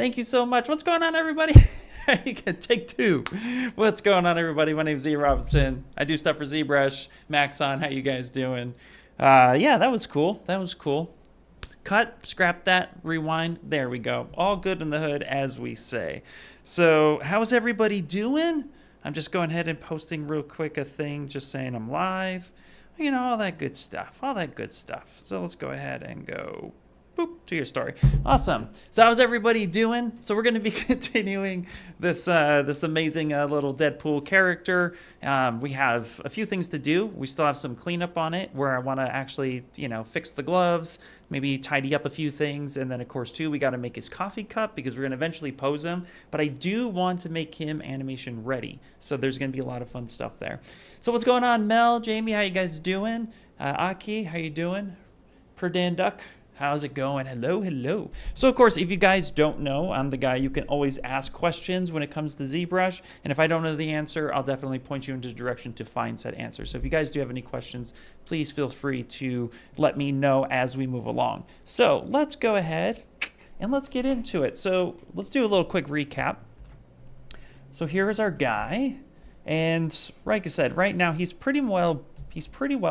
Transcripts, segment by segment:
Thank you so much. What's going on, everybody? You can take two. What's going on, everybody? My name is Z Robinson. I do stuff for ZBrush. Maxon, how you guys doing? Yeah, that was cool. That was cool. Cut, scrap that, rewind. There we go. All good in the hood, as we say. So how's everybody doing? I'm just going ahead and posting real quick a thing, just saying I'm live. You know, all that good stuff. All that good stuff. So let's go ahead and go boop to your story. Awesome. So how's everybody doing? So we're going to be continuing this this amazing little Deadpool character. We have a few things to do. We still have some cleanup on it where I want to actually, you know, fix the gloves, maybe tidy up a few things, and then of course too we got to make his coffee cup because we're going to eventually pose him. But I do want to make him animation ready, so there's going to be a lot of fun stuff there. So what's going on, Mel, Jamie? How you guys doing? Aki, how you doing? Perdan Duck. How's it going? Hello, hello. So, of course, if you guys don't know, I'm the guy you can always ask questions when it comes to ZBrush. And if I don't know the answer, I'll definitely point you into the direction to find said answer. So if you guys do have any questions, please feel free to let me know as we move along. So let's go ahead and let's get into it. So let's do a little quick recap. So here is our guy. And like I said, right now he's pretty well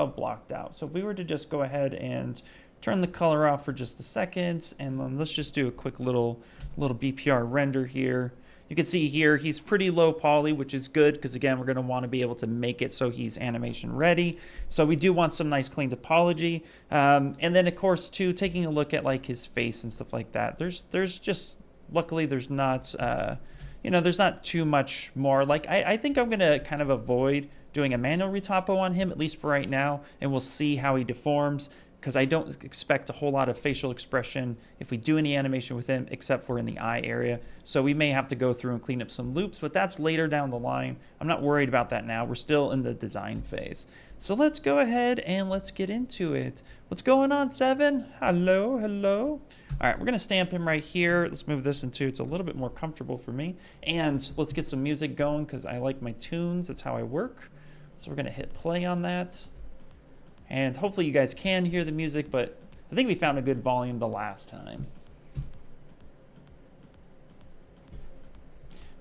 blocked out. So if we were to just go ahead and turn the color off for just a second, and then let's just do a quick little BPR render here. You can see here he's pretty low poly, which is good because again we're going to want to be able to make it so he's animation ready. So we do want some nice clean topology, and then of course too taking a look at like his face and stuff like that. There's just luckily there's not you know, there's not too much more. Like I think I'm going to kind of avoid doing a manual retopo on him at least for right now, and we'll see how he deforms, because I don't expect a whole lot of facial expression if we do any animation with him, except for in the eye area. So we may have to go through and clean up some loops, but that's later down the line. I'm not worried about that now. We're still in the design phase. So let's go ahead and let's get into it. What's going on, Seven? Hello, hello. All right, we're gonna stamp him right here. Let's move this into, it's a little bit more comfortable for me. And let's get some music going because I like my tunes. That's how I work. So we're gonna hit play on that. And hopefully you guys can hear the music, but I think we found a good volume the last time.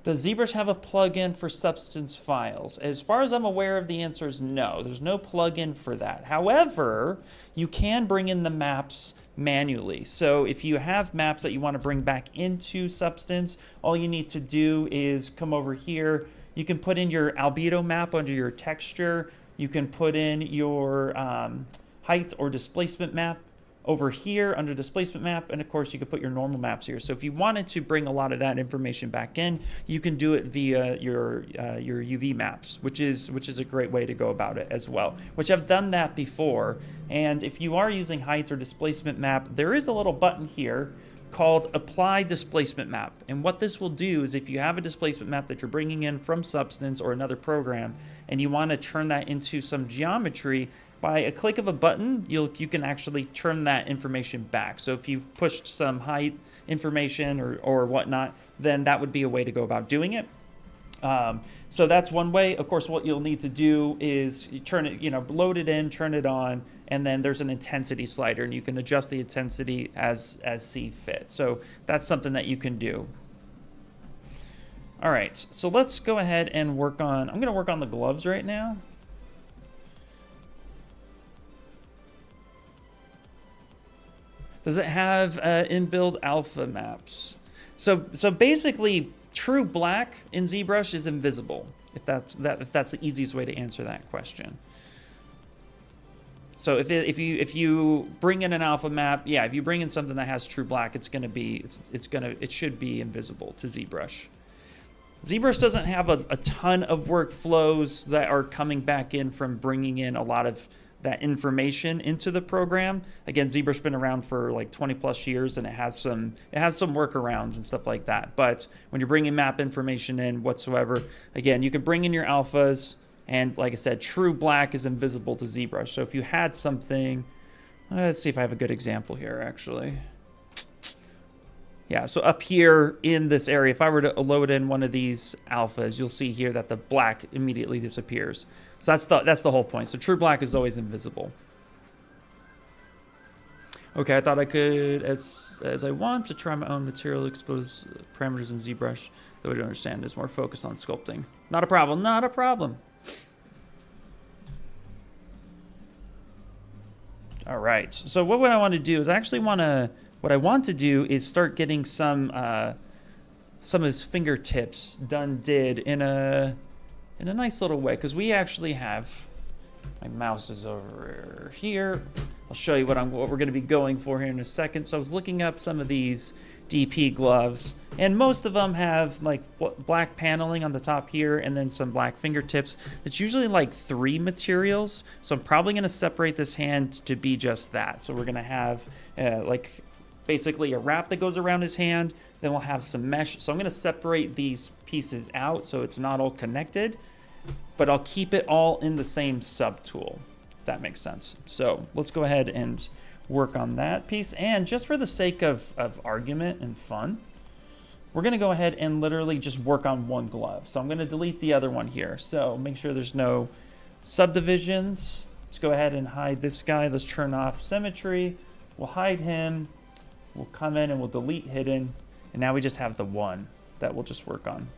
Does ZBrush have a plugin for substance files? As far as I'm aware of, the answer is no. There's no plugin for that. However, you can bring in the maps manually. So if you have maps that you want to bring back into Substance, all you need to do is come over here. You can put in your albedo map under your texture. You can put in your height or displacement map over here under displacement map, and of course you can put your normal maps here. So if you wanted to bring a lot of that information back in, you can do it via your UV maps, which is a great way to go about it as well, which I've done that before. And if you are using height or displacement map, there is a little button here called Apply Displacement Map. And what this will do is if you have a displacement map that you're bringing in from Substance or another program and you want to turn that into some geometry, by a click of a button, you can actually turn that information back. So if you've pushed some height information or whatnot, then that would be a way to go about doing it. So that's one way. Of course, what you'll need to do is you turn it, you know, load it in, turn it on, and then there's an intensity slider, and you can adjust the intensity as see fit. So that's something that you can do. All right, so let's go ahead and work on, I'm going to work on the gloves right now. Does it have inbuilt alpha maps? So basically, true black in ZBrush is invisible. If that's the easiest way to answer that question. So if you bring in an alpha map, yeah, if you bring in something that has true black, it should be invisible to ZBrush. ZBrush doesn't have a ton of workflows that are coming back in from bringing in a lot of that information into the program. Again, ZBrush's been around for like 20 plus years, and it has some workarounds and stuff like that. But when you're bringing map information in whatsoever, again, you can bring in your alphas, and like I said, true black is invisible to ZBrush. So if you had something, let's see if I have a good example here actually. Yeah, so up here in this area, if I were to load in one of these alphas, you'll see here that the black immediately disappears. So that's the whole point. So true black is always invisible. Okay, I thought I could, as I want, to try my own material, expose parameters in ZBrush, though I don't understand, is more focused on sculpting. Not a problem, not a problem. All right, so what I want to do is what I want to do is start getting some of his fingertips did in a nice little way, because we actually have, my mouse is over here. I'll show you what we're going to be going for here in a second. So I was looking up some of these DP gloves, and most of them have like black paneling on the top here and then some black fingertips. It's usually like 3 materials. So I'm probably going to separate this hand to be just that. So we're going to have like basically a wrap that goes around his hand. Then we'll have some mesh. So I'm going to separate these pieces out so it's not all connected, but I'll keep it all in the same subtool, if that makes sense. So let's go ahead and work on that piece. And just for the sake of argument and fun, we're going to go ahead and literally just work on one glove. So I'm going to delete the other one here. So make sure there's no subdivisions. Let's go ahead and hide this guy. Let's turn off symmetry. We'll hide him. We'll come in and we'll delete hidden. And now we just have the one that we'll just work on.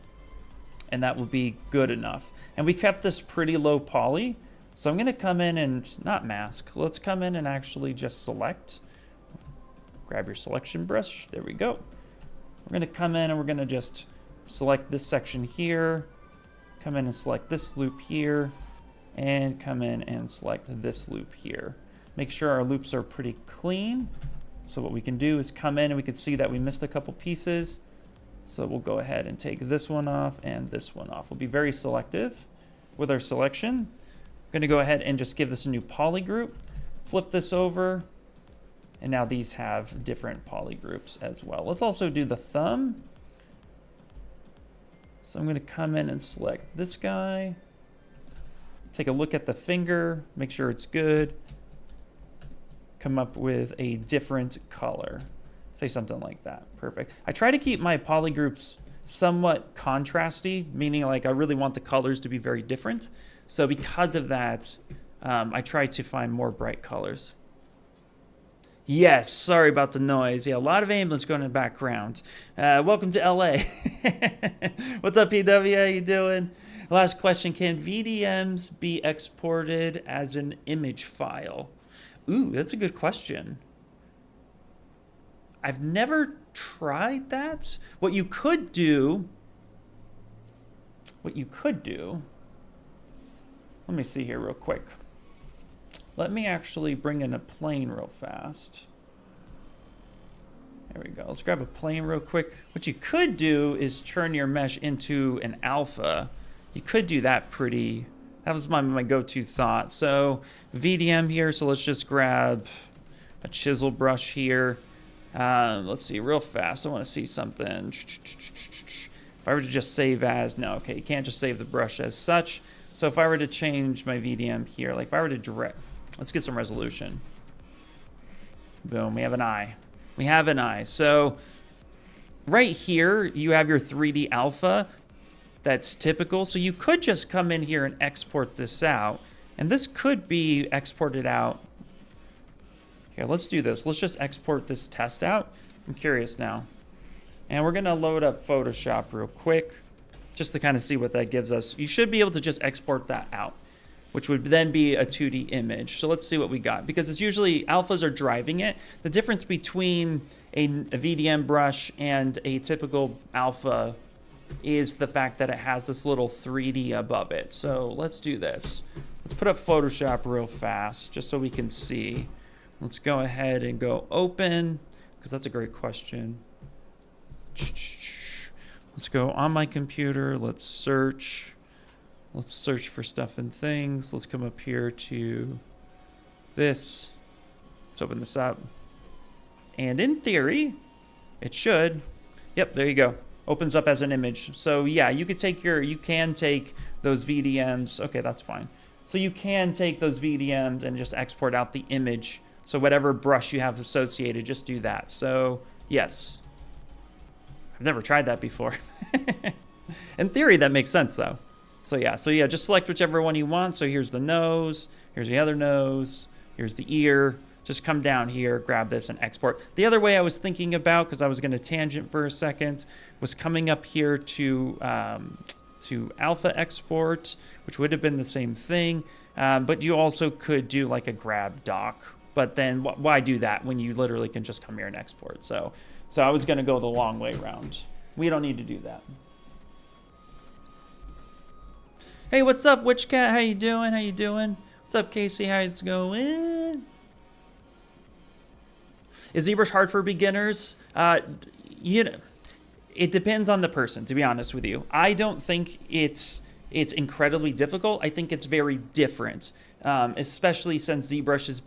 And that will be good enough. And we kept this pretty low poly. So I'm going to come in and not mask. Let's come in and actually just select. Grab your selection brush. There we go. We're going to come in and we're going to just select this section here. Come in and select this loop here. And come in and select this loop here. Make sure our loops are pretty clean. So what we can do is come in and we can see that we missed a couple pieces. So we'll go ahead and take this one off and this one off. We'll be very selective with our selection. I'm going to go ahead and just give this a new poly group, flip this over, and now these have different poly groups as well. Let's also do the thumb. So I'm going to come in and select this guy, take a look at the finger, make sure it's good, come up with a different color. Say something like that. Perfect. I try to keep my poly groups somewhat contrasty, meaning like I really want the colors to be very different. So because of that, I try to find more bright colors. Yes, sorry about the noise. Yeah, a lot of ambulance going in the background. Welcome to LA. What's up, PW? How you doing? Last question, can VDMs be exported as an image file? Ooh, that's a good question. I've never tried that. What you could do, let me see here real quick. Let me actually bring in a plane real fast. There we go. Let's grab a plane real quick. What you could do is turn your mesh into an alpha. You could do that pretty, that was my go-to thought. So VDM here, so let's just grab a chisel brush here. Let's see real fast. I want to see something. If I were to just save as, no, okay, you can't just save the brush as such. So if I were to change my VDM here, like if I were to direct, let's get some resolution. Boom, we have an eye. We have an eye. So right here, you have your 3D alpha. That's typical. So you could just come in here and export this out. And this could be exported out. Okay, let's do this. Let's just export this test out. I'm curious now. And we're going to load up Photoshop real quick just to kind of see what that gives us. You should be able to just export that out, which would then be a 2D image. So let's see what we got, because it's usually alphas are driving it. The difference between a VDM brush and a typical alpha is the fact that it has this little 3D above it. So let's do this. Let's put up Photoshop real fast just so we can see. Let's go ahead and go open, because that's a great question. Let's go on my computer. Let's search. Let's search for stuff and things. Let's come up here to this. Let's open this up. And in theory, it should. Yep, there you go. Opens up as an image. So yeah, you can take those VDMs. Okay, that's fine. So you can take those VDMs and just export out the image. So whatever brush you have associated, just do that. So yes. I've never tried that before. In theory, that makes sense though. So yeah, just select whichever one you want. So here's the nose, here's the other nose, here's the ear. just come down here, grab this and export. The other way I was thinking about, because I was going to tangent for a second, was coming up here to alpha export, which would have been the same thing. But you also could do like a grab doc. But then why do that when you literally can just come here and export? So I was going to go the long way around. We don't need to do that. Hey, what's up, Witchcat? How you doing? How you doing? What's up, Casey? How's it going? Is ZBrush hard for beginners? You know, it depends on the person, to be honest with you. I don't think it's incredibly difficult. I think it's very different, especially since ZBrush has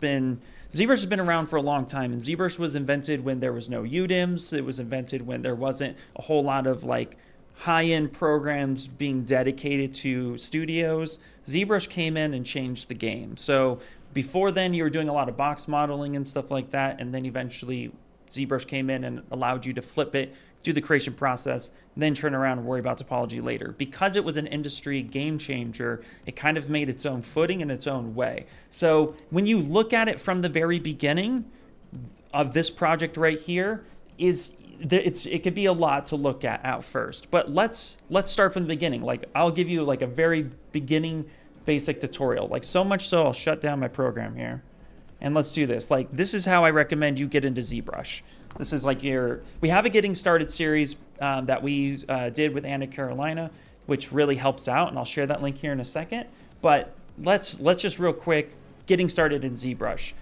been around for a long time, and ZBrush was invented when there was no UDIMs. It was invented when there wasn't a whole lot of like high-end programs being dedicated to studios. ZBrush came in and changed the game. So before then, you were doing a lot of box modeling and stuff like that, and then eventually ZBrush came in and allowed you to flip it, do the creation process, then turn around and worry about topology later. Because it was an industry game changer, it kind of made its own footing in its own way. So when you look at it from the very beginning of this project right here, it could be a lot to look at first. But let's start from the beginning. Like, I'll give you like a very beginning basic tutorial. Like, so much so I'll shut down my program here. And let's do this. Like, this is how I recommend you get into ZBrush. This is like we have a getting started series that we did with Anna Carolina, which really helps out, and I'll share that link here in a second. But let's just real quick, getting started in ZBrush.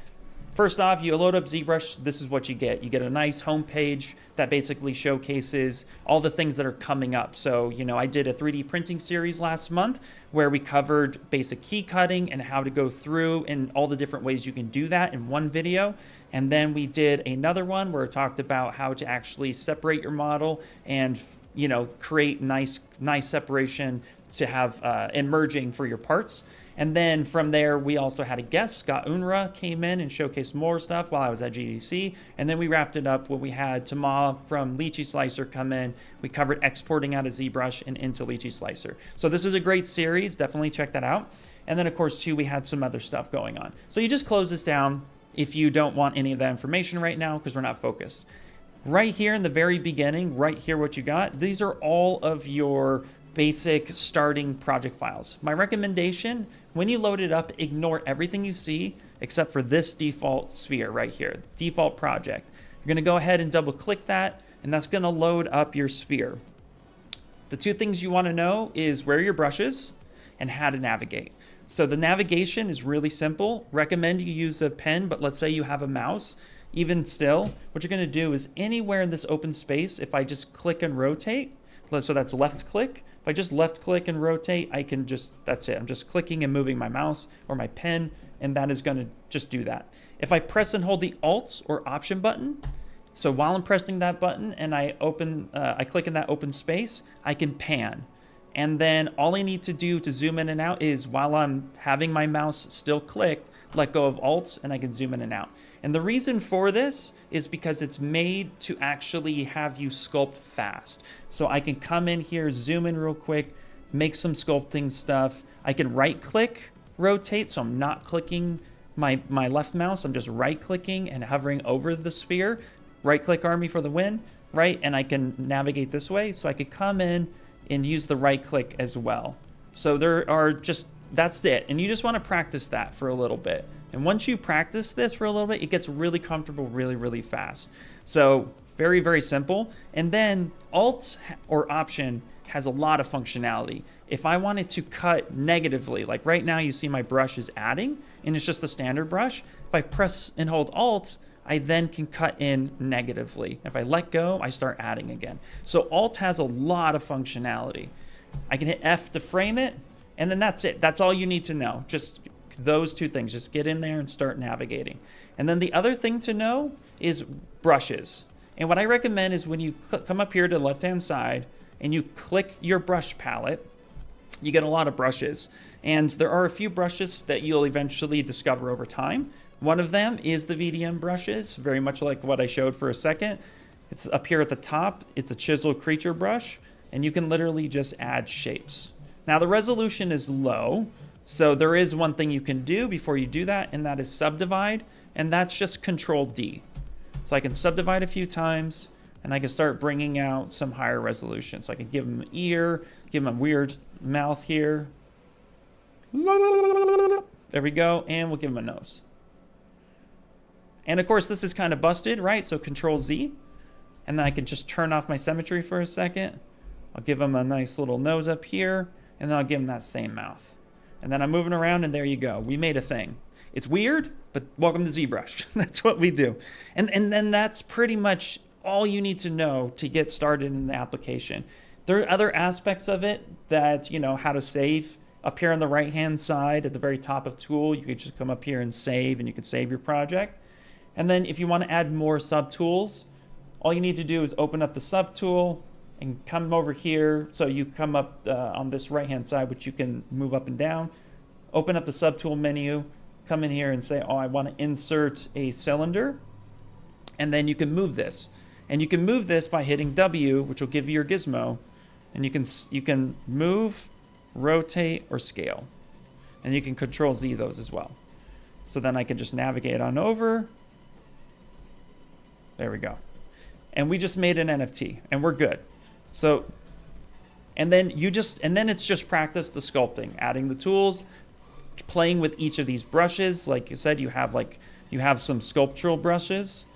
First off, you load up ZBrush, this is what you get. You get a nice home page that basically showcases all the things that are coming up. So, you know, I did a 3D printing series last month where we covered basic key cutting and how to go through and all the different ways you can do that in one video. And then we did another one where it talked about how to actually separate your model and, you know, create nice separation to have emerging for your parts. And then from there, we also had a guest, Scott Unruh, came in and showcased more stuff while I was at GDC. And then we wrapped it up when we had Tama from Lychee Slicer come in. We covered exporting out of ZBrush and into Lychee Slicer. So this is a great series. Definitely check that out. And then, of course, too, we had some other stuff going on. So you just close this down if you don't want any of that information right now because we're not focused. Right here in the very beginning, right here what you got, these are all of your basic starting project files. My recommendation, when you load it up, ignore everything you see except for this default sphere right here, default project. You're gonna go ahead and double click that, and that's gonna load up your sphere. The two things you wanna know is where are your brushes and how to navigate. So the navigation is really simple. Recommend you use a pen, but let's say you have a mouse. Even still, what you're gonna do is anywhere in this open space, if I just click and rotate, so that's left click. If I just left click and rotate, I can that's it. I'm just clicking and moving my mouse or my pen, and that is gonna just do that. If I press and hold the Alt or Option button, so while I'm pressing that button and I click in that open space, I can pan. And then all I need to do to zoom in and out is while I'm having my mouse still clicked, let go of Alt and I can zoom in and out. And the reason for this is because it's made to actually have you sculpt fast. So I can come in here, zoom in real quick, make some sculpting stuff. I can right click, rotate, so I'm not clicking my left mouse, I'm just right clicking and hovering over the sphere. Right click army for the win, right? And I can navigate this way. So I could come in and use the right click as well. So that's it. And you just want to practice that for a little bit. And once you practice this for a little bit, it gets really comfortable really, really fast. So very, very simple. And then Alt or Option has a lot of functionality. If I wanted to cut negatively, like right now you see my brush is adding and it's just a standard brush. If I press and hold Alt, I then can cut in negatively. If I let go, I start adding again. So Alt has a lot of functionality. I can hit F to frame it, and then that's it. That's all you need to know. Just those two things. Just get in there and start navigating. And then the other thing to know is brushes. And what I recommend is when you come up here to the left-hand side and you click your brush palette, you get a lot of brushes. And there are a few brushes that you'll eventually discover over time. One of them is the VDM brushes, very much like what I showed for a second. It's up here at the top. It's a chisel creature brush, and you can literally just add shapes. Now the resolution is low, so there is one thing you can do before you do that, and that is subdivide. and that's just Control D. So I can subdivide a few times, and I can start bringing out some higher resolution. So I can give him an ear, give him a weird mouth here. There we go, and we'll give him a nose. And of course, this is kind of busted, right? So Control Z, and then I can just turn off my symmetry for a second. I'll give him a nice little nose up here, and then I'll give him that same mouth. And then I'm moving around, and there you go. We made a thing. It's weird, but welcome to ZBrush. That's what we do. And then that's pretty much all you need to know to get started in the application. There are other aspects of it that, you know, how to save. Up here on the right-hand side at the very top of tool, you could just come up here and save, and you could save your project. And then if you want to add more subtools, all you need to do is open up the subtool and come over here. So you come up on this right-hand side, which you can move up and down. Open up the subtool menu, come in here and say, oh, I want to insert a cylinder. And then you can move this. And you can move this by hitting W, which will give you your gizmo. And you can move, rotate, or scale. And you can Control Z those as well. So then I can just navigate on over. There we go. And we just made an NFT, and we're good. So, and then it's just practice the sculpting, adding the tools, playing with each of these brushes. Like you said, you have some sculptural brushes,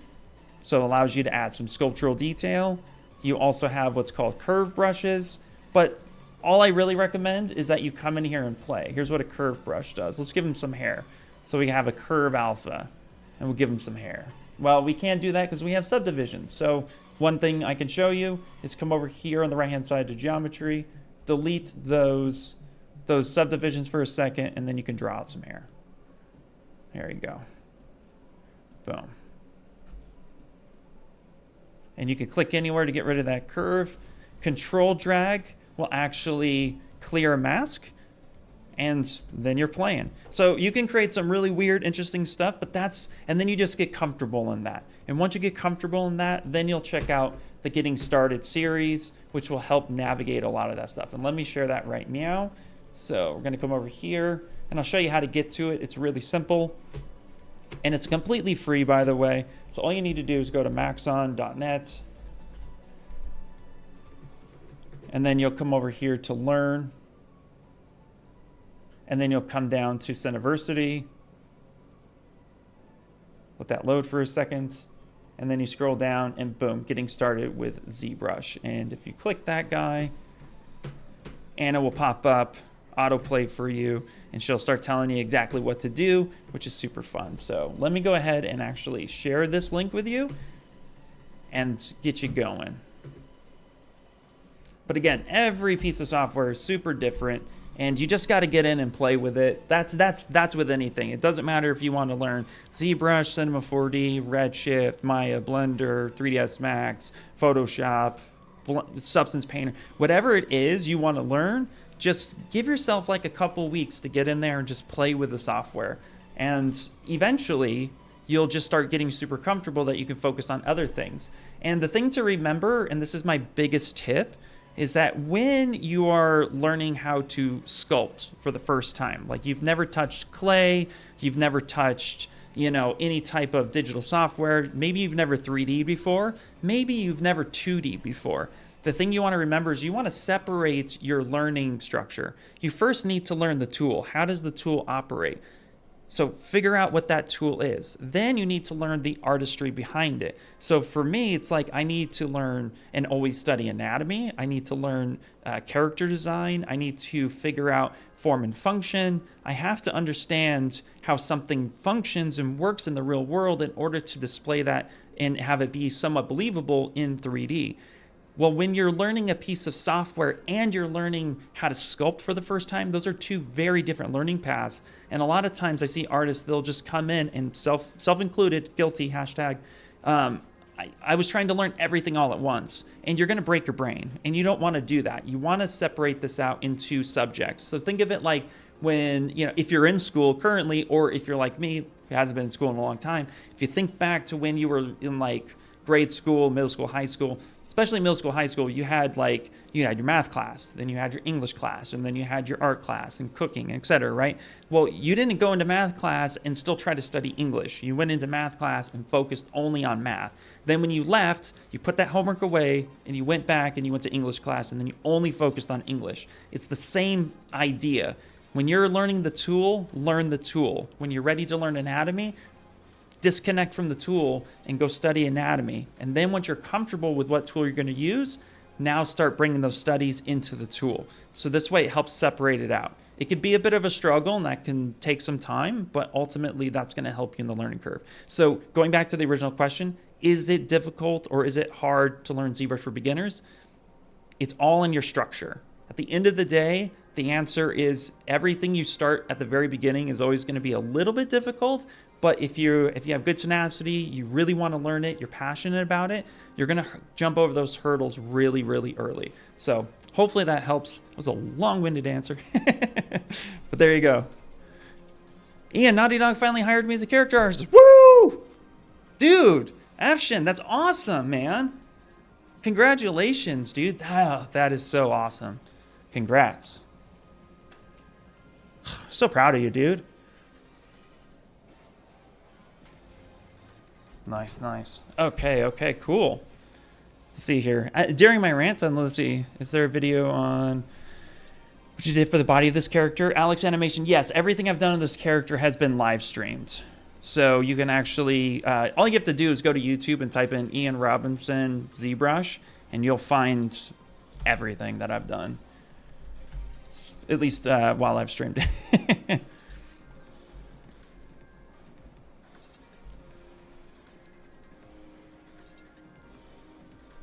so it allows you to add some sculptural detail. You also have what's called curve brushes, but all I really recommend is that you come in here and play. Here's what a curve brush does. Let's give him some hair. So we have a curve alpha, and we'll give him some hair. Well, we can't do that because we have subdivisions. So one thing I can show you is come over here on the right-hand side to geometry, delete those subdivisions for a second, and then you can draw out some hair. There you go. Boom. And you can click anywhere to get rid of that curve. Control drag will actually clear a mask, and then you're playing. So you can create some really weird, interesting stuff, but and then you just get comfortable in that. And once you get comfortable in that, then you'll check out the Getting Started series, which will help navigate a lot of that stuff. And let me share that right now. So we're gonna come over here, and I'll show you how to get to it. It's really simple, and it's completely free, by the way. So all you need to do is go to maxon.net, and then you'll come over here to Learn, and then you'll come down to Cineversity. Let that load for a second. And then you scroll down and boom, Getting Started with ZBrush. And if you click that guy, Anna will pop up, autoplay for you, and she'll start telling you exactly what to do, which is super fun. So let me go ahead and actually share this link with you and get you going. But again, every piece of software is super different, and you just got to get in and play with it. That's with anything. It doesn't matter if you want to learn ZBrush, Cinema 4D, Redshift, Maya, Blender, 3ds Max, Photoshop, Substance Painter, whatever it is you want to learn, just give yourself like a couple weeks to get in there and just play with the software. And eventually, you'll just start getting super comfortable that you can focus on other things. And the thing to remember, and this is my biggest tip, is that when you are learning how to sculpt for the first time, like you've never touched clay, you've never touched, you know, any type of digital software, maybe you've never 3D before, maybe you've never 2D before. The thing you want to remember is you want to separate your learning structure. You first need to learn the tool. How does the tool operate? So figure out what that tool is. Then you need to learn the artistry behind it. So for me, it's like I need to learn and always study anatomy. I need to learn character design. I need to figure out form and function. I have to understand how something functions and works in the real world in order to display that and have it be somewhat believable in 3D. Well, when you're learning a piece of software and you're learning how to sculpt for the first time, those are two very different learning paths. And a lot of times I see artists, they'll just come in and self-included, guilty, hashtag, I was trying to learn everything all at once. And you're gonna break your brain. And you don't wanna do that. You wanna separate this out into subjects. So think of it like when, you know, if you're in school currently, or if you're like me, who hasn't been in school in a long time, if you think back to when you were in like grade school, middle school, high school, especially middle school, high school, you had your math class, then you had your English class, and then you had your art class and cooking, etc., right? Well, you didn't go into math class and still try to study English. You went into math class and focused only on math. Then when you left, you put that homework away and you went back and you went to English class and then you only focused on English. It's the same idea. When you're learning the tool, learn the tool. When you're ready to learn anatomy, disconnect from the tool and go study anatomy. And then once you're comfortable with what tool you're going to use, now start bringing those studies into the tool. So this way it helps separate it out. It could be a bit of a struggle and that can take some time, but ultimately that's going to help you in the learning curve. So going back to the original question, is it difficult or is it hard to learn ZBrush for beginners? It's all in your structure. At the end of the day, the answer is everything you start at the very beginning is always going to be a little bit difficult. But if you have good tenacity, you really want to learn it, you're passionate about it, you're going to jump over those hurdles really, really early. So hopefully that helps. It was a long-winded answer, but there you go. Ian, Naughty Dog finally hired me as a character artist. Woo! Dude, Afshin, that's awesome, man. Congratulations, dude. Oh, that is so awesome. Congrats. So proud of you, dude. Nice, nice. Okay, cool. Let's see here. During my rant on, let's see, is there a video on what you did for the body of this character? Alex Animation, yes, everything I've done on this character has been live streamed. So you can actually, all you have to do is go to YouTube and type in Ian Robinson ZBrush, and you'll find everything that I've done. At least while I've streamed it.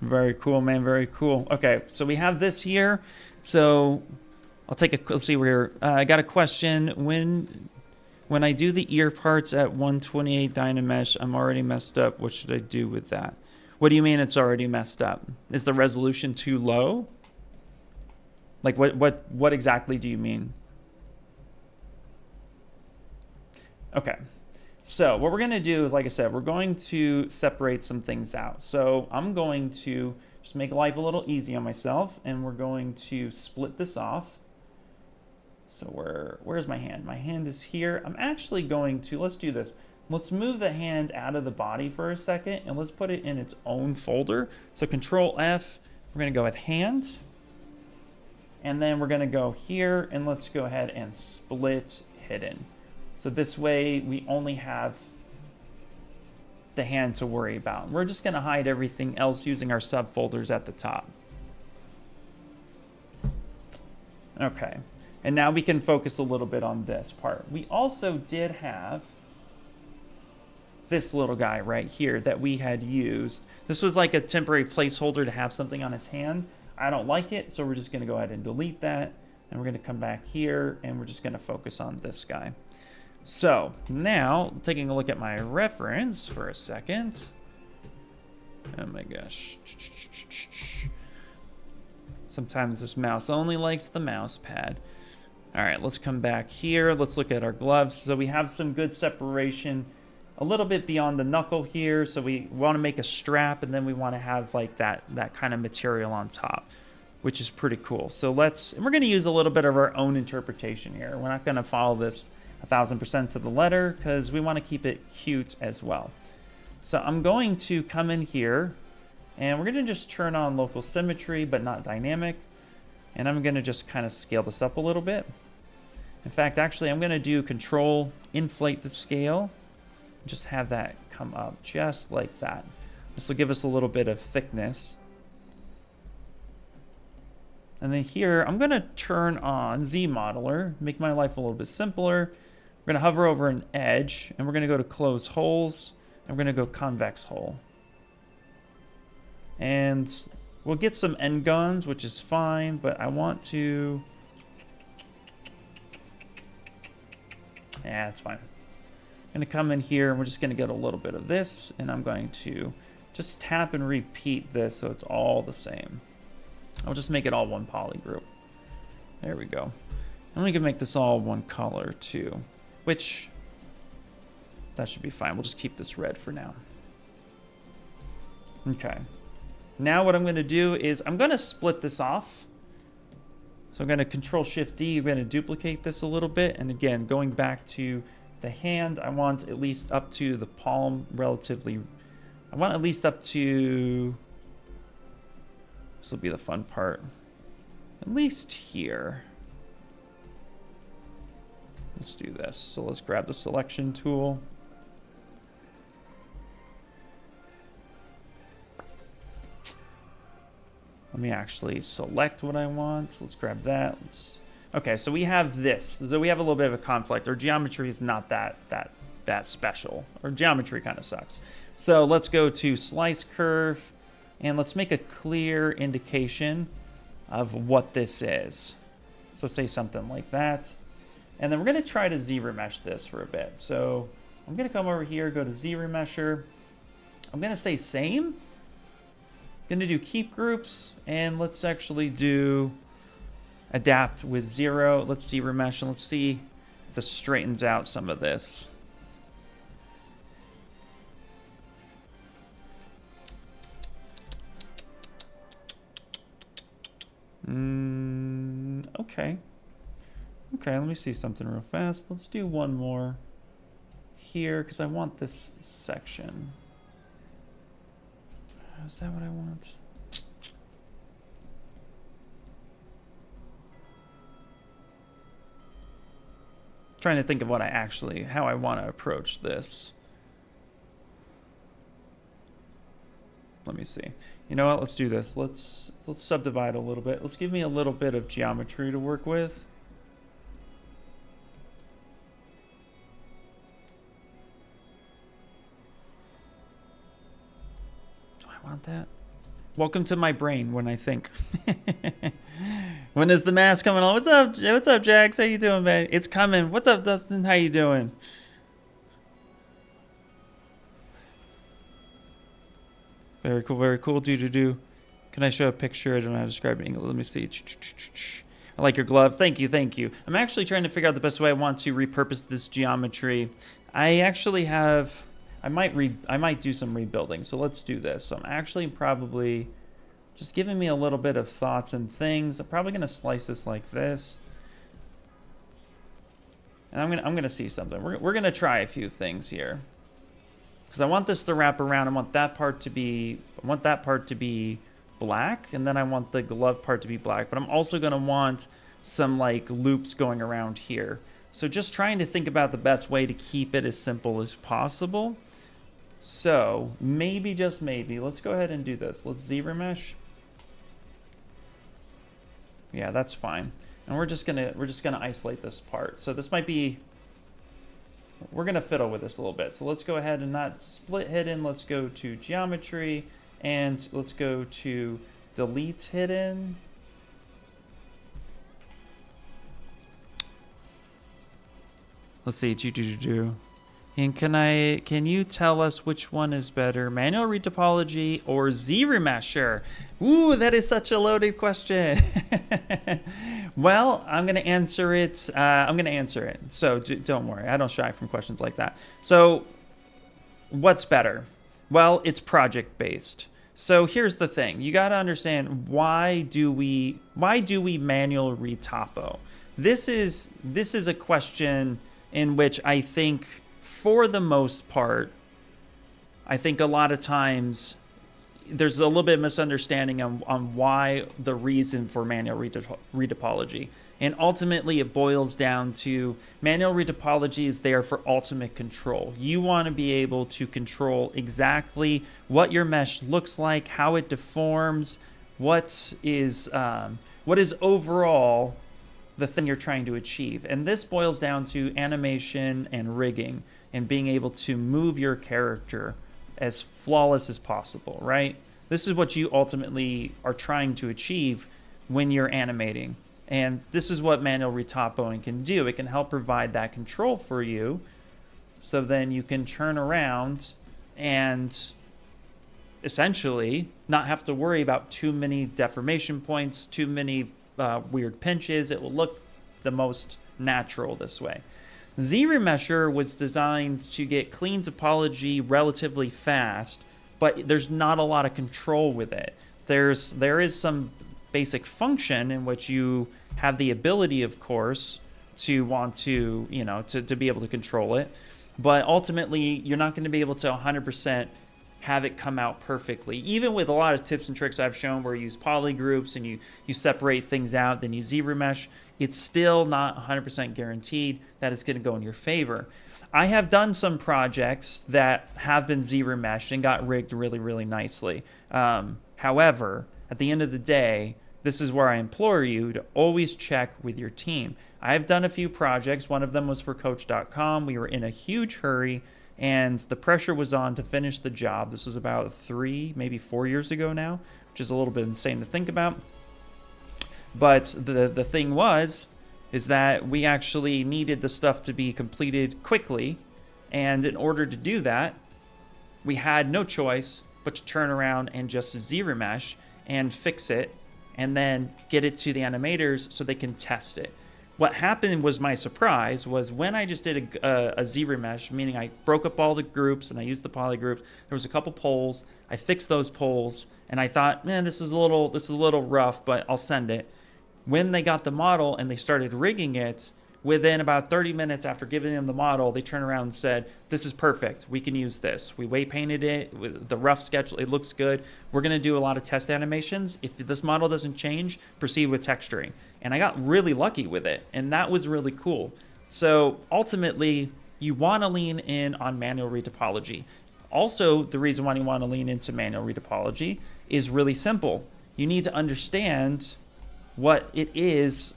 Very cool, man. Very cool. Okay, so we have this here. So I'll take a, let's see where, I got a question. When I do the ear parts at 128 Dynamesh, I'm already messed up. What should I do with that? What do you mean it's already messed up? Is the resolution too low? Like what exactly do you mean? Okay. So what we're going to do is, like I said, we're going to separate some things out. So I'm going to just make life a little easy on myself, and we're going to split this off. So where's my hand? My hand is here. I'm actually going to, let's do this. Let's move the hand out of the body for a second, and let's put it in its own folder. So Control F, we're going to go with hand. And then we're going to go here, and let's go ahead and split hidden. So this way we only have the hand to worry about. We're just going to hide everything else using our subfolders at the top. Okay, and now we can focus a little bit on this part. We also did have this little guy right here that we had used. This was like a temporary placeholder to have something on his hand. I don't like it, so we're just going to go ahead and delete that. And we're going to come back here, and we're just going to focus on this guy. So now, taking a look at my reference for a second. Oh my gosh. Sometimes this mouse only likes the mouse pad. All right, let's come back here. Let's look at our gloves. So we have some good separation a little bit beyond the knuckle here. So we want to make a strap, and then we want to have like that kind of material on top, which is pretty cool. So we're going to use a little bit of our own interpretation here. We're not going to follow this 1000% to the letter because we want to keep it cute as well. So I'm going to come in here, and we're going to just turn on local symmetry, but not dynamic. And I'm going to just kind of scale this up a little bit. In fact, actually, I'm going to do Control Inflate to Scale. Just have that come up just like that. This will give us a little bit of thickness. And then here, I'm going to turn on Z Modeler, make my life a little bit simpler. We're going to hover over an edge, and we're going to go to Close Holes, and we're going to go Convex Hole. And we'll get some end guns, which is fine, but I want to... Yeah, it's fine. I'm going to come in here, and we're just going to get a little bit of this, and I'm going to just tap and repeat this so it's all the same. I'll just make it all one poly group. There we go. And we can make this all one color too, which that should be fine. We'll just keep this red for now. Okay. Now what I'm going to do is I'm going to split this off. So I'm going to Control-Shift-D. I'm going to duplicate this a little bit. And again, going back to the hand, I want at least up to the palm relatively. I want at least up to, this will be the fun part, at least here. Let's do this. So let's grab the selection tool. Let me actually select what I want. Let's grab that. Okay, so we have this. So we have a little bit of a conflict. Our geometry is not that special. Our geometry kind of sucks. So let's go to slice curve, and let's make a clear indication of what this is. So say something like that. And then we're going to try to ZRemesh this for a bit. So I'm going to come over here, go to ZRemesher. I'm going to say same. Going to do keep groups, and let's actually do adapt with 0. Let's see remesh, and let's see if this straightens out some of this. Okay. Okay, let me see something real fast. Let's do one more here, because I want this section. Is that what I want? Trying to think of what I actually, how I want to approach this. Let me see. You know what? Let's do this. Let's subdivide a little bit. Let's give me a little bit of geometry to work with. Want that? Welcome to my brain when I think. When is the mask coming on? What's up? What's up, Jax? How you doing, man? It's coming. What's up, Dustin? How you doing? Very cool. Very cool. Do. Can I show a picture? I don't know how to describe it in English. Let me see. I like your glove. Thank you. Thank you. I'm actually trying to figure out the best way I want to repurpose this geometry. I actually have. I might do some rebuilding, so let's do this. So I'm actually probably just giving me a little bit of thoughts and things. I'm probably gonna slice this like this, and I'm gonna see something. We're gonna try a few things here, because I want this to wrap around. I want that part to be black, and then I want the glove part to be black. But I'm also gonna want some like loops going around here. So just trying to think about the best way to keep it as simple as possible. So maybe, just maybe, let's go ahead and do this. Let's ZRemesh. Yeah, that's fine. And we're just gonna isolate this part. So this might be, we're gonna fiddle with this a little bit. So let's go ahead and not split hidden. Let's go to geometry, and let's go to delete hidden. Let's see, And can you tell us which one is better, manual retopology or ZRemesher? Ooh, that is such a loaded question. Well, I'm gonna answer it. So don't worry, I don't shy from questions like that. So, what's better? Well, it's project based. So here's the thing: you got to understand why do we manual retopo? This is a question in which I think, for the most part, I think a lot of times there's a little bit of misunderstanding on why the reason for manual retopology. And ultimately, it boils down to manual retopology is there for ultimate control. You want to be able to control exactly what your mesh looks like, how it deforms, what is overall the thing you're trying to achieve. And this boils down to animation and rigging and being able to move your character as flawless as possible, right? This is what you ultimately are trying to achieve when you're animating. And this is what manual retopoing can do. It can help provide that control for you, so then you can turn around and essentially not have to worry about too many deformation points, too many weird pinches. It will look the most natural this way. ZRemesher was designed to get clean topology relatively fast, but there's not a lot of control with it. There is some basic function in which you have the ability, of course, to want to, you know, to be able to control it. But ultimately, you're not going to be able to 100% have it come out perfectly. Even with a lot of tips and tricks I've shown where you use polygroups and you separate things out, then you ZRemesh, it's still not 100% guaranteed that it's going to go in your favor. I have done some projects that have been ZRemeshed and got rigged really, really nicely. However, at the end of the day, this is where I implore you to always check with your team. I've done a few projects. One of them was for Coach.com. We were in a huge hurry, and the pressure was on to finish the job. This was about 3, maybe 4 years ago now, which is a little bit insane to think about. But the thing is that we actually needed the stuff to be completed quickly, and in order to do that, we had no choice but to turn around and just ZRemesh and fix it, and then get it to the animators so they can test it. What happened was, my surprise was when I just did a ZRemesh, meaning I broke up all the groups and I used the polygroups. There was a couple poles. I fixed those poles, and I thought, man, this is a little rough, but I'll send it. When they got the model and they started rigging it, within about 30 minutes after giving them the model, they turned around and said, this is perfect. We can use this. We weight painted it with the rough sketch. It looks good. We're going to do a lot of test animations. If this model doesn't change, proceed with texturing. And I got really lucky with it, and that was really cool. So ultimately, you want to lean in on manual retopology. Also, the reason why you want to lean into manual retopology is really simple. You need to understand what it is,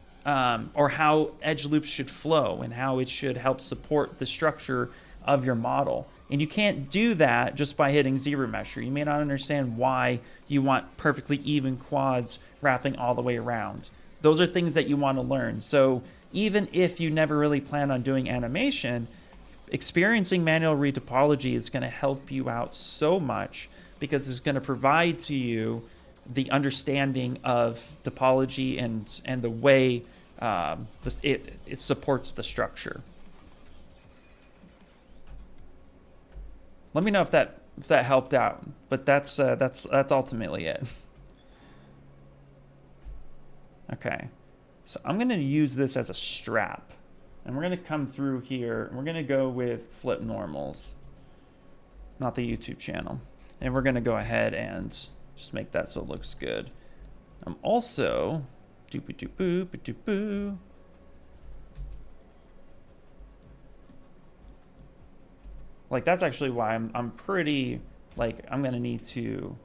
or how edge loops should flow and how it should help support the structure of your model. And you can't do that just by hitting ZRemesher. You may not understand why you want perfectly even quads wrapping all the way around. Those are things that you want to learn. So even if you never really plan on doing animation, experiencing manual retopology is going to help you out so much, because it's going to provide to you the understanding of topology and the way it supports the structure. Let me know if that helped out, but that's ultimately it. Okay, so I'm gonna use this as a strap, and we're gonna come through here, and we're gonna go with flip normals, not the YouTube channel, and we're gonna go ahead and just make that so it looks good. I'm also doop-a-doop-boo. Like, that's actually why I'm pretty, like, I'm gonna need to,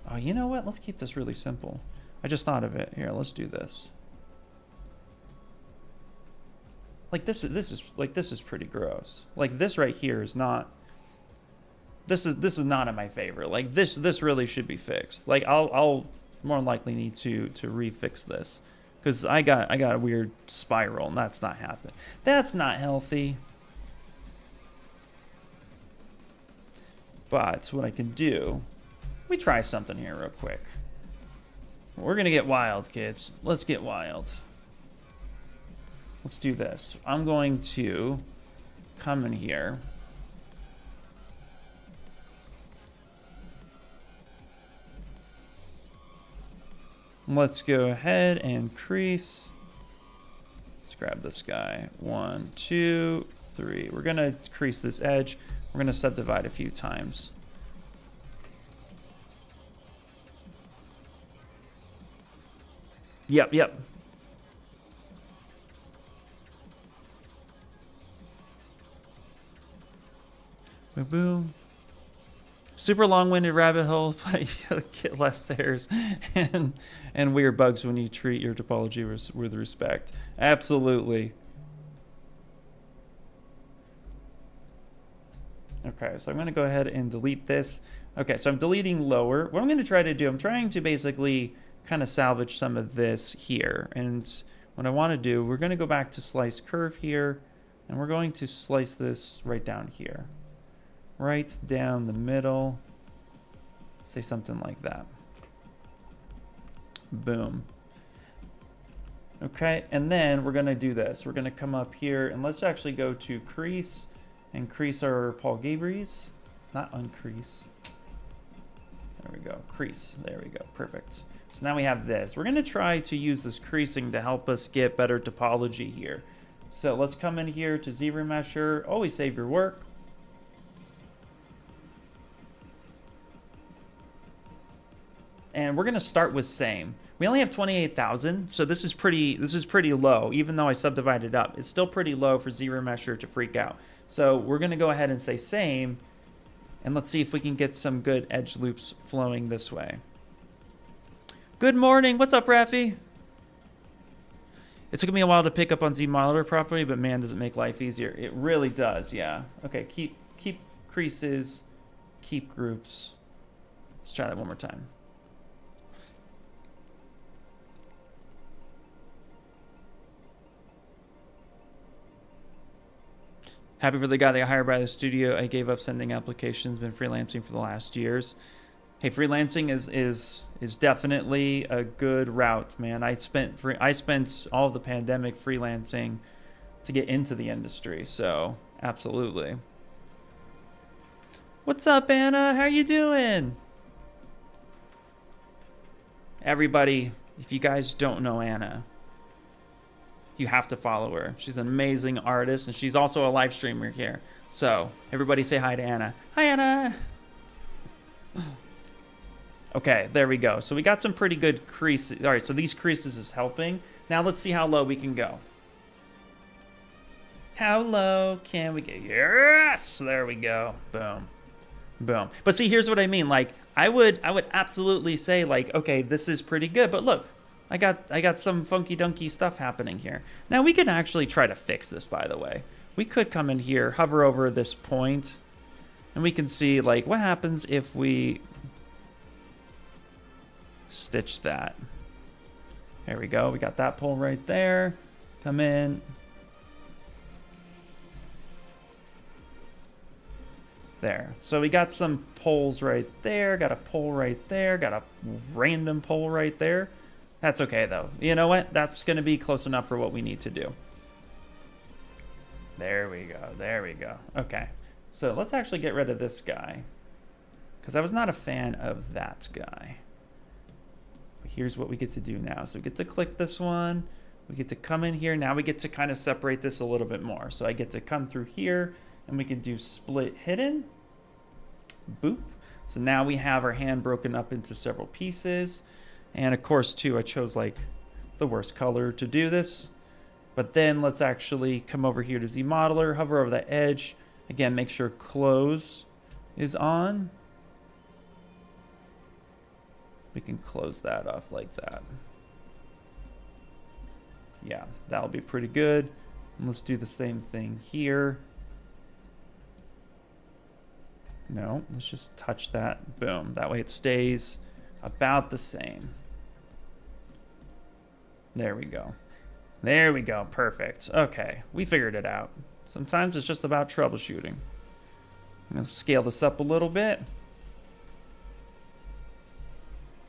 oh, you know what? Let's keep this really simple. I just thought of it. Here, let's do this. Like, this is pretty gross. Like, this right here is not, this is not in my favor. Like, this really should be fixed. Like, I'll more than likely need to refix this, because I got a weird spiral, and that's not happening. That's not healthy. But what I can do, let me try something here real quick. We're gonna get wild, kids. Let's get wild. Let's do this. I'm going to come in here. Let's go ahead and crease. Let's grab this guy. 1, 2, 3. We're gonna crease this edge. We're gonna subdivide a few times. Yep. Boom, boom. Super long-winded rabbit hole, but you'll get less errors and weird bugs when you treat your topology with respect. Absolutely. Okay, so I'm going to go ahead and delete this. Okay, so I'm deleting lower. What I'm going to try to do, I'm trying to basically kind of salvage some of this here. And what I want to do, we're going to go back to slice curve here, and we're going to slice this right down here. Right down the middle. Say something like that. Boom. Okay, and then we're going to do this. We're going to come up here, and let's actually go to crease and crease our Paul Gabries. Not uncrease. There we go, crease, there we go, perfect. So now we have this. We're gonna try to use this creasing to help us get better topology here. So let's come in here to ZRemesher, always save your work. And we're gonna start with same. We only have 28,000, so this is pretty low. Even though I subdivided up, it's still pretty low for ZRemesher to freak out. So we're gonna go ahead and say same, and let's see if we can get some good edge loops flowing this way. Good morning, what's up, Rafi? It took me a while to pick up on ZModeler properly, but man, does it make life easier. It really does, yeah. Okay, keep creases, keep groups. Let's try that one more time. Happy for the guy that got hired by the studio. I gave up sending applications, been freelancing for the last years. Hey, freelancing is definitely a good route, man. I spent all of the pandemic freelancing to get into the industry, so absolutely. What's up, Anna? How you doing? Everybody, if you guys don't know Anna, you have to follow her. She's an amazing artist, and she's also a live streamer here. So everybody say hi to Anna. Hi, Anna. Okay, there we go. So we got some pretty good creases. All right, so these creases is helping. Now let's see how low we can go. How low can we get? Yes, there we go. Boom, boom. But see, here's what I mean. Like, I would absolutely say, like, okay, this is pretty good. But look, I got some funky dunky stuff happening here. Now we can actually try to fix this, by the way. We could come in here, hover over this point, and we can see, like, what happens if we stitch that. There we go. We got that pole right there. Come in. There. So we got some poles right there. Got a pole right there. Got a random pole right there. That's okay, though. You know what? That's going to be close enough for what we need to do. There we go. There we go. Okay. So let's actually get rid of this guy, because I was not a fan of that guy. Here's what we get to do now. So we get to click this one. We get to come in here. Now we get to kind of separate this a little bit more. So I get to come through here, and we can do split hidden. Boop. So now we have our hand broken up into several pieces. And of course, too, I chose like the worst color to do this. But then let's actually come over here to ZModeler, hover over that edge. Again, make sure close is on. We can close that off like that. Yeah, that'll be pretty good. And let's do the same thing here. No, let's just touch that. Boom. That way it stays about the same. There we go. There we go. Perfect. Okay, we figured it out. Sometimes it's just about troubleshooting. I'm going to scale this up a little bit.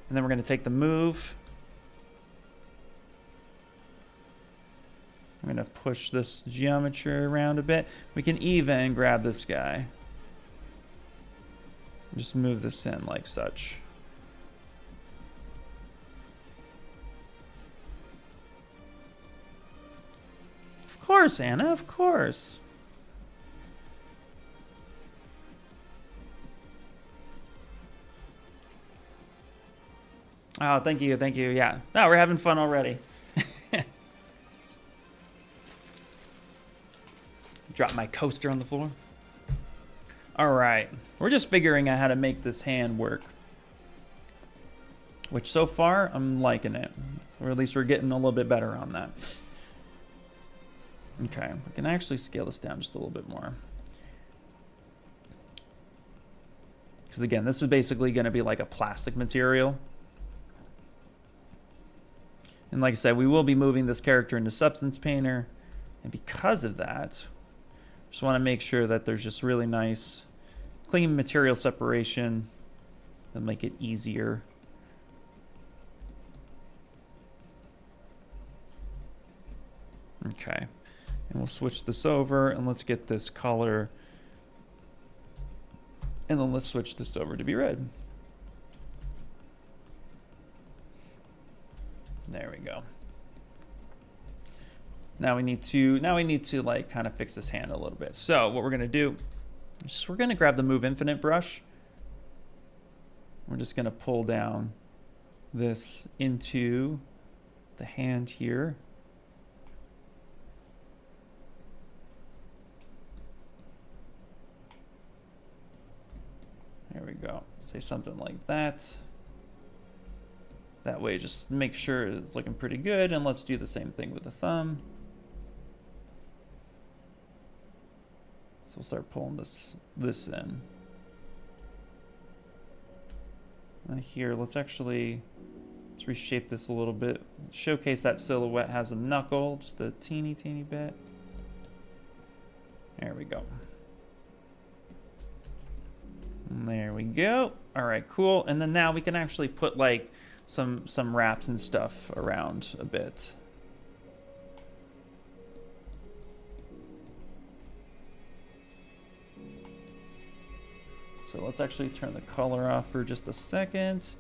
And then we're going to take the move. I'm going to push this geometry around a bit. We can even grab this guy. Just move this in like such. Of course, Anna, of course. Oh, thank you, thank you. Yeah, no, we're having fun already. Drop my coaster on the floor. All right, we're just figuring out how to make this hand work, which so far I'm liking it, or at least we're getting a little bit better on that. Okay, we can actually scale this down just a little bit more. Because again, this is basically going to be like a plastic material. And like I said, we will be moving this character into Substance Painter. And because of that, just want to make sure that there's just really nice, clean material separation and make it easier. Okay. And we'll switch this over and let's get this color. And then let's switch this over to be red. There we go. Now we need to like kind of fix this hand a little bit. So what we're gonna do is we're gonna grab the Move Infinite brush. We're just gonna pull down this into the hand here. There we go. Say something like that. That way, just make sure it's looking pretty good, and let's do the same thing with the thumb. So we'll start pulling this in. And here, let's reshape this a little bit. Showcase that silhouette has a knuckle, just a teeny bit. There we go. And there we go. All right, cool. And then now we can actually put like some wraps and stuff around a bit. So let's actually turn the color off for just a second.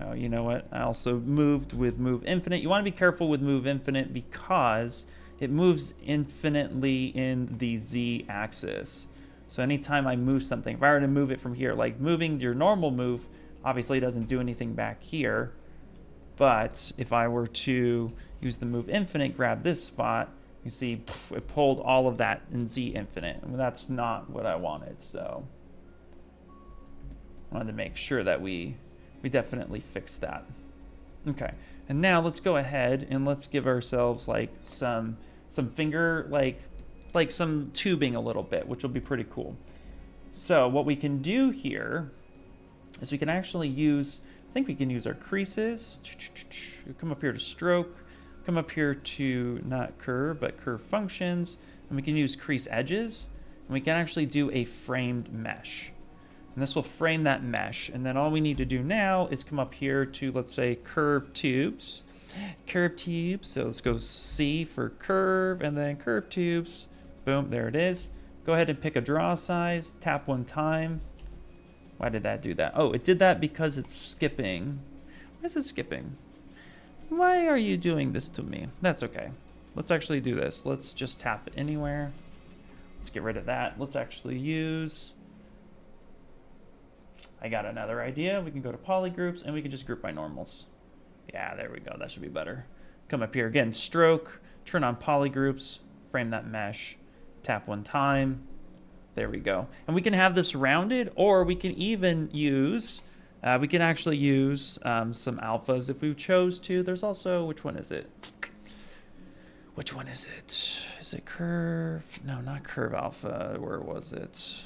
Oh, you know what? I also moved with Move Infinite. You want to be careful with Move Infinite because it moves infinitely in the Z axis. So anytime I move something, if I were to move it from here, like moving your normal move, obviously it doesn't do anything back here. But if I were to use the Move Infinite, grab this spot, you see it pulled all of that in Z Infinite. And that's not what I wanted, so I wanted to make sure that we definitely fixed that. Okay, and now let's go ahead and let's give ourselves like some finger, like some tubing a little bit, which will be pretty cool. So what we can do here is we can actually use, I think we can use our creases. Come up here to stroke, come up here to not curve, but curve functions, and we can use crease edges, and we can actually do a framed mesh. And this will frame that mesh. And then all we need to do now is come up here to, let's say, curve tubes. Curve tubes, so let's go C for curve, and then curve tubes. Boom, there it is. Go ahead and pick a draw size, tap one time. Why did that do that? Oh, it did that because it's skipping. Why is it skipping? Why are you doing this to me? That's okay. Let's actually do this. Let's just tap it anywhere. Let's get rid of that. Let's actually use, I got another idea. We can go to polygroups and we can just group by normals. Yeah, there we go. That should be better. Come up here again, stroke, turn on polygroups, frame that mesh, tap one time. There we go. And we can have this rounded, or we can even use, we can actually use some alphas if we chose to. There's also, which one is it? Which one is it? Is it curve? No, not curve alpha. Where was it?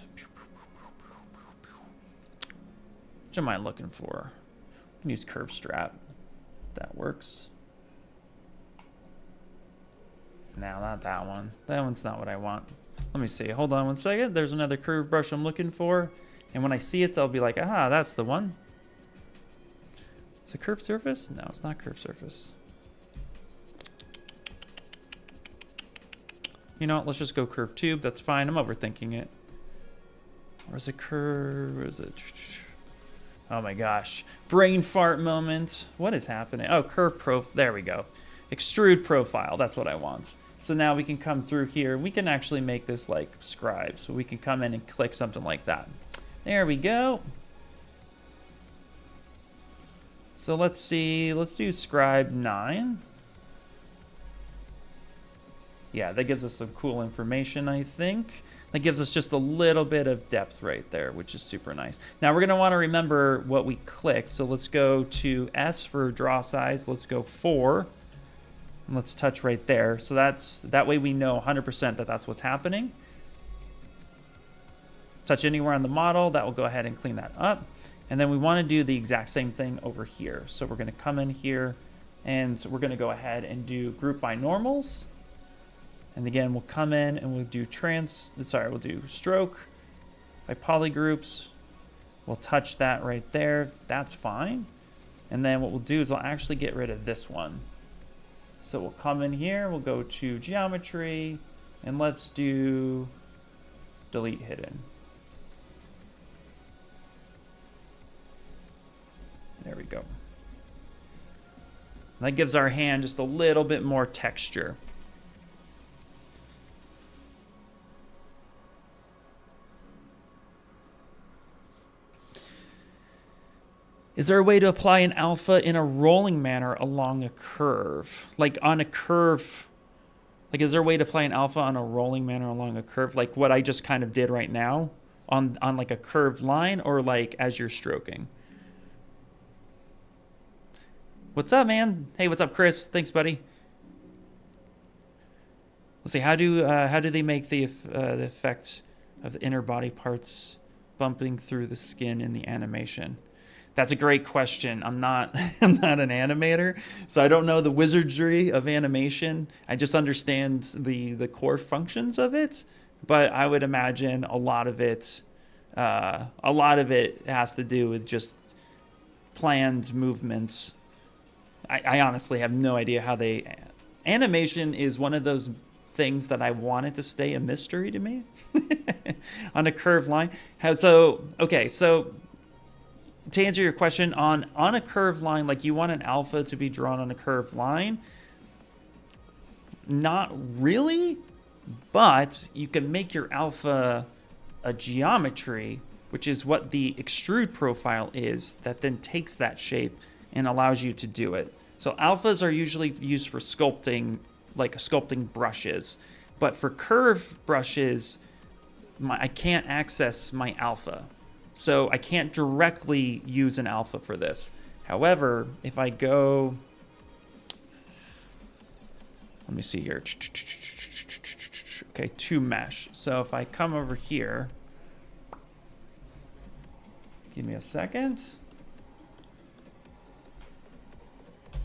Which am I looking for? We can use curve strap. That works. No, not that one. That one's not what I want. Let me see. Hold on one second. There's another curve brush I'm looking for. And when I see it, I'll be like, aha, that's the one. Is it curved surface? No, it's not curved surface. You know what? Let's just go curved tube. That's fine. I'm overthinking it. Or is it curve? Or is it... Oh my gosh. Brain fart moment. What is happening? Oh, curve profile. There we go. Extrude profile. That's what I want. So now we can come through here. We can actually make this like scribe. So we can come in and click something like that. There we go. So let's see. Let's do scribe 9. Yeah, that gives us some cool information, I think. That gives us just a little bit of depth right there, which is super nice. Now we're going to want to remember what we clicked. So let's go to S for draw size. Let's go 4. And let's touch right there. So that way we know 100% that that's what's happening. Touch anywhere on the model. That will go ahead and clean that up. And then we want to do the exact same thing over here. So we're going to come in here and we're going to go ahead and do group by normals. And again, we'll come in and we'll do we'll do stroke by polygroups. We'll touch that right there. That's fine. And then what we'll do is we'll actually get rid of this one. So we'll come in here, we'll go to geometry, and let's do delete hidden. There we go. That gives our hand just a little bit more texture. Is there a way to apply an alpha in a rolling manner along a curve? Like on a curve, like is there a way to apply an alpha on a rolling manner along a curve? Like what I just kind of did right now on like a curved line, or like as you're stroking? What's up, man? Hey, what's up, Chris? Thanks, buddy. Let's see, how do they make the effect of the inner body parts bumping through the skin in the animation? That's a great question. I'm not an animator, so I don't know the wizardry of animation. I just understand the core functions of it, but I would imagine a lot of it has to do with just planned movements. I honestly have no idea how they... Animation is one of those things that I wanted to stay a mystery to me on a curved line. So to answer your question, on a curved line, like you want an alpha to be drawn on a curved line? Not really, but you can make your alpha a geometry, which is what the extrude profile is, that then takes that shape and allows you to do it. So alphas are usually used for sculpting, like sculpting brushes. But for curve brushes, I can't access my alpha. So I can't directly use an alpha for this. However, if I go, let me see here. Okay, to mesh. So if I come over here, give me a second.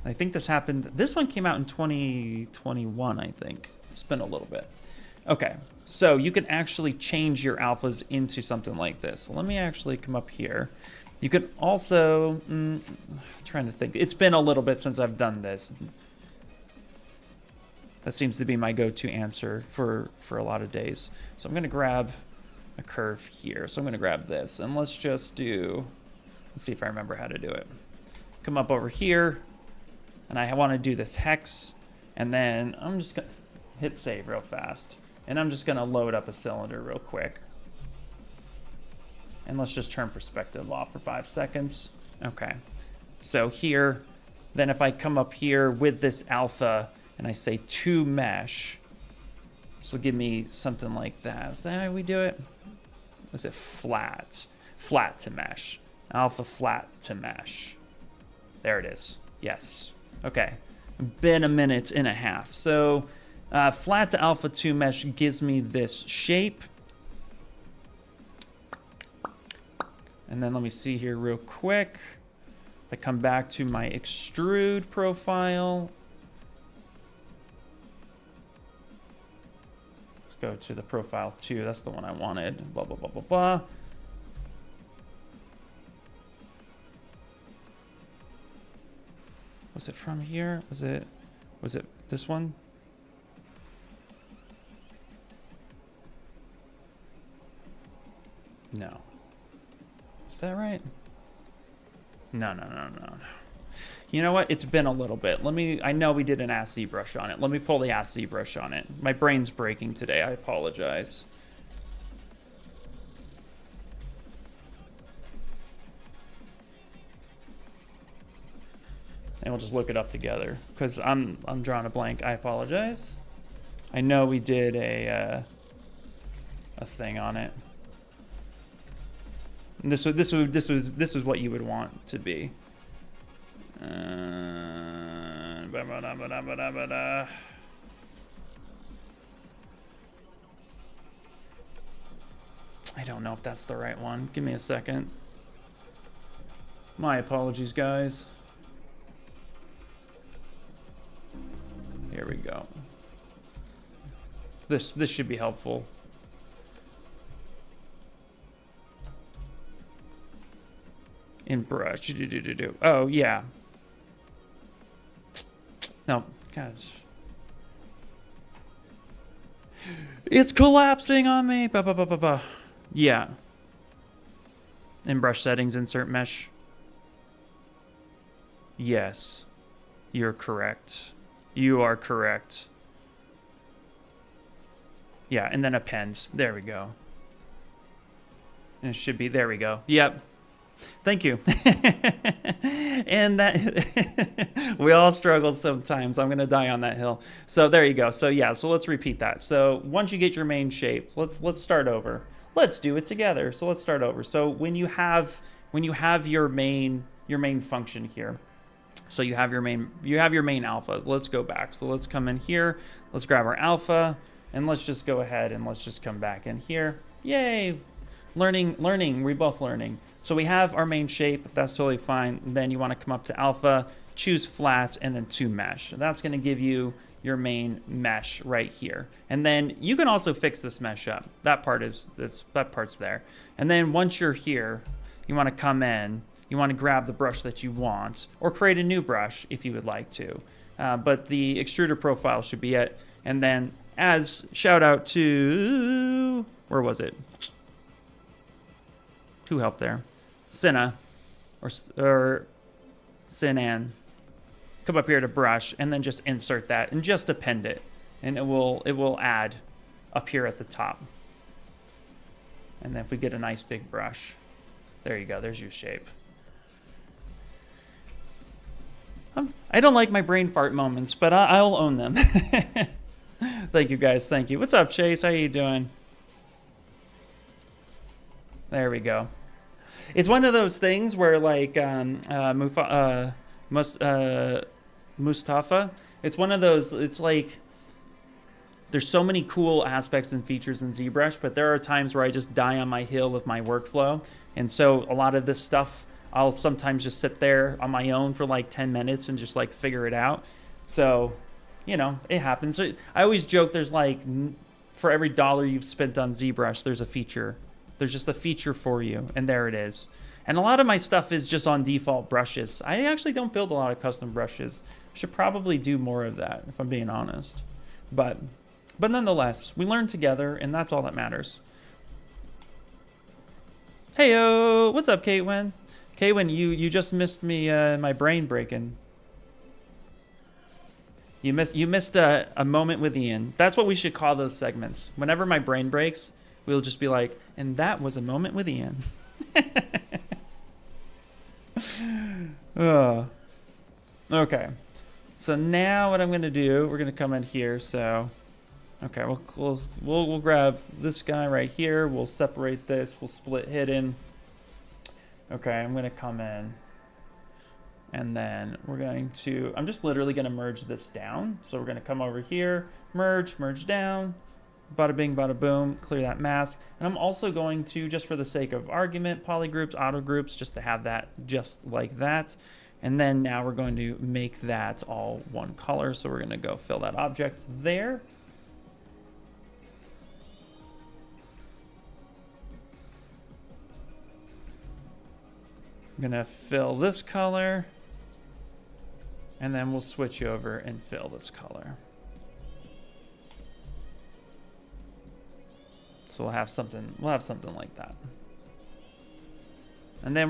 I think this happened, this one came out in 2021, I think. It's been a little bit. Okay, so you can actually change your alphas into something like this. So let me actually come up here. You could also, trying to think, it's been a little bit since I've done this. That seems to be my go-to answer for a lot of days. So I'm gonna grab a curve here. So I'm gonna grab this, and let's just do, let's see if I remember how to do it. Come up over here, and I wanna do this hex, and then I'm just gonna hit save real fast. And I'm just gonna load up a cylinder real quick. And let's just turn perspective off for 5 seconds. Okay, so here, then if I come up here with this alpha and I say to mesh, this will give me something like that. Is that how we do it? Is it flat? Flat to mesh. Alpha flat to mesh. There it is. Yes. Okay. Been a minute and a half. So flat to alpha to mesh gives me this shape. And then let me see here real quick. I come back to my extrude profile. Let's go to the profile 2. That's the one I wanted. Blah, blah, blah, blah, blah. Was it from here? Was it this one? No. Is that right? No. You know what? It's been a little bit. I know we did an ass ZBrush on it. Let me pull the ass ZBrush on it. My brain's breaking today. I apologize. And we'll just look it up together because I'm drawing a blank. I apologize. I know we did a thing on it. And this was what you would want to be. I don't know if that's the right one. Give me a second. My apologies, guys. Here we go. This should be helpful. In brush. Oh, yeah. No, gosh. It's collapsing on me. Yeah. In brush settings, insert mesh. Yes. You're correct. You are correct. Yeah, and then append. There we go. And it should be, there we go. Yep. Thank you. And that we all struggle sometimes. I'm gonna die on that hill. So there you go. So yeah, so let's repeat that. So once you get your main shapes, let's start over. Let's do it together. So let's start over. So when you have your main function here, so you have your main alpha. Let's go back. So let's come in here. Let's grab our alpha, and let's just go ahead and let's just come back in here. Yay! Learning. We're both learning. So we have our main shape. That's totally fine. Then you want to come up to alpha, choose flat, and then to mesh. That's going to give you your main mesh right here. And then you can also fix this mesh up. That part's there. And then once you're here, you want to come in. You want to grab the brush that you want, or create a new brush if you would like to. But the extruder profile should be it. And then as shout out to, where was it? Who helped there? Cinna or Sinan. Come up here to brush and then just insert that and just append it. And it will add up here at the top. And then if we get a nice big brush, there you go, there's your shape. I don't like my brain fart moments, but I'll own them. Thank you guys, thank you. What's up, Chase? How you doing? There we go. It's one of those things where, like, Mustafa, it's one of those, it's like, there's so many cool aspects and features in ZBrush, but there are times where I just die on my hill with my workflow. And so a lot of this stuff, I'll sometimes just sit there on my own for like 10 minutes and just like figure it out. So, you know, it happens. I always joke there's like, for every $1 you've spent on ZBrush, there's a feature. There's just a feature for you, and there it is. And a lot of my stuff is just on default brushes. I actually don't build a lot of custom brushes. I should probably do more of that, if I'm being honest. But nonetheless, we learn together, and that's all that matters. Heyo, what's up, Katewin? Katewin, you just missed me, my brain breaking. You missed a moment with Ian. That's what we should call those segments. Whenever my brain breaks, we'll just be like, and that was a moment with Ian. Okay. So now what I'm going to do, we're going to come in here. So, okay, we'll grab this guy right here. We'll separate this. We'll split hidden. Okay, I'm going to come in. And then we're going to, I'm just literally going to merge this down. So we're going to come over here, merge down. Bada bing, bada boom, clear that mask. And I'm also going to, just for the sake of argument, polygroups, auto groups, just to have that just like that. And then now we're going to make that all one color. So we're going to go fill that object there. I'm going to fill this color. And then we'll switch over and fill this color. So we'll have something like that. And then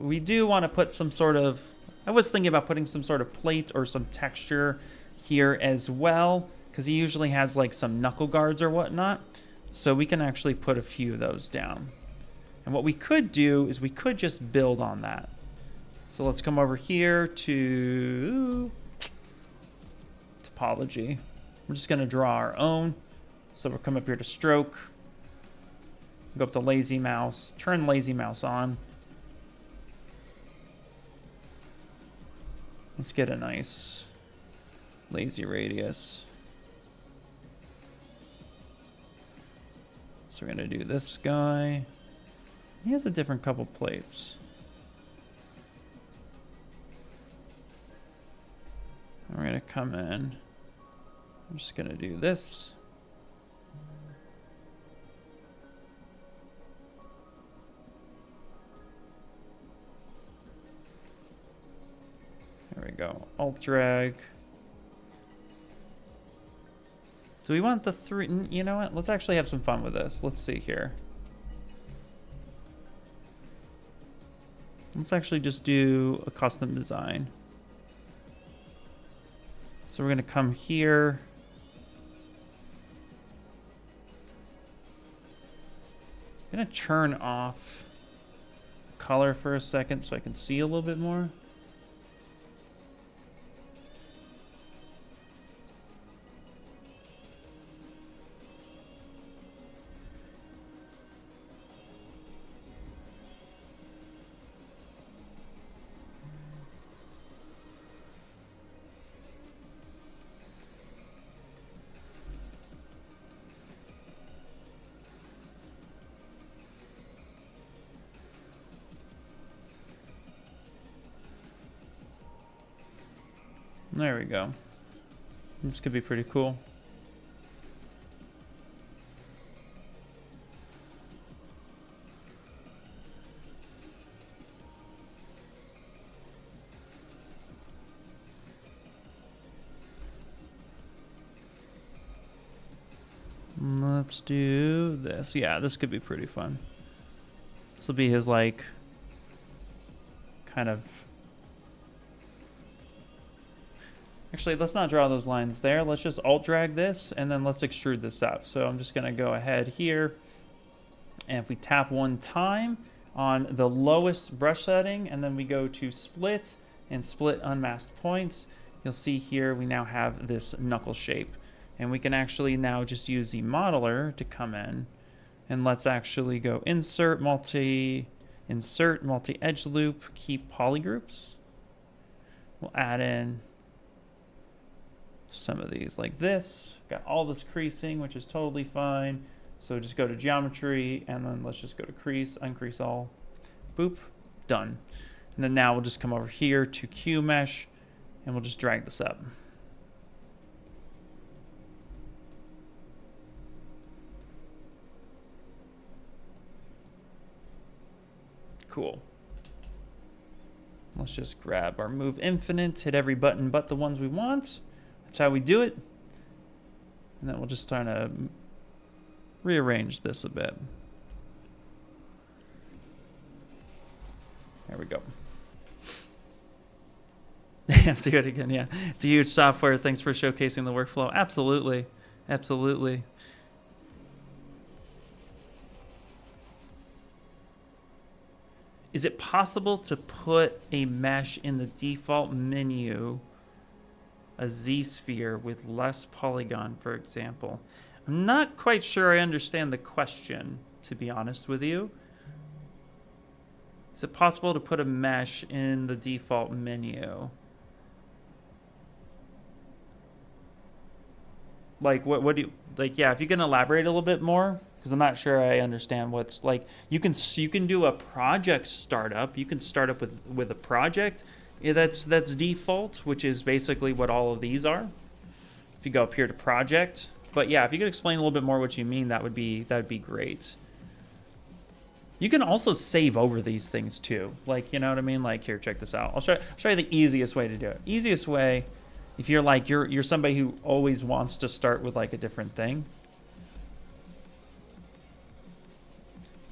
we do want to put some sort of, I was thinking about putting some sort of plate or some texture here as well, because he usually has like some knuckle guards or whatnot. So we can actually put a few of those down. And what we could do is we could just build on that. So let's come over here to topology. We're just going to draw our own. So we'll come up here to stroke. Go up to lazy mouse, turn lazy mouse on. Let's get a nice lazy radius. So we're going to do this guy. He has a different couple plates. We're going to come in. I'm just going to do this. There we go. Alt drag. So we want the three. You know what? Let's actually have some fun with this. Let's see here. Let's actually just do a custom design. So we're going to come here. I'm going to turn off color for a second so I can see a little bit more. There we go. This could be pretty cool. Let's do this. Yeah, this could be pretty fun. This will be his, like, kind of... Actually, let's not draw those lines there. Let's just alt drag this, and then let's extrude this up. So I'm just going to go ahead here, and if we tap one time on the lowest brush setting, and then we go to split and split unmasked points, you'll see here we now have this knuckle shape. And we can actually now just use the modeler to come in, and let's actually go insert multi-edge loop, keep polygroups. We'll add in some of these like this. Got all this creasing, which is totally fine. So just go to geometry, and then let's just go to crease, uncrease all. Boop, done. And then now we'll just come over here to QMesh, and we'll just drag this up. Cool. Let's just grab our move infinite, hit every button but the ones we want. That's how we do it. And then we'll just try to rearrange this a bit. There we go. Have to do it again, yeah. It's a huge software. Thanks for showcasing the workflow. Absolutely. Absolutely. Is it possible to put a mesh in the default menu, a Z-sphere with less polygon, for example? I'm not quite sure I understand the question, to be honest with you. Is it possible to put a mesh in the default menu? Like, what do you, like, yeah, if you can elaborate a little bit more, because I'm not sure I understand what's, like, you can do a project startup. You can start up with a project. Yeah, that's default, which is basically what all of these are. If you go up here to project, but yeah, if you could explain a little bit more what you mean, that would be great. You can also save over these things too. Like, you know what I mean? Like, here, check this out. I'll show you the easiest way to do it. Easiest way, if you're like you're somebody who always wants to start with like a different thing.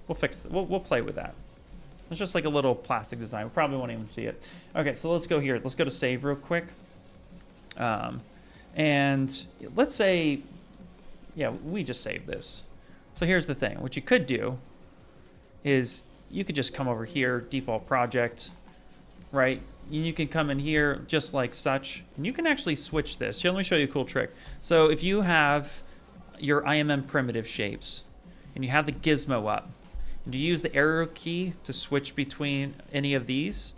We'll fix it. We'll play with that. It's just like a little plastic design. We probably won't even see it. Okay, so let's go here. Let's go to save real quick. And let's say, yeah, we just saved this. So here's the thing. What you could do is you could just come over here, default project, right? And you can come in here just like such. And you can actually switch this. Here, let me show you a cool trick. So if you have your IMM primitive shapes and you have the gizmo up, and you use the arrow key to switch between any of these,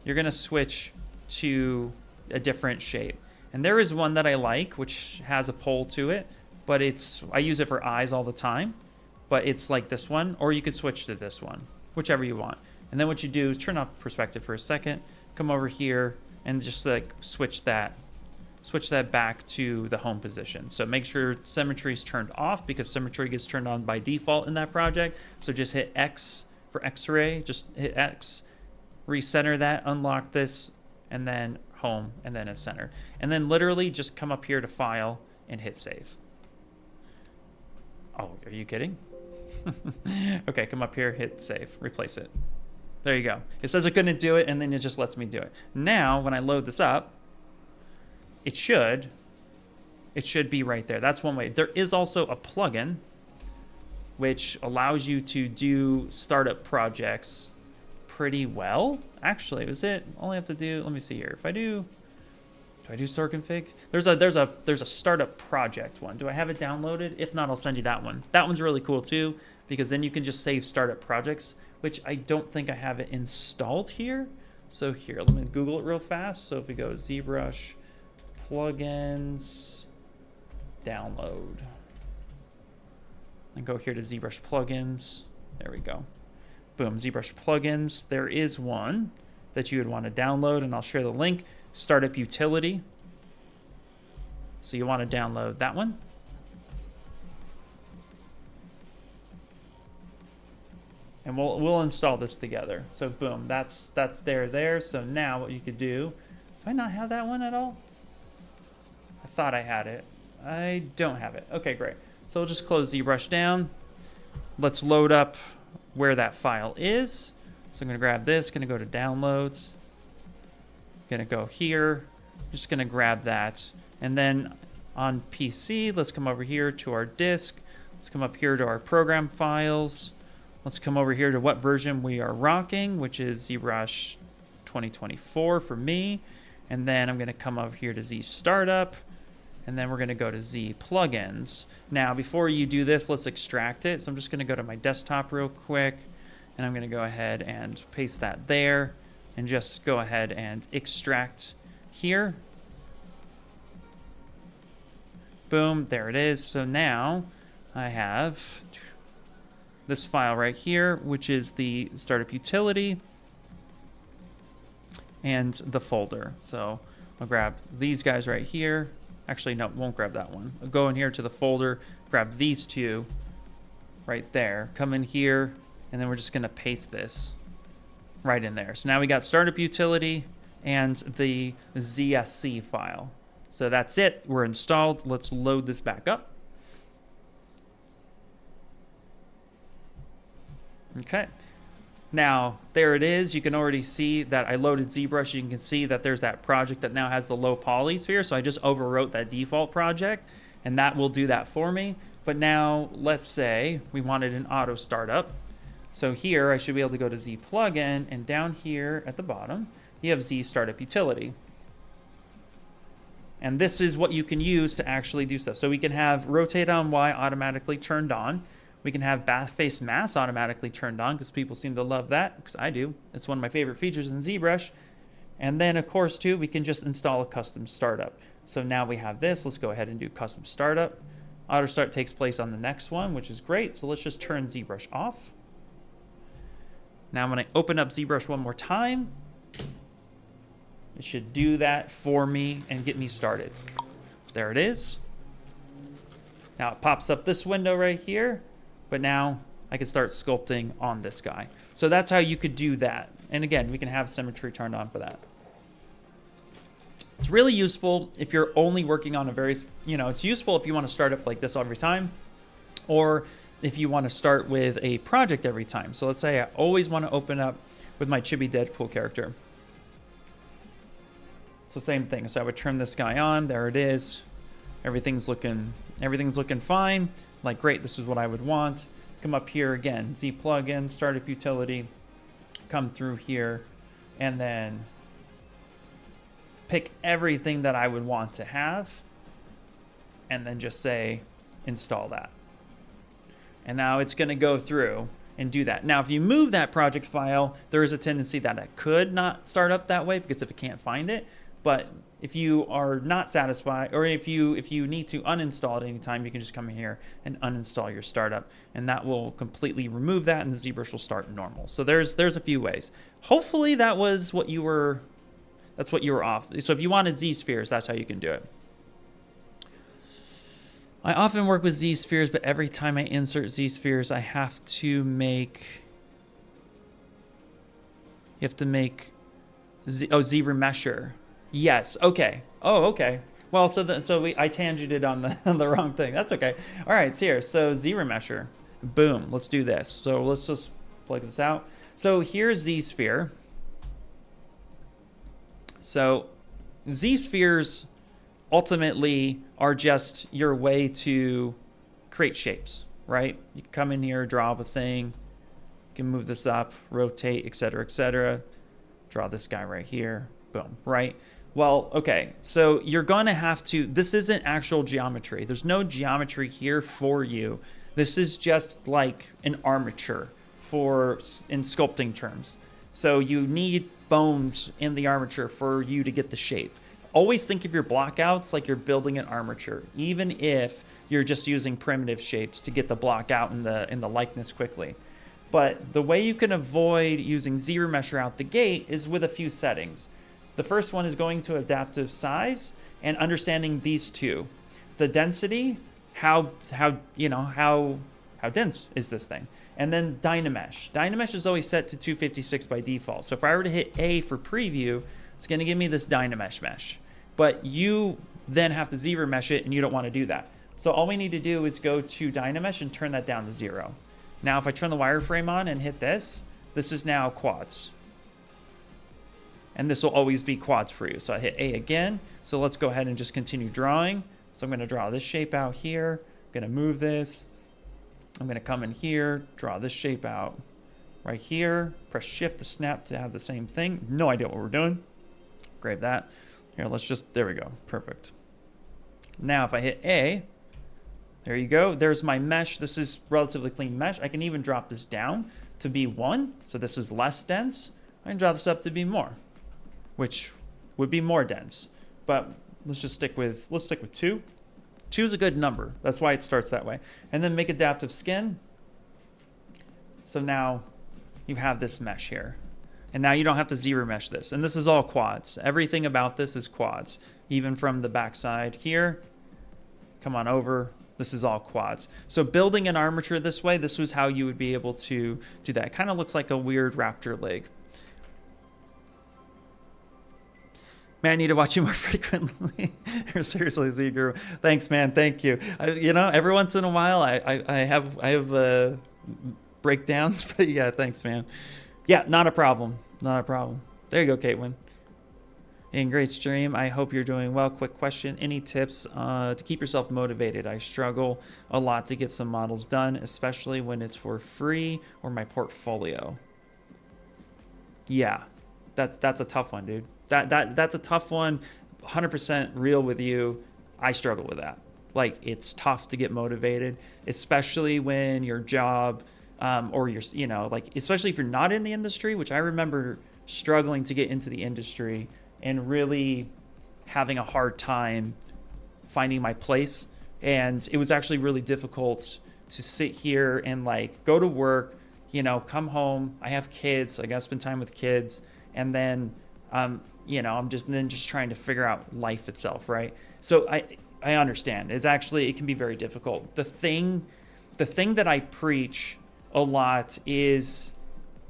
you're going to switch to a different shape. And there is one that I like, which has a pole to it, but I use it for eyes all the time, but it's like this one, or you could switch to this one, whichever you want. And then what you do is turn off perspective for a second, come over here, and just like switch that back to the home position. So make sure symmetry is turned off, because symmetry gets turned on by default in that project. So just hit X for X-ray, just hit X, recenter that, unlock this, and then home, and then it's center. And then literally just come up here to file and hit save. Oh, are you kidding? Okay, come up here, hit save, replace it. There you go. It says it couldn't do it, and then it just lets me do it. Now, when I load this up, it should be right there. That's one way. There is also a plugin which allows you to do startup projects pretty well. Actually, was it only have to do, let me see here. If I do I do store config? There's a startup project one. Do I have it downloaded? If not, I'll send you that one. That one's really cool too, because then you can just save startup projects, which I don't think I have it installed here. So here, let me Google it real fast. So if we go ZBrush plugins, download, and go here to ZBrush plugins. There we go. Boom, ZBrush plugins. There is one that you would want to download, and I'll share the link. Startup utility. So you want to download that one. And we'll install this together. So boom, that's there. So now what you could do, do I not have that one at all? I thought I had it. I don't have it. Okay, great. So we'll just close ZBrush down. Let's load up where that file is. So I'm gonna grab this, gonna go to downloads. Gonna go here, just gonna grab that. And then on PC, let's come over here to our disk. Let's come up here to our program files. Let's come over here to what version we are rocking, which is ZBrush 2024 for me. And then I'm gonna come over here to Z Startup, and then we're gonna go to Z Plugins. Now, before you do this, let's extract it. So I'm just gonna go to my desktop real quick, and I'm gonna go ahead and paste that there, and just go ahead and extract here. Boom, there it is. So now I have this file right here, which is the startup utility and the folder. So I'll grab these guys right here. Actually, no, won't grab that one. I'll go in here to the folder, grab these two right there, come in here, and then we're just gonna paste this right in there. So now we got startup utility and the ZSC file. So that's it, we're installed. Let's load this back up. Okay, now there it is. You can already see that I loaded ZBrush. You can see that there's that project that now has the low poly sphere. So I just overwrote that default project, and that will do that for me. But now let's say we wanted an auto startup. So here I should be able to go to Z plugin, and down here at the bottom, you have Z startup utility. And this is what you can use to actually do stuff. So we can have rotate on Y automatically turned on. We can have bath face mask automatically turned on, because people seem to love that, because I do. It's one of my favorite features in ZBrush. And then of course too, we can just install a custom startup. So now we have this. Let's go ahead and do custom startup. Auto start takes place on the next one, which is great. So let's just turn ZBrush off. Now when I open up ZBrush one more time, it should do that for me and get me started. There it is. Now it pops up this window right here, but now I can start sculpting on this guy. So that's how you could do that. And again, we can have symmetry turned on for that. It's really useful if you're only working on a very, it's useful if you want to start up like this every time, or if you want to start with a project every time. So let's say I always want to open up with my chibi Deadpool character. So same thing. So I would trim this guy on. There it is. Everything's looking fine. Like, great, this is what I would want. Come up here again, Z plugin, startup utility, come through here, and then pick everything that I would want to have, and then just say install that. And now it's going to go through and do that. Now, if you move that project file, there is a tendency that it could not start up that way, because if it can't find it. But if you are not satisfied, or if you need to uninstall at any time, you can just come in here and uninstall your startup, and that will completely remove that, and the ZBrush will start normal. So there's a few ways. Hopefully that was what you were, that's what you were off. So if you wanted Z spheres, that's how you can do it. I often work with Z spheres, but every time I insert Z spheres, I have to make, ZRemesher. Yes. Okay. Oh, okay. Well, I tangented on the wrong thing. That's okay. All right, it's here. So ZRemesher. Boom. Let's do this. So let's just plug this out. So here's Z sphere. So Z spheres ultimately are just your way to create shapes, right? You can come in here, draw up a thing, you can move this up, rotate, etc., draw this guy right here, boom, right? Well, okay, so you're gonna have to, this isn't actual geometry. There's no geometry here for you. This is just like an armature in sculpting terms. So you need bones in the armature for you to get the shape. Always think of your blockouts like you're building an armature, even if you're just using primitive shapes to get the block out in the likeness quickly. But the way you can avoid using ZRemesher out the gate is with a few settings. The first one is going to adaptive size and understanding these two. The density, how dense is this thing? And then Dynamesh. Dynamesh is always set to 256 by default. So if I were to hit A for preview, it's going to give me this Dynamesh mesh. But you then have to ZRemesh it, and you don't want to do that. So all we need to do is go to Dynamesh and turn that down to 0. Now if I turn the wireframe on and hit this is now quads. And this will always be quads for you. So I hit A again. So let's go ahead and just continue drawing. So I'm going to draw this shape out here. I'm going to move this. I'm going to come in here, draw this shape out right here. Press Shift to snap to have the same thing. No idea what we're doing. Grab that. Here, there we go. Perfect. Now if I hit A, there you go. There's my mesh. This is relatively clean mesh. I can even drop this down to be 1. So this is less dense. I can drop this up to be more, which would be more dense. But let's stick with 2. 2 is a good number. That's why it starts that way. And then make adaptive skin. So now you have this mesh here. And now you don't have to ZRemesh this. And this is all quads. Everything about this is quads. Even from the backside here. Come on over. This is all quads. So building an armature this way, this was how you would be able to do that. It kind of looks like a weird raptor leg. Man, I need to watch you more frequently. Seriously, Z Guru. Thanks, man. Thank you. Every once in a while, I have breakdowns, but yeah, thanks, man. Yeah, not a problem. Not a problem. There you go, Caitlin. Great stream. I hope you're doing well. Quick question. Any tips to keep yourself motivated? I struggle a lot to get some models done, especially when it's for free or my portfolio. Yeah, that's a tough one, dude. That's a tough one. 100% real with you. I struggle with that. Like, it's tough to get motivated, especially when your job or your, especially if you're not in the industry, which I remember struggling to get into the industry and really having a hard time finding my place. And it was actually really difficult to sit here and go to work, come home. I have kids. So I got to spend time with kids. And then, I'm just trying to figure out life itself, right? So I understand. It can be very difficult. The thing that I preach a lot is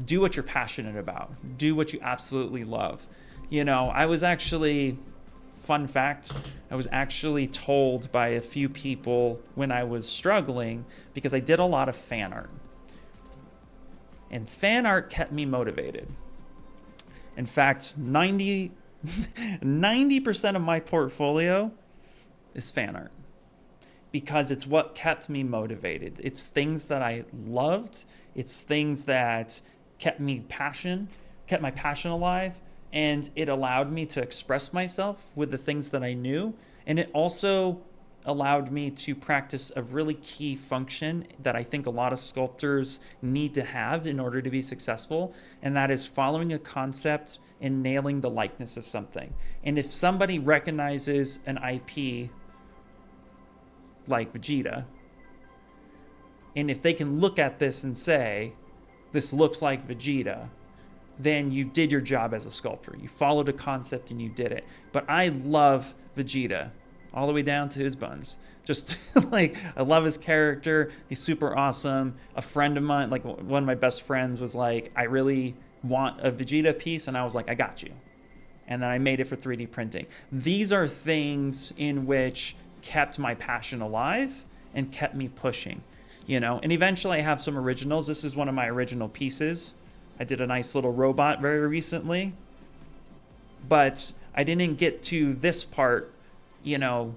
do what you're passionate about. Do what you absolutely love. Fun fact, I was actually told by a few people when I was struggling because I did a lot of fan art. And fan art kept me motivated. In fact, 90% of my portfolio is fan art because it's what kept me motivated. It's things that I loved. It's things that kept my passion alive, and it allowed me to express myself with the things that I knew. And it also allowed me to practice a really key function that I think a lot of sculptors need to have in order to be successful, and that is following a concept and nailing the likeness of something. And if somebody recognizes an IP like Vegeta, and if they can look at this and say, this looks like Vegeta, then you did your job as a sculptor. You followed a concept and you did it. But I love Vegeta all the way down to his buns. Just I love his character. He's super awesome. A friend of mine, one of my best friends was like, I really want a Vegeta piece. And I was like, I got you. And then I made it for 3D printing. These are things in which kept my passion alive and kept me pushing, and eventually I have some originals. This is one of my original pieces. I did a nice little robot very recently, but I didn't get to this part you know,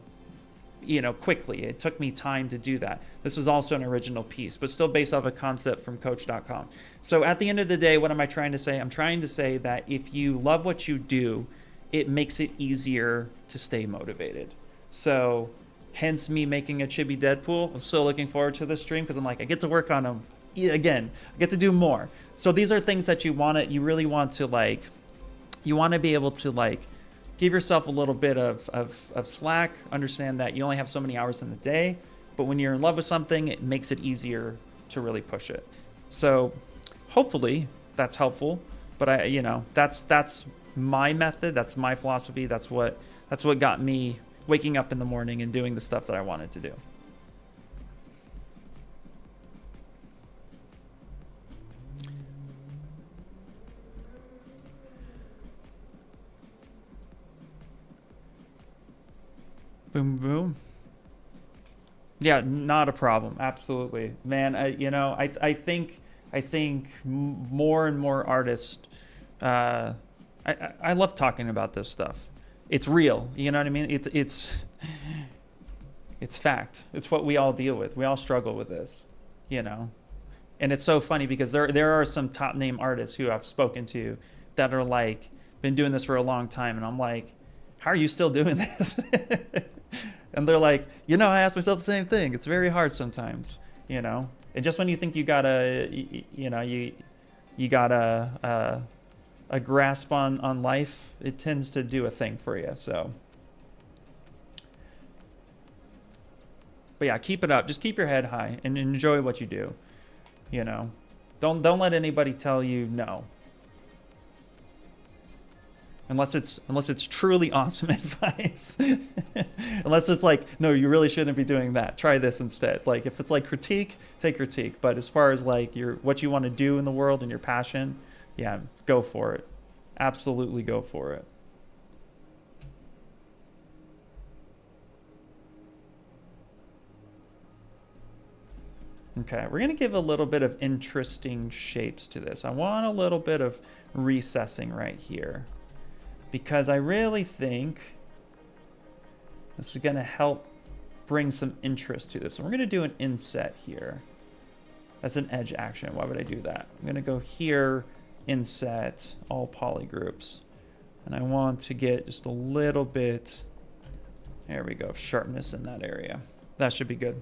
quickly. It took me time to do that. This is also an original piece, but still based off a concept from coach.com. So at the end of the day, what am I trying to say? I'm trying to say that if you love what you do, it makes it easier to stay motivated. So hence me making a chibi Deadpool. I'm still looking forward to this stream because I'm like, I get to work on them again. I get to do more. So these are things that you really want to like, you want to be able to like, give yourself a little bit of slack. Understand that you only have so many hours in the day, but when you're in love with something, it makes it easier to really push it. So hopefully that's helpful, but that's my method. That's my philosophy. That's what got me waking up in the morning and doing the stuff that I wanted to do. Boom, boom. Yeah, not a problem. Absolutely, man. I think more and more artists. I love talking about this stuff. It's real. You know what I mean? It's fact. It's what we all deal with. We all struggle with this. And it's so funny because there are some top name artists who I've spoken to that are like been doing this for a long time, and I'm like, how are you still doing this? And they're like, I ask myself the same thing. It's very hard sometimes, And just when you think you got a grasp on life, it tends to do a thing for you. So, but yeah, keep it up. Just keep your head high and enjoy what you do. Don't let anybody tell you no. Unless it's truly awesome advice. Unless it's like, no, you really shouldn't be doing that. Try this instead. Like if it's like critique, take critique. But as far as like what you want to do in the world and your passion, yeah, go for it. Absolutely go for it. Okay, we're gonna give a little bit of interesting shapes to this. I want a little bit of recessing right here, because I really think this is going to help bring some interest to this. So we're going to do an inset here. That's an edge action. Why would I do that? I'm going to go here, inset, all poly groups. And I want to get just a little bit, there we go, of sharpness in that area. That should be good.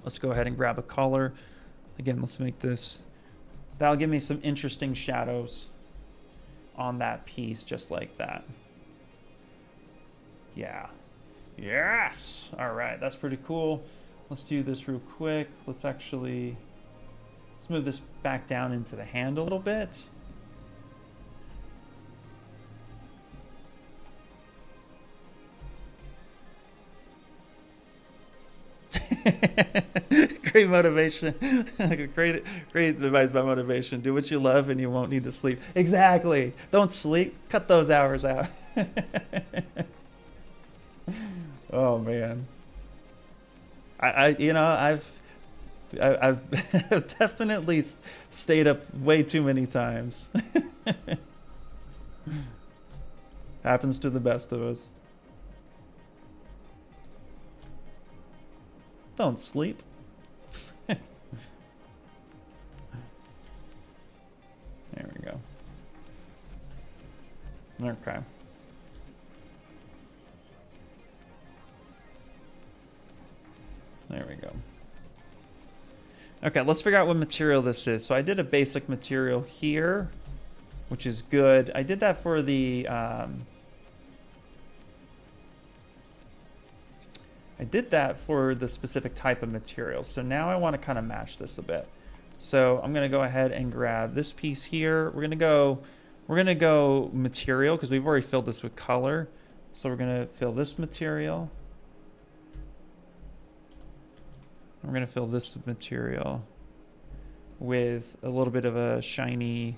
Let's go ahead and grab a color. Again, let's make this, that'll give me some interesting shadows on that piece, just like that. Yeah. Yes. All right, that's pretty cool. Let's do this real quick. Let's move this back down into the hand a little bit. Great motivation. great advice about motivation. Do what you love and you won't need to sleep. Exactly. Don't sleep. Cut those hours out. Oh man. I've definitely stayed up way too many times. Happens to the best of us. Don't sleep. There we go. Okay. There we go. Okay, let's figure out what material this is. So I did a basic material here, which is good. I did that for the specific type of material. So now I want to kind of match this a bit. So I'm going to go ahead and grab this piece here. We're going to go material because we've already filled this with color. So we're going to fill this material. We're going to fill this material with a little bit of a shiny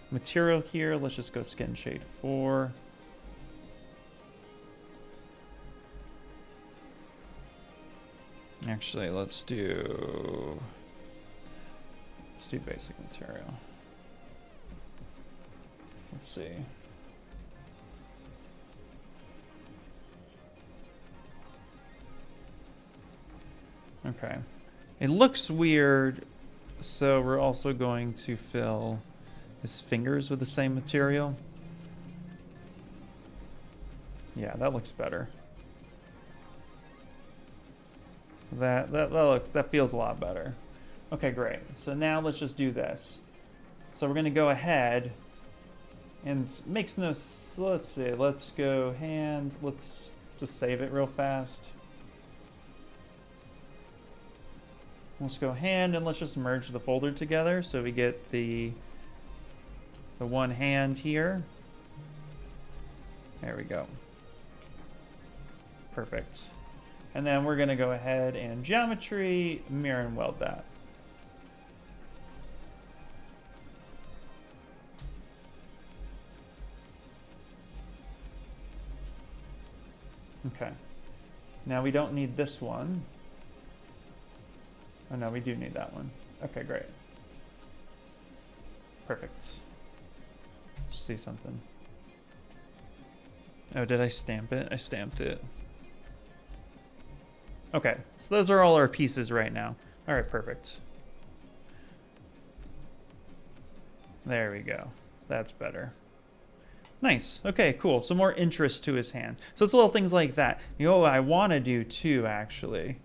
material here. Let's just go skin shade 4. Actually, let's do basic material. Let's see. Okay. It looks weird, so we're also going to fill his fingers with the same material. Yeah, that looks better. That feels a lot better. Okay, great. So now let's just do this. So we're going to go ahead and makes no. Let's see. Let's go hand. Let's just save it real fast. Let's go hand and let's just merge the folder together so we get the one hand here. There we go. Perfect. And then we're going to go ahead and geometry, mirror and weld that. Okay. Now we don't need this one. Oh no, we do need that one. Okay, great. Perfect. Let's see something. Oh, did I stamp it? I stamped it. Okay, so those are all our pieces right now. All right, perfect. There we go. That's better. Nice. Okay, cool. Some more interest to his hands. So it's little things like that. You know what I want to do too, actually,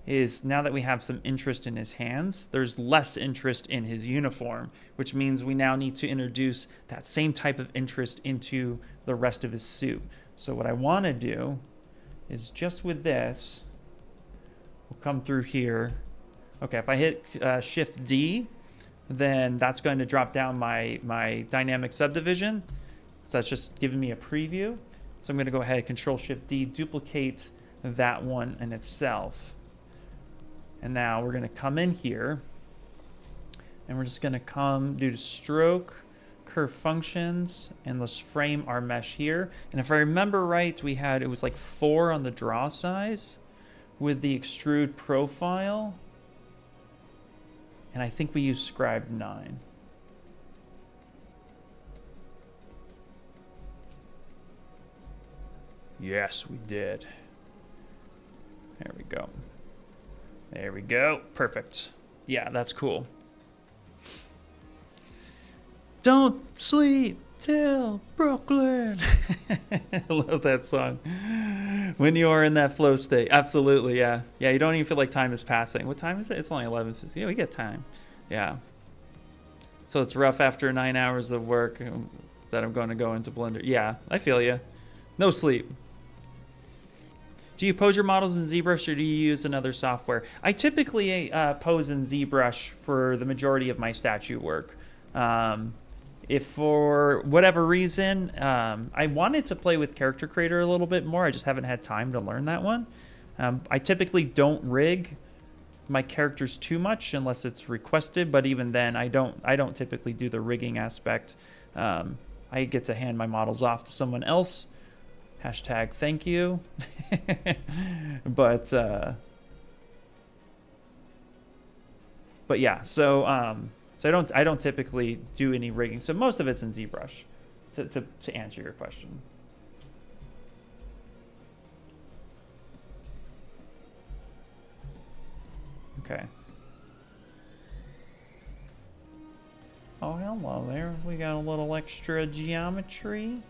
is now that we have some interest in his hands, there's less interest in his uniform, which means we now need to introduce that same type of interest into the rest of his suit. So what I want to do is just with this, we'll come through here. Okay, if I hit Shift D, then that's going to drop down my dynamic subdivision. So that's just giving me a preview. So I'm going to go ahead, Control Shift D, duplicate that one in itself. And now we're going to come in here and we're just going to come do stroke, curve functions, and let's frame our mesh here. And if I remember right, it was like 4 on the draw size with the extrude profile. And I think we use scribe 9. Yes, we did. There we go. There we go. Perfect. Yeah, that's cool. Don't sleep till Brooklyn. I love that song. When you are in that flow state. Absolutely, yeah. Yeah, you don't even feel like time is passing. What time is it? It's only 11:50. Yeah, we get time. Yeah. So it's rough after 9 hours of work that I'm going to go into Blender. Yeah, I feel you. No sleep. Do you pose your models in ZBrush or do you use another software? I typically pose in ZBrush for the majority of my statue work. If for whatever reason, I wanted to play with Character Creator a little bit more, I just haven't had time to learn that one. I typically don't rig my characters too much unless it's requested, but even then, I don't typically do the rigging aspect. I get to hand my models off to someone else. Hashtag thank you. But yeah, so I don't typically do any rigging. So most of it's in ZBrush to answer your question. Okay. Oh, hello there. We got a little extra geometry.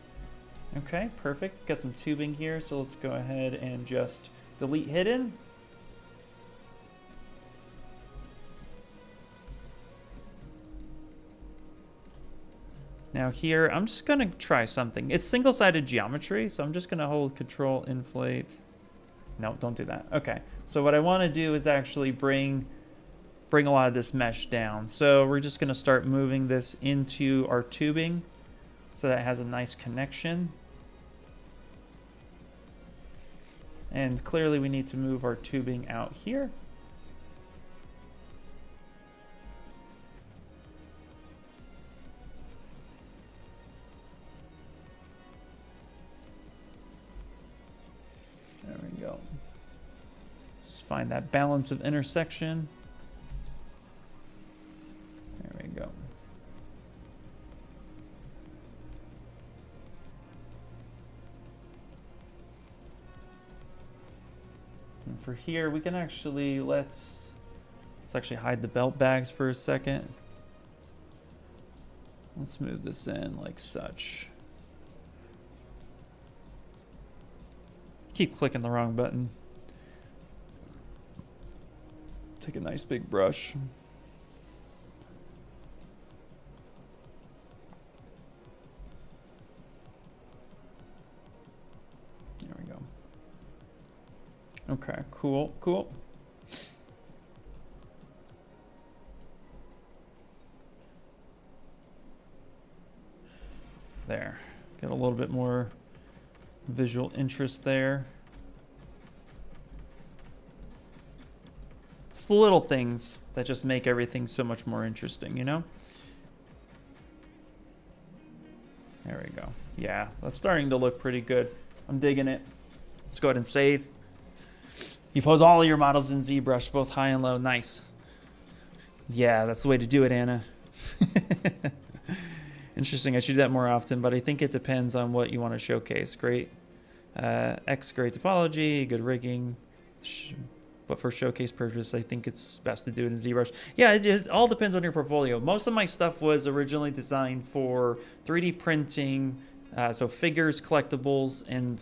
Okay, perfect. Got some tubing here, so let's go ahead and just delete hidden. Now here, I'm just gonna try something. It's single-sided geometry, so I'm just gonna hold Control, inflate. No, don't do that. Okay, so what I wanna do is actually bring a lot of this mesh down. So we're just gonna start moving this into our tubing so that it has a nice connection. And clearly we need to move our tubing out here. There we go. Just find that balance of intersection. There we go. for here, we can actually, let's actually hide the belt bags for a second. Let's move this in like such. Keep clicking the wrong button. Take a nice big brush. There we go. Okay, cool, cool. There. Get a little bit more visual interest there. It's the little things that just make everything so much more interesting, you know? There we go. Yeah, that's starting to look pretty good. I'm digging it. Let's go ahead and save. You pose all of your models in ZBrush, both high and low. Nice. Yeah, that's the way to do it, Anna. Interesting. I should do that more often, but I think it depends on what you want to showcase. Great. X, great topology, good rigging. But for showcase purpose, I think it's best to do it in ZBrush. Yeah, it all depends on your portfolio. Most of my stuff was originally designed for 3D printing, so figures, collectibles, and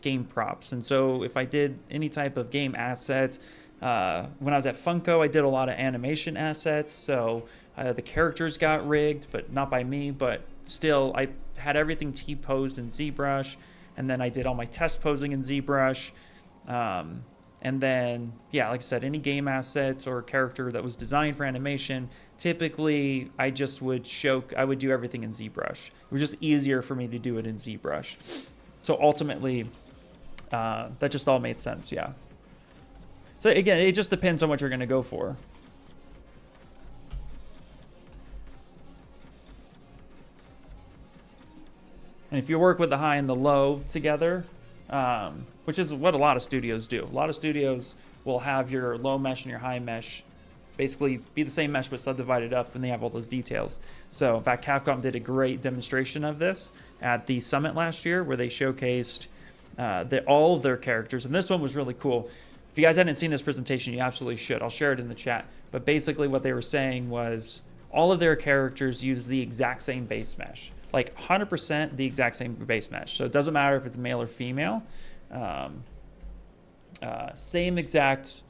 game props. And so if I did any type of game asset, when I was at Funko, I did a lot of animation assets. So the characters got rigged, but not by me. But still, I had everything T-posed in ZBrush. And then I did all my test posing in ZBrush. And then, yeah, like I said, any game assets or character that was designed for animation, typically I would do everything in ZBrush. It was just easier for me to do it in ZBrush. So ultimately, that just all made sense, yeah. So again, it just depends on what you're going to go for. And if you work with the high and the low together, which is what a lot of studios do. A lot of studios will have your low mesh and your high mesh basically be the same mesh but subdivided up, and they have all those details. So in fact, Capcom did a great demonstration of this at the summit last year where they showcased all of their characters. And this one was really cool. If you guys hadn't seen this presentation, you absolutely should. I'll share it in the chat. But basically what they were saying was all of their characters use the exact same base mesh. Like 100% the exact same base mesh. So it doesn't matter if it's male or female. Same exact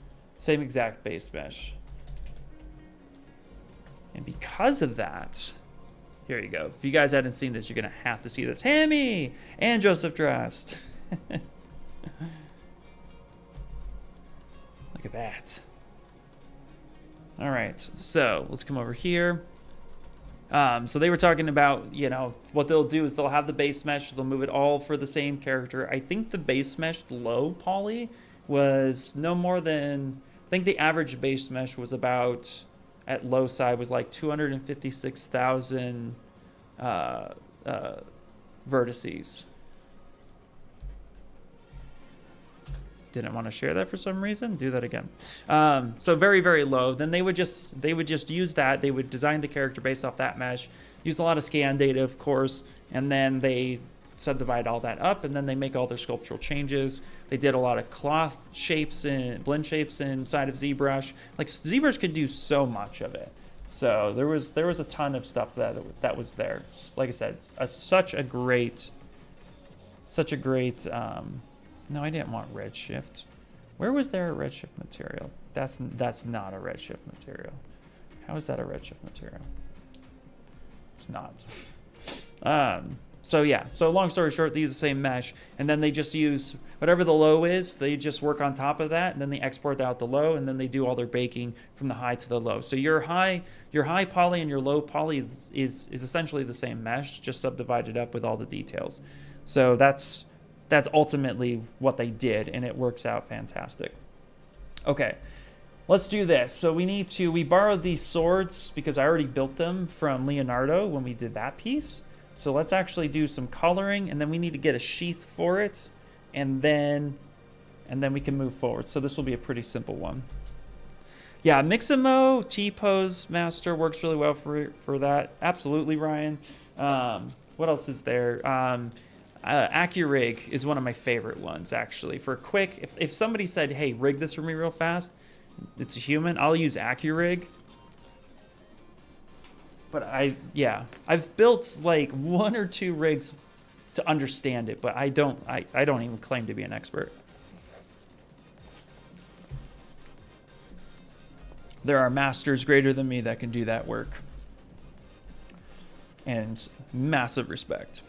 base mesh. And because of that, here you go. If you guys hadn't seen this, you're gonna have to see this. Hammy and Joseph Drast. Look at that. All right, so let's come over here. So they were talking about, you know, what they'll do is they'll have the base mesh, they'll move it all for the same character. I think the base mesh low poly was no more than, I think the average base mesh was about, at low side, was like 256,000 vertices. Didn't want to share that for some reason. Do that again. So very, very low. Then they would just use that. They would design the character based off that mesh. Used a lot of scan data, of course, and then they subdivide all that up, and then they make all their sculptural changes. They did a lot of cloth shapes and blend shapes inside of ZBrush. Like ZBrush could do so much of it. So there was a ton of stuff that was there. Like I said, such a great. No, I didn't want redshift. Where was there a redshift material? That's not a redshift material. How is that a redshift material? It's not. So yeah, so long story short, they use the same mesh, and then they just use whatever the low is, they just work on top of that, and then they export out the low, and then they do all their baking from the high to the low. So your high poly and your low poly is essentially the same mesh, just subdivided up with all the details. So that's ultimately what they did, and it works out fantastic. Okay, let's do this. So we borrowed these swords because I already built them from Leonardo when we did that piece. So let's actually do some coloring, and then we need to get a sheath for it, and then we can move forward. So this will be a pretty simple one. Yeah, Mixamo T-Pose Master works really well for that. Absolutely, Ryan. What else is there? AccuRig is one of my favorite ones, actually. For quick, if somebody said, hey, rig this for me real fast, it's a human, I'll use AccuRig. But I've built like 1 or 2 rigs to understand it, but I don't even claim to be an expert. There are masters greater than me that can do that work. And massive respect.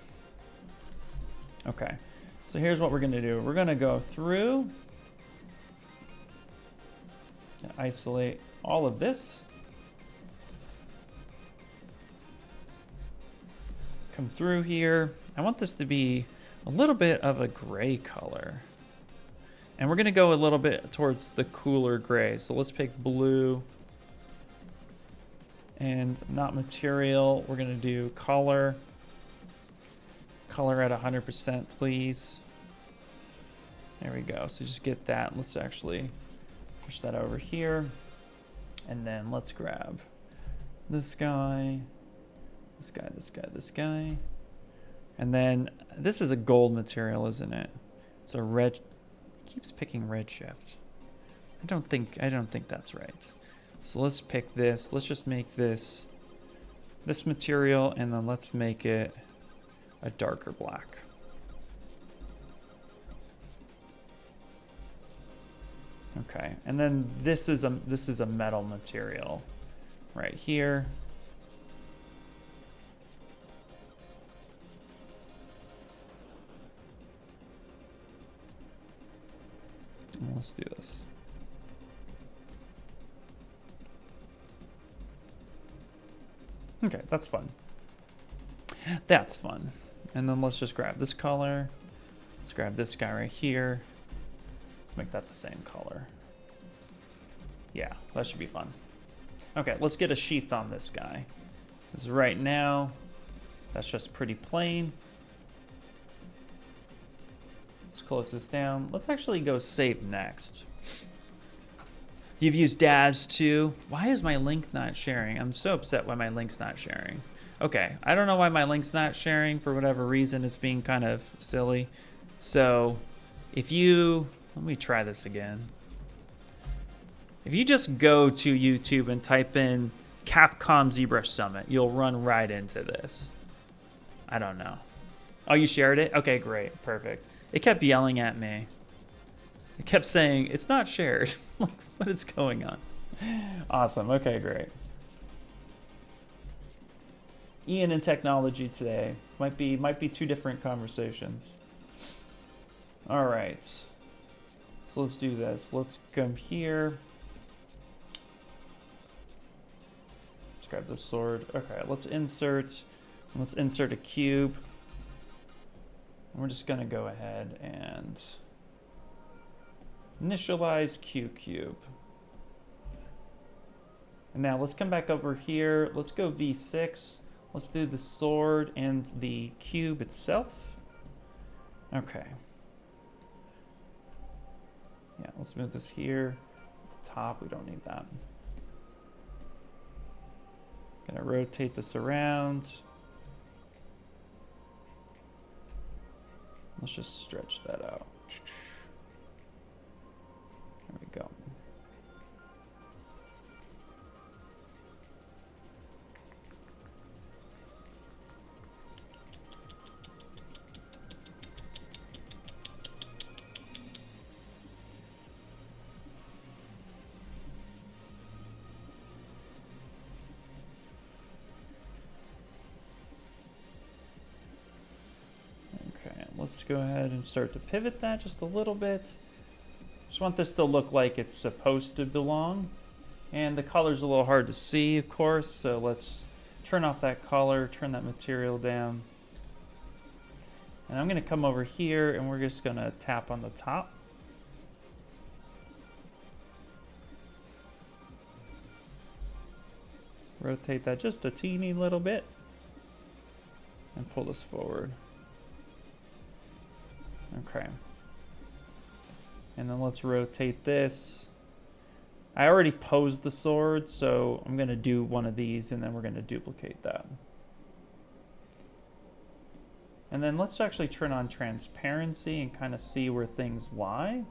Okay, so here's what we're going to do. We're going to go through and isolate all of this. Come through here. I want this to be a little bit of a gray color. And we're going to go a little bit towards the cooler gray. So let's pick blue. And not material. We're going to do color. Color at 100%, please. There we go. So just get that. Let's actually push that over here. And then let's grab this guy, this guy, this guy, this guy. And then this is a gold material, isn't it? It's a red. It keeps picking redshift. I don't think that's right. So let's pick this. Let's just make this material, and then let's make it a darker black. Okay, and then this is a metal material right here. And let's do this. Okay, that's fun. That's fun. And then let's just grab this color. Let's grab this guy right here. Let's make that the same color. Yeah, that should be fun. Okay, let's get a sheath on this guy. Because right now, that's just pretty plain. Let's close this down. Let's actually go save next. You've used DAZ too. Why is my link not sharing? I'm so upset why my link's not sharing. Okay, I don't know why my link's not sharing. For whatever reason, it's being kind of silly. So if you, let me try this again. If you just go to YouTube and type in Capcom ZBrush Summit, you'll run right into this. I don't know. Oh, you shared it? Okay, great, perfect. It kept yelling at me. It kept saying, it's not shared. Like, what is going on? Awesome, okay, great. Ian and technology today. Might be 2 different conversations. All right. So let's do this. Let's come here. Let's grab the sword. Okay, let's insert. Let's insert a cube. And we're just gonna go ahead and initialize Q-cube. And now let's come back over here. Let's go V6. Let's do the sword and the cube itself. Okay. Yeah, let's move this here. The top, we don't need that. Gonna rotate this around. Let's just stretch that out. There we go. Let's go ahead and start to pivot that just a little bit. Just want this to look like it's supposed to belong. And the color's a little hard to see, of course, so let's turn off that color, turn that material down. And I'm gonna come over here and we're just gonna tap on the top. Rotate that just a teeny little bit and pull this forward. Okay. And then let's rotate this. I already posed the sword, so I'm going to do one of these and then we're going to duplicate that. And then let's actually turn on transparency and kind of see where things lie.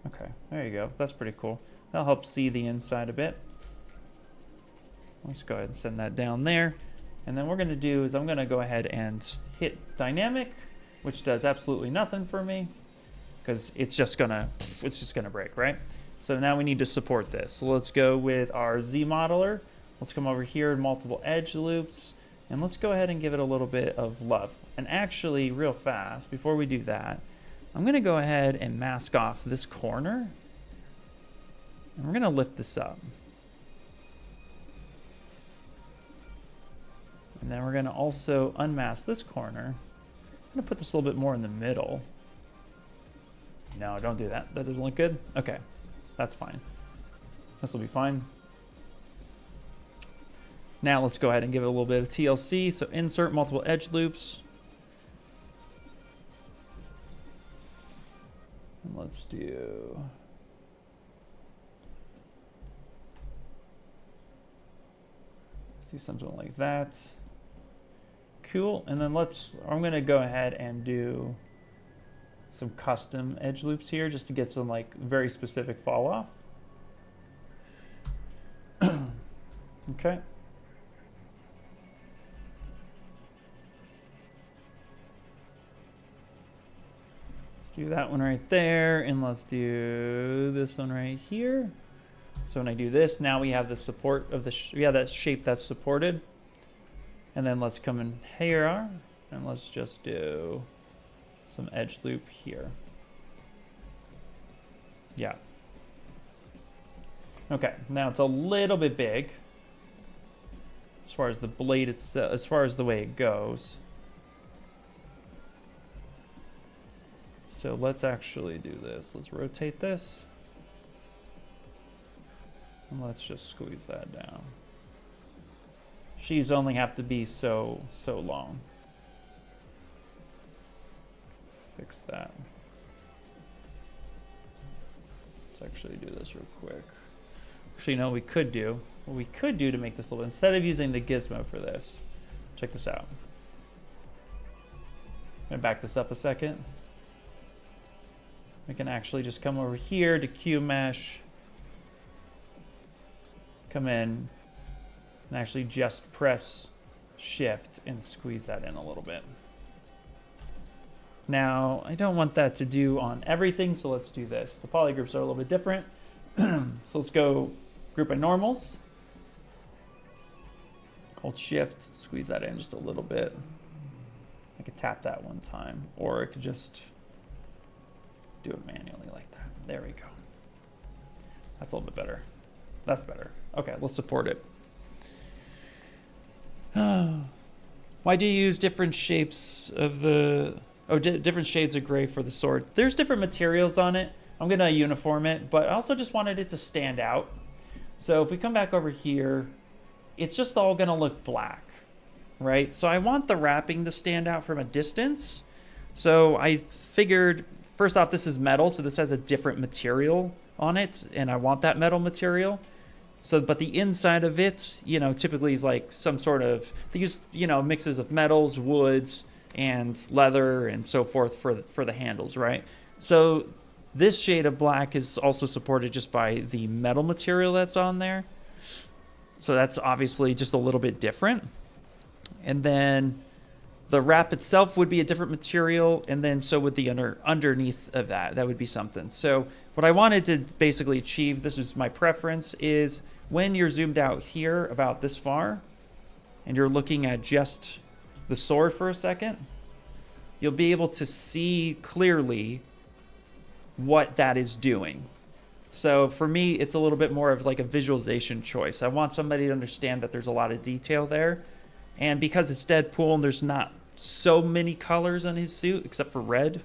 Okay, there you go. That's pretty cool. That'll help see the inside a bit. Let's go ahead and send that down there. And then what we're going to do is I'm going to go ahead and hit dynamic, which does absolutely nothing for me because it's just gonna break, right? So now we need to support this. So let's go with our Z modeler. Let's come over here in multiple edge loops, and let's go ahead and give it a little bit of love. And actually, real fast, before we do that, I'm going to go ahead and mask off this corner, and we're going to lift this up. And then we're going to also unmask this corner. I'm going to put this a little bit more in the middle. No, don't do that. That doesn't look good. Okay, that's fine. This will be fine. Now let's go ahead and give it a little bit of TLC. So insert multiple edge loops. And let's do... let's do something like that. Cool. And then I'm going to go ahead and do some custom edge loops here just to get some like very specific fall off. Okay. Let's do that one right there, and let's do this one right here. So when I do this, now we have the support of the that shape that's supported. And then let's come in here, and let's just do some edge loop here. Yeah. Okay, now it's a little bit big as far as the blade itself, as far as the way it goes. So let's actually do this. Let's rotate this. And let's just squeeze that down. Sheaths only have to be so long. Fix that. Let's actually do this real quick. Actually, no, what we could do to make this a little, instead of using the gizmo for this, check this out. I'm gonna back this up a second. We can actually just come over here to QMesh, come in, and actually just press Shift and squeeze that in a little bit. Now, I don't want that to do on everything, so let's do this. The poly groups are a little bit different. So let's go group by normals. Hold Shift, squeeze that in just a little bit. I could tap that one time, or I could just do it manually like that. There we go. That's a little bit better. That's better. Okay, let's support it. Why do you use different shapes of the... oh, different shades of gray for the sword? There's different materials on it. I'm going to uniform it, but I also just wanted it to stand out. So if we come back over here, it's just all going to look black, right? So I want the wrapping to stand out from a distance. So I figured, first off, this is metal, so this has a different material on it, and I want that metal material. So, but the inside of it, you know, typically is like some sort of, they use, you know, mixes of metals, woods, and leather, and so forth for the handles, right? So this shade of black is also supported just by the metal material that's on there. So that's obviously just a little bit different. And then the wrap itself would be a different material, and then so would the underneath of that. That would be something. So what I wanted to basically achieve, this is my preference, is when you're zoomed out here about this far, and you're looking at just the sword for a second, you'll be able to see clearly what that is doing. So for me, it's a little bit more of like a visualization choice. I want somebody to understand that there's a lot of detail there. And because it's Deadpool and there's not so many colors on his suit, except for red,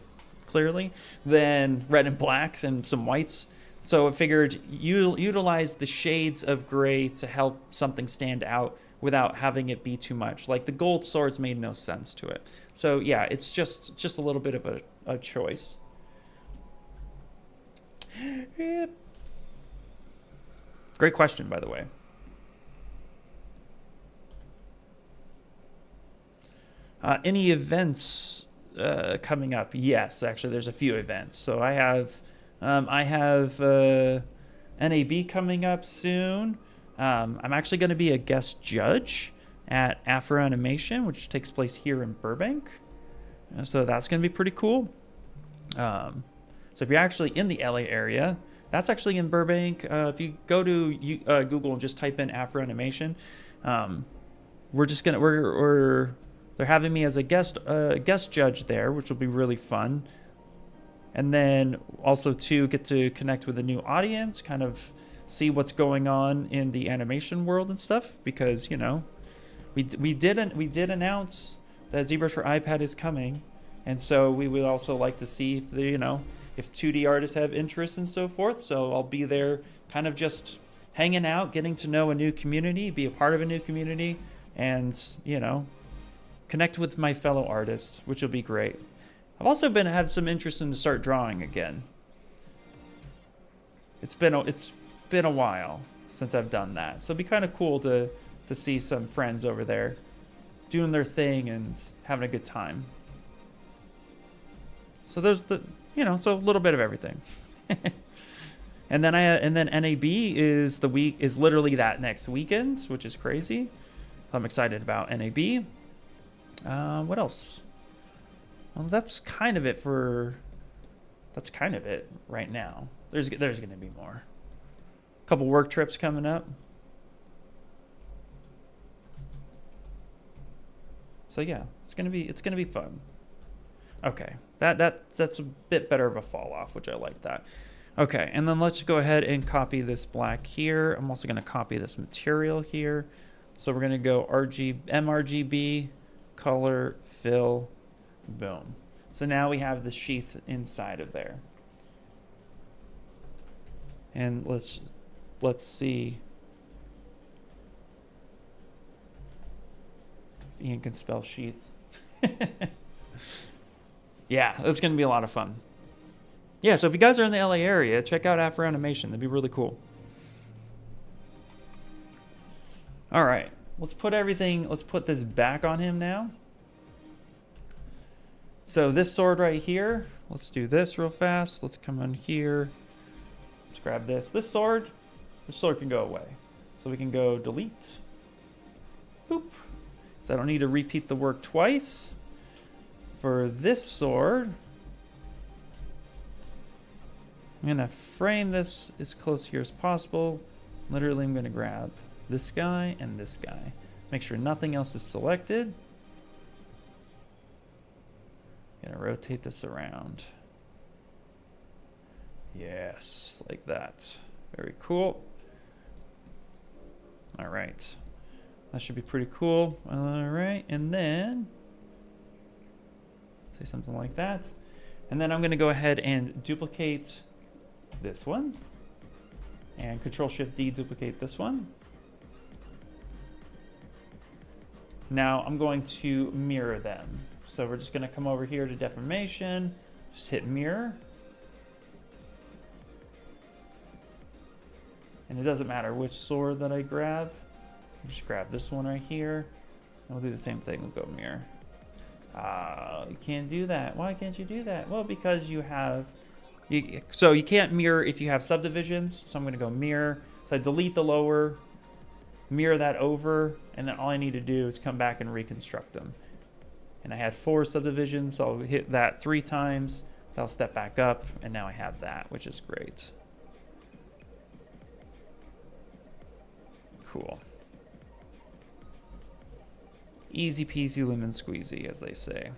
clearly, then red and blacks and some whites. So I figured utilize the shades of gray to help something stand out without having it be too much. Like the gold swords made no sense to it. So yeah, it's just a little bit of a choice. Yep. Great question, by the way. Any events coming up? Yes, actually, there's a few events. So I have NAB coming up soon. I'm actually going to be a guest judge at Afro Animation, which takes place here in Burbank. So that's going to be pretty cool. So if you're actually in the LA area, that's actually in Burbank. If you go to Google and just type in Afro Animation, they're having me as a guest judge there, which will be really fun. And then also to get to connect with a new audience, kind of see what's going on in the animation world and stuff, because we did announce that ZBrush for iPad is coming, and so we would also like to see if 2D artists have interest and so forth. So I'll be there, kind of just hanging out, getting to know a new community, be a part of a new community, and connect with my fellow artists, which will be great. I've also had some interest in to start drawing again. It's been a while since I've done that, so it'd be kind of cool to see some friends over there doing their thing and having a good time. So there's so a little bit of everything. and then NAB is literally that next weekend, which is crazy. I'm excited about NAB. What else? Well, that's kind of it right now. There's going to be more. A couple work trips coming up. So yeah, it's gonna be fun. Okay, that's a bit better of a fall off, which I like that. Okay, and then let's go ahead and copy this black here. I'm also gonna copy this material here. So we're gonna go MRGB, color, fill, boom. So now we have the sheath inside of there. And let's see if Ian can spell sheath. Yeah, that's going to be a lot of fun. Yeah, so if you guys are in the LA area, check out Afro Animation. That'd be really cool. All right, let's put this back on him now. So this sword right here, let's do this real fast. Let's come on here. Let's grab this. This sword can go away. So we can go delete. Boop. So I don't need to repeat the work twice. For this sword, I'm gonna frame this as close here as possible. Literally, I'm gonna grab this guy and this guy. Make sure nothing else is selected. Gonna rotate this around. Yes, like that. Very cool. All right. That should be pretty cool. All right, and then say something like that. And then I'm gonna go ahead and duplicate this one. And Control-Shift-D duplicate this one. Now I'm going to mirror them. So we're just gonna come over here to deformation, just hit mirror. And it doesn't matter which sword that I grab. Just grab this one right here. And we'll do the same thing, we'll go mirror. You can't do that. Why can't you do that? Well, because so you can't mirror if you have subdivisions. So I'm gonna go mirror. So I delete the lower, mirror that over, and then all I need to do is come back and reconstruct them. And I had 4 subdivisions, so I'll hit that 3 times. I'll step back up, and now I have that, which is great. Cool. Easy peasy lemon squeezy, as they say.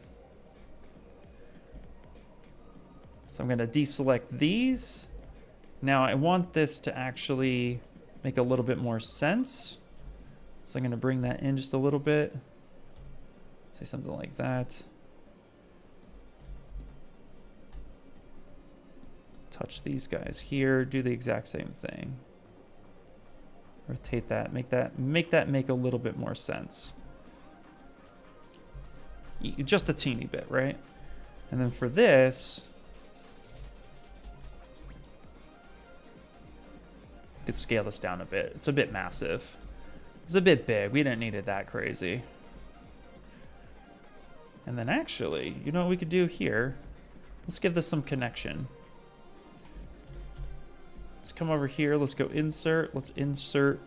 So I'm going to deselect these. Now I want this to actually make a little bit more sense. So I'm going to bring that in just a little bit. Say something like that. Touch these guys here. Do the exact same thing. Rotate that. Make that make a little bit more sense. Just a teeny bit, right? And then for this, let's scale this down a bit. It's a bit massive. It's a bit big. We didn't need it that crazy. And then actually, you know what we could do here? Let's give this some connection. Let's come over here. Let's go insert. Let's insert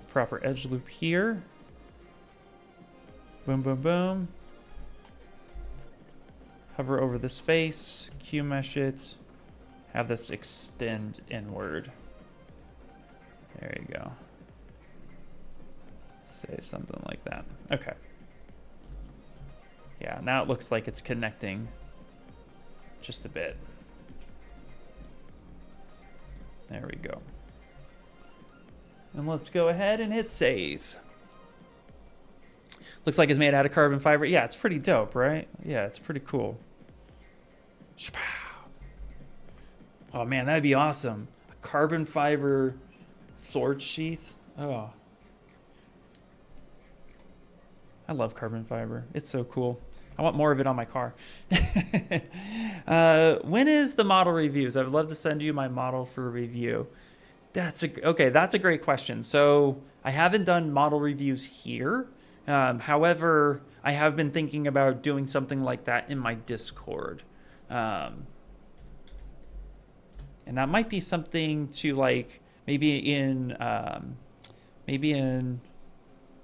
proper edge loop here. Boom, boom, boom. Hover over this face, QMesh it, have this extend inward. There you go. Say something like that. Okay. Yeah, now it looks like it's connecting just a bit. There we go. And let's go ahead and hit save. Looks like it's made out of carbon fiber. Yeah, it's pretty dope, right? Yeah, it's pretty cool. Oh man, that'd be awesome. A carbon fiber sword sheath. Oh. I love carbon fiber. It's so cool. I want more of it on my car. When is the model reviews? I would love to send you my model for review. That's a great question. So I haven't done model reviews here. However, I have been thinking about doing something like that in my Discord. And that might be something to like maybe in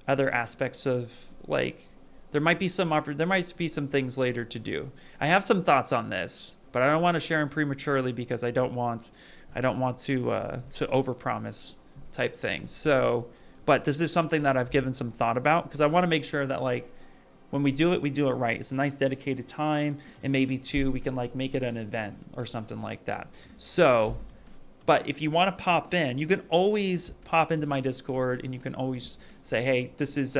other aspects of like there might be some things later to do. I have some thoughts on this, but I don't want to share them prematurely because I don't want to overpromise type things. So, but this is something that I've given some thought about because I want to make sure that like when we do it right. It's a nice dedicated time, and maybe too we can like make it an event or something like that. So, but if you want to pop in, you can always pop into my Discord and you can always say, hey, this is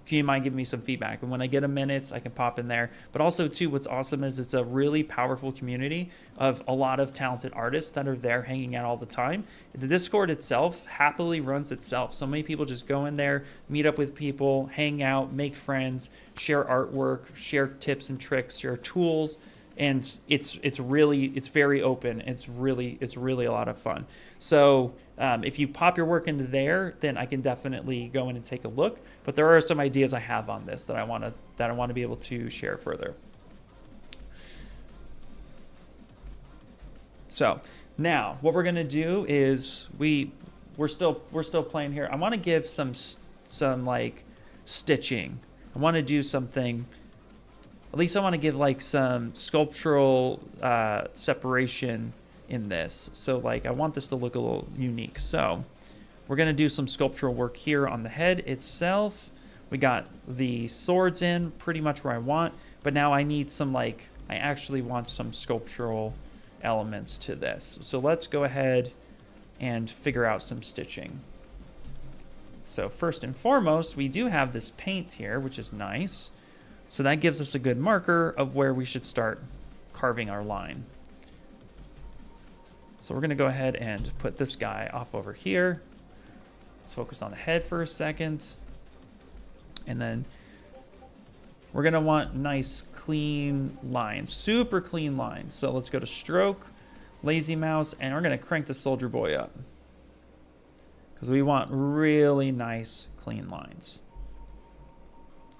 can you mind giving me some feedback? And when I get a minute, I can pop in there. But also, too, what's awesome is it's a really powerful community of a lot of talented artists that are there hanging out all the time. The Discord itself happily runs itself. So many people just go in there, meet up with people, hang out, make friends, share artwork, share tips and tricks, share tools. And it's very open. It's really a lot of fun. So if you pop your work into there, then I can definitely go in and take a look. But there are some ideas I have on this that I want to be able to share further. So now what we're gonna do is we're still playing here. I want to give some like stitching. I want to do something. At least I want to give like some sculptural separation in this. So like I want this to look a little unique. So we're going to do some sculptural work here on the head itself. We got the swords in pretty much where I want, but now I need some I actually want some sculptural elements to this. So let's go ahead and figure out some stitching. So first and foremost, we do have this paint here, which is nice. So that gives us a good marker of where we should start carving our line. So we're going to go ahead and put this guy off over here. Let's focus on the head for a second. And then we're going to want nice, clean lines, super clean lines. So let's go to stroke, lazy mouse, and we're going to crank the soldier boy up because we want really nice, clean lines.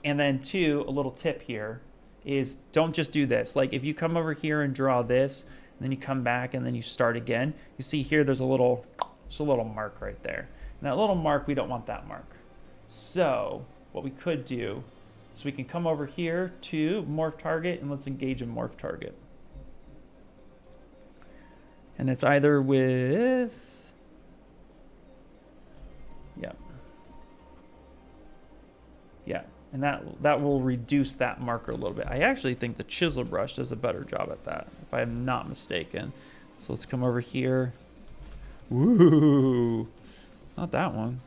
And then two, a little tip here is don't just do this. Like if you come over here and draw this, and then you come back and then you start again, you see here there's a little mark right there. And that little mark, we don't want that mark. So what we could do is we can come over here to morph target and let's engage a morph target. And it's either with, yeah. And that will reduce that marker a little bit. I actually think the chisel brush does a better job at that, if I am not mistaken. So let's come over here. Woo! Not that one.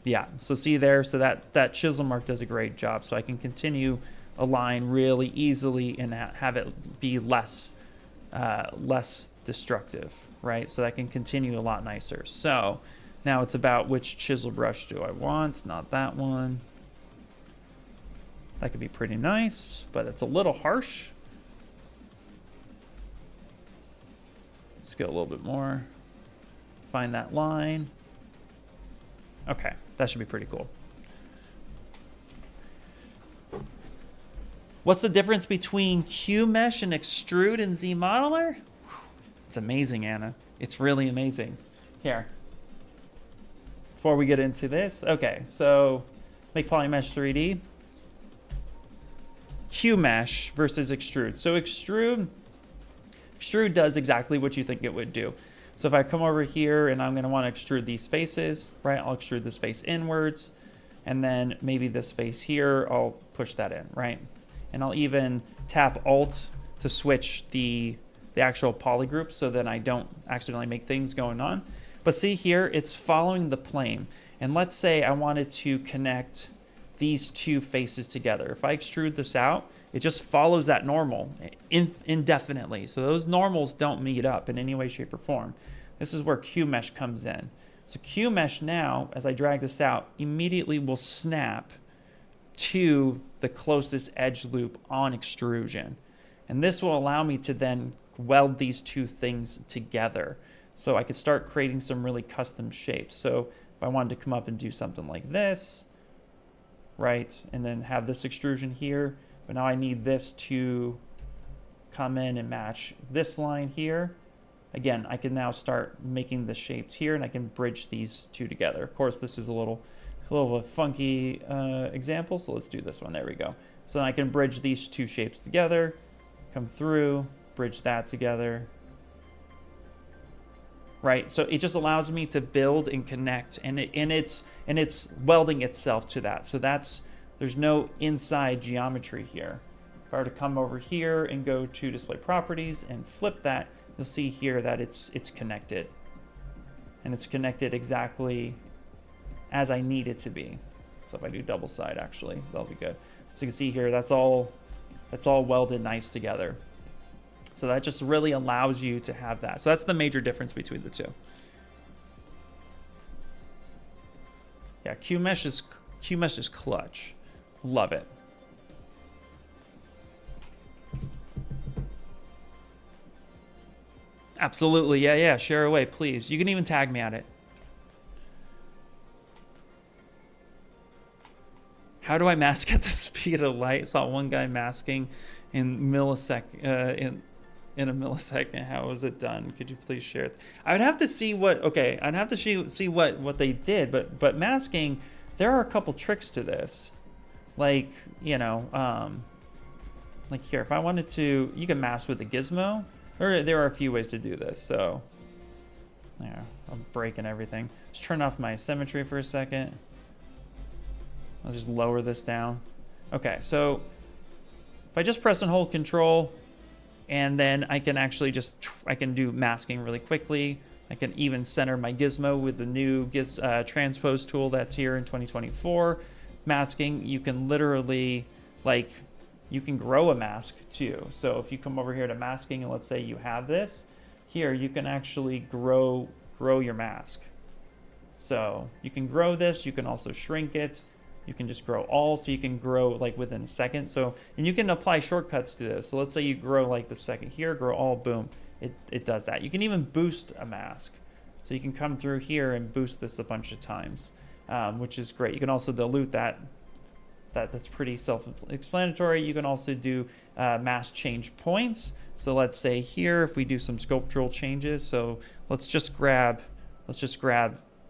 Yeah, so see there, so that chisel mark does a great job. So I can continue a line really easily and have it be less destructive, right? So that can continue a lot nicer. So now it's about which chisel brush do I want, not that one. That could be pretty nice, but it's a little harsh. Let's go a little bit more. Find that line. Okay, that should be pretty cool. What's the difference between QMesh and extrude in ZModeler? It's amazing, Anna. It's really amazing. Here, before we get into this, okay, so make Polymesh 3D. QMesh versus extrude. So extrude does exactly what you think it would do. So if I come over here and I'm going to want to extrude these faces, right? I'll extrude this face inwards, and then maybe this face here, I'll push that in, right? And I'll even tap Alt to switch the actual polygroup so that I don't accidentally make things going on. But see here, it's following the plane. And let's say I wanted to connect these two faces together. If I extrude this out, it just follows that normal indefinitely. So those normals don't meet up in any way, shape, or form. This is where QMesh comes in. So QMesh now, as I drag this out, immediately will snap to the closest edge loop on extrusion. And this will allow me to then weld these two things together. So I could start creating some really custom shapes. So if I wanted to come up and do something like this, right, and then have this extrusion here, but now I need this to come in and match this line here. Again, I can now start making the shapes here, and I can bridge these two together. Of course, this is a little funky example, so let's do this one. There we go. So then I can bridge these two shapes together, come through, bridge that together. Right, so it just allows me to build and connect, and it's welding itself to that. So there's no inside geometry here. If I were to come over here and go to display properties and flip that, you'll see here that it's connected, and it's connected exactly as I need it to be. So if I do double side, actually, that'll be good. So you can see here that's all welded nice together. So that just really allows you to have that. So that's the major difference between the two. Yeah, QMesh is clutch. Love it. Absolutely, yeah, share away, please. You can even tag me at it. How do I mask at the speed of light? I saw one guy masking in in a millisecond. How was it done? Could you please share it? I would have to see what, okay, I'd have to see what they did, but masking, there are a couple tricks to this. Like, you know, like here, if I wanted to, you can mask with a gizmo. There are a few ways to do this, so, yeah, I'm breaking everything. Just turn off my symmetry for a second. I'll just lower this down. Okay, so if I just press and hold Control, and then I can actually I can do masking really quickly. I can even center my gizmo with the new transpose tool that's here in 2024. Masking, you can literally, like, you can grow a mask too. So if you come over here to masking, and let's say you have this, here you can actually grow your mask. So you can grow this, you can also shrink it. You can just grow all, so you can grow like within a second. So, and you can apply shortcuts to this. So let's say you grow like the second here, grow all, boom, it does that. You can even boost a mask. So you can come through here and boost this a bunch of times, which is great. You can also dilute that. That's pretty self-explanatory. You can also do mask change points. So let's say here, if we do some sculptural changes, so let's just grab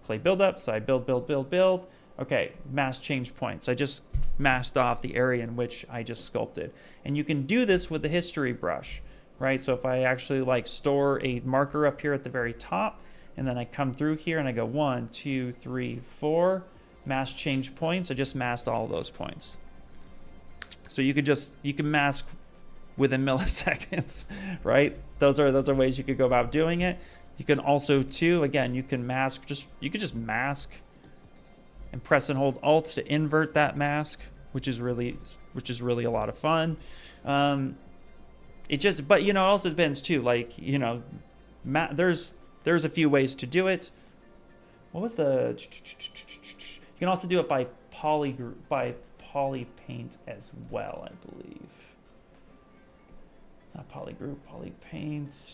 clay buildup. So I build. Okay, mask change points. I just masked off the area in which I just sculpted. And you can do this with the history brush, right? So if I actually like store a marker up here at the very top, and then I come through here and I go 1, 2, 3, 4, mask change points, I just masked all those points. So you can mask within milliseconds, right? Those are ways you could go about doing it. You can also too, again, you can just mask and press and hold Alt to invert that mask, which is really a lot of fun. But you know, it also depends too. like, you know, there's a few ways to do it. What was the? You can also do it by poly paint as well, I believe. Not polygroup, poly paint.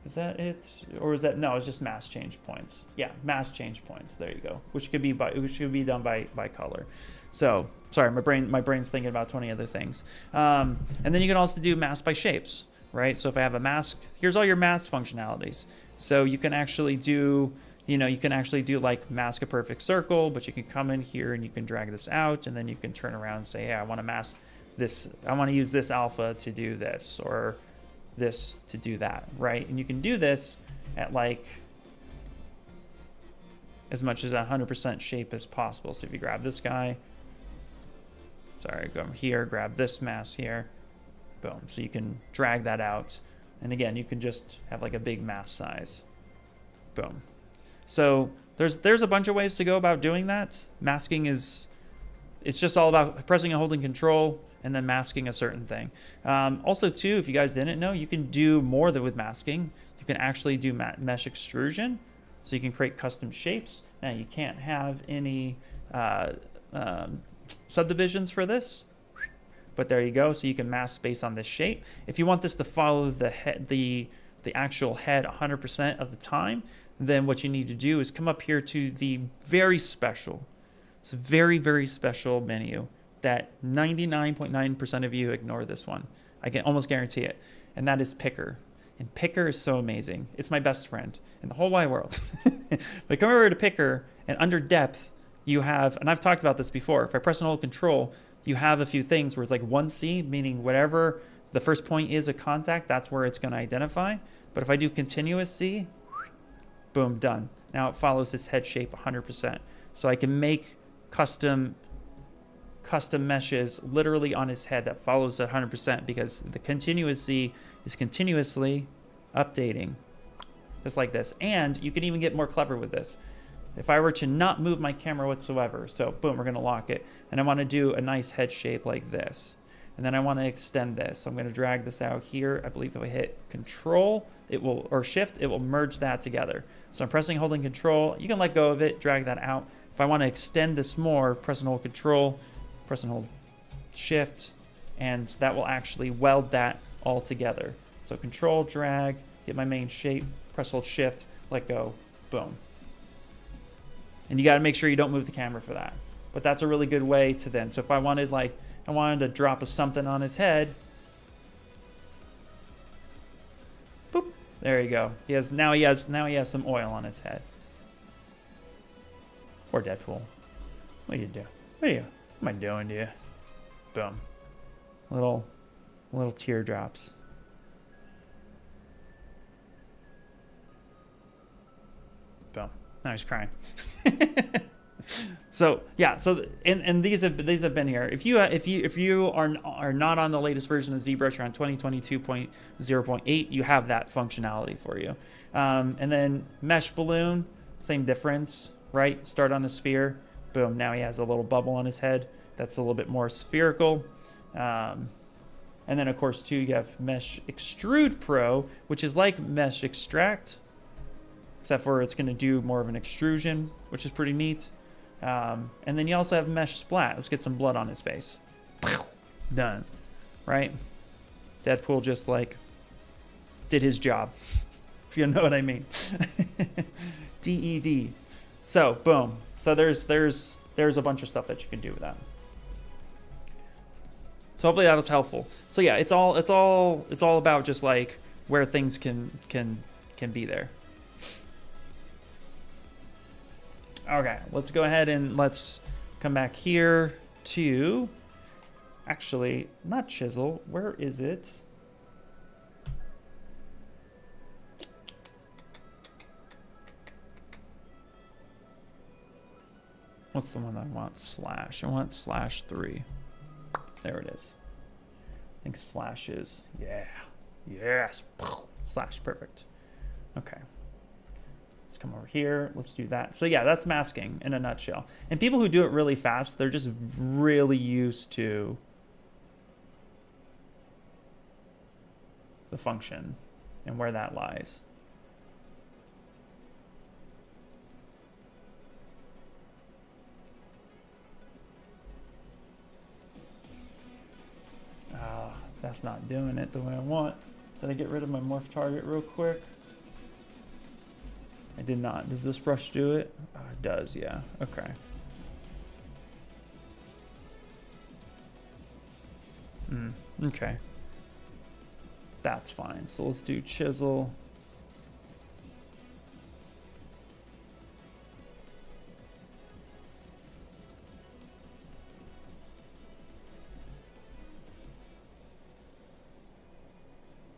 Is that it? Or is that, no, it's just mask change points. Yeah, mask change points. There you go. Which could be done by color. So, sorry, my brain's thinking about 20 other things. And then you can also do mask by shapes, right? So if I have a mask, here's all your mask functionalities. So you can actually do, you can actually do like mask a perfect circle, but you can come in here and you can drag this out, and then you can turn around and say, hey, I want to mask this. I want to use this alpha to do this, or this to do that, right? And you can do this at like as much as 100% shape as possible. So if you grab this guy, sorry, go here, grab this mask here, boom. So you can drag that out. And again, you can just have like a big mask size, boom. So there's a bunch of ways to go about doing that. Masking it's just all about pressing and holding control and then masking a certain thing. Also too, if you guys didn't know, you can do more with masking. You can actually do mesh extrusion. So you can create custom shapes. Now you can't have any subdivisions for this, but there you go. So you can mask based on this shape. If you want this to follow the head, the actual head 100% of the time, then what you need to do is come up here to the very special, it's a very, very special menu that 99.9% of you ignore this one. I can almost guarantee it. And that is Picker. And Picker is so amazing. It's my best friend in the whole wide world. But come over to Picker, and under depth, you have, and I've talked about this before, if I press and hold control, you have a few things where it's like 1C, meaning whatever the first point is a contact, that's where it's going to identify. But if I do continuous C, boom, done. Now it follows this head shape 100%. So I can make custom meshes literally on his head that follows at 100% because the continuous Z is continuously updating, just like this. And you can even get more clever with this. If I were to not move my camera whatsoever, so boom, we're gonna lock it, and I wanna do a nice head shape like this, and then I wanna extend this. So I'm gonna drag this out here. I believe if I hit Control, or Shift, it will merge that together. So I'm pressing, holding Control. You can let go of it, drag that out. If I wanna extend this more, press and hold Control, press and hold Shift, and that will actually weld that all together. So Control, drag, get my main shape, press, hold Shift, let go, boom. And you got to make sure you don't move the camera for that. But that's a really good way to then. So if I wanted to drop something on his head, boop, there you go. Now he has some oil on his head. Or Deadpool. What do you do? What am I doing to you? Boom. Little teardrops. Boom. Now he's crying. So yeah, and these have been here. If you are not on the latest version of ZBrush, or on 2022.0.8, you have that functionality for you. And then mesh balloon, same difference, right? Start on a sphere, boom. Now he has a little bubble on his head. That's a little bit more spherical. And then of course too, you have Mesh Extrude Pro, which is like Mesh Extract, except for it's going to do more of an extrusion, which is pretty neat. And then you also have Mesh Splat. Let's get some blood on his face. Done. Right? Deadpool just like did his job, if you know what I mean. DED. So boom. So there's a bunch of stuff that you can do with that. So hopefully that was helpful. So yeah, it's all about just like where things can be there. Okay, let's go ahead and let's come back here to, actually, not chisel. Where is it? What's the one I want? Slash. I want /3. There it is. I think slash is, yeah. Yes. Slash, perfect. Okay. Let's come over here. Let's do that. So yeah, that's masking in a nutshell. And people who do it really fast, they're just really used to the function and where that lies. That's not doing it the way I want. Did I get rid of my morph target real quick? did not. Does this brush do it? Oh, it does, yeah. Okay. Okay. That's fine. So let's do chisel.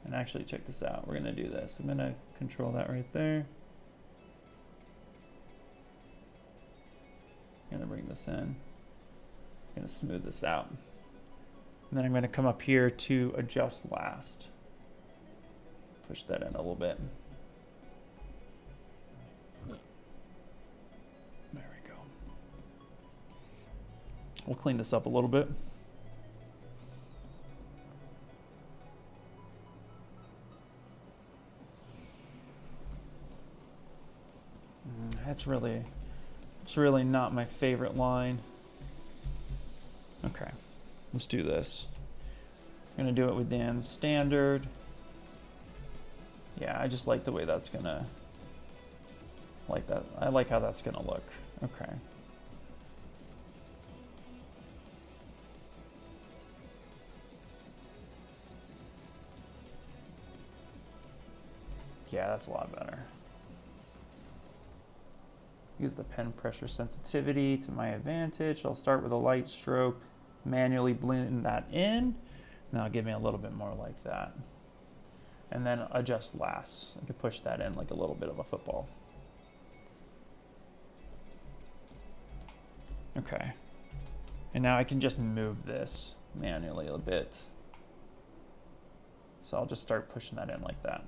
And actually, check this out. We're going to do this. I'm going to control that right there. I'm going to bring this in. I'm going to smooth this out. And then I'm going to come up here to adjust last. Push that in a little bit. There we go. We'll clean this up a little bit. It's really not my favorite line. Okay, let's do this. I'm gonna do it within standard. Yeah, I just like the way that's gonna, like that. I like how that's gonna look. Okay. Yeah, that's a lot better. Use the pen pressure sensitivity to my advantage. I'll start with a light stroke, manually blend that in, and that'll give me a little bit more like that. And then adjust last. I can push that in like a little bit of a football. Okay. And now I can just move this manually a bit. So I'll just start pushing that in like that.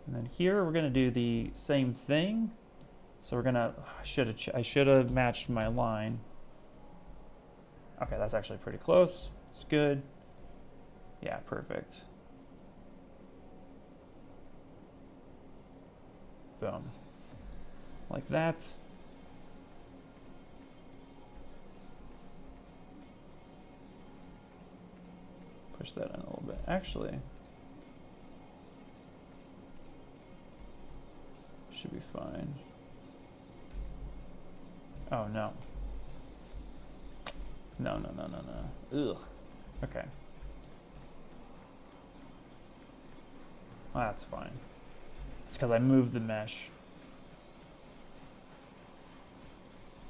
And then here we're gonna do the same thing. So we're gonna, I should have matched my line. Okay, that's actually pretty close. It's good. Yeah, perfect. Boom. Like that. Push that in a little bit. Actually, should be fine. Oh no. No. Ugh. Okay. Well, that's fine. It's because I moved the mesh.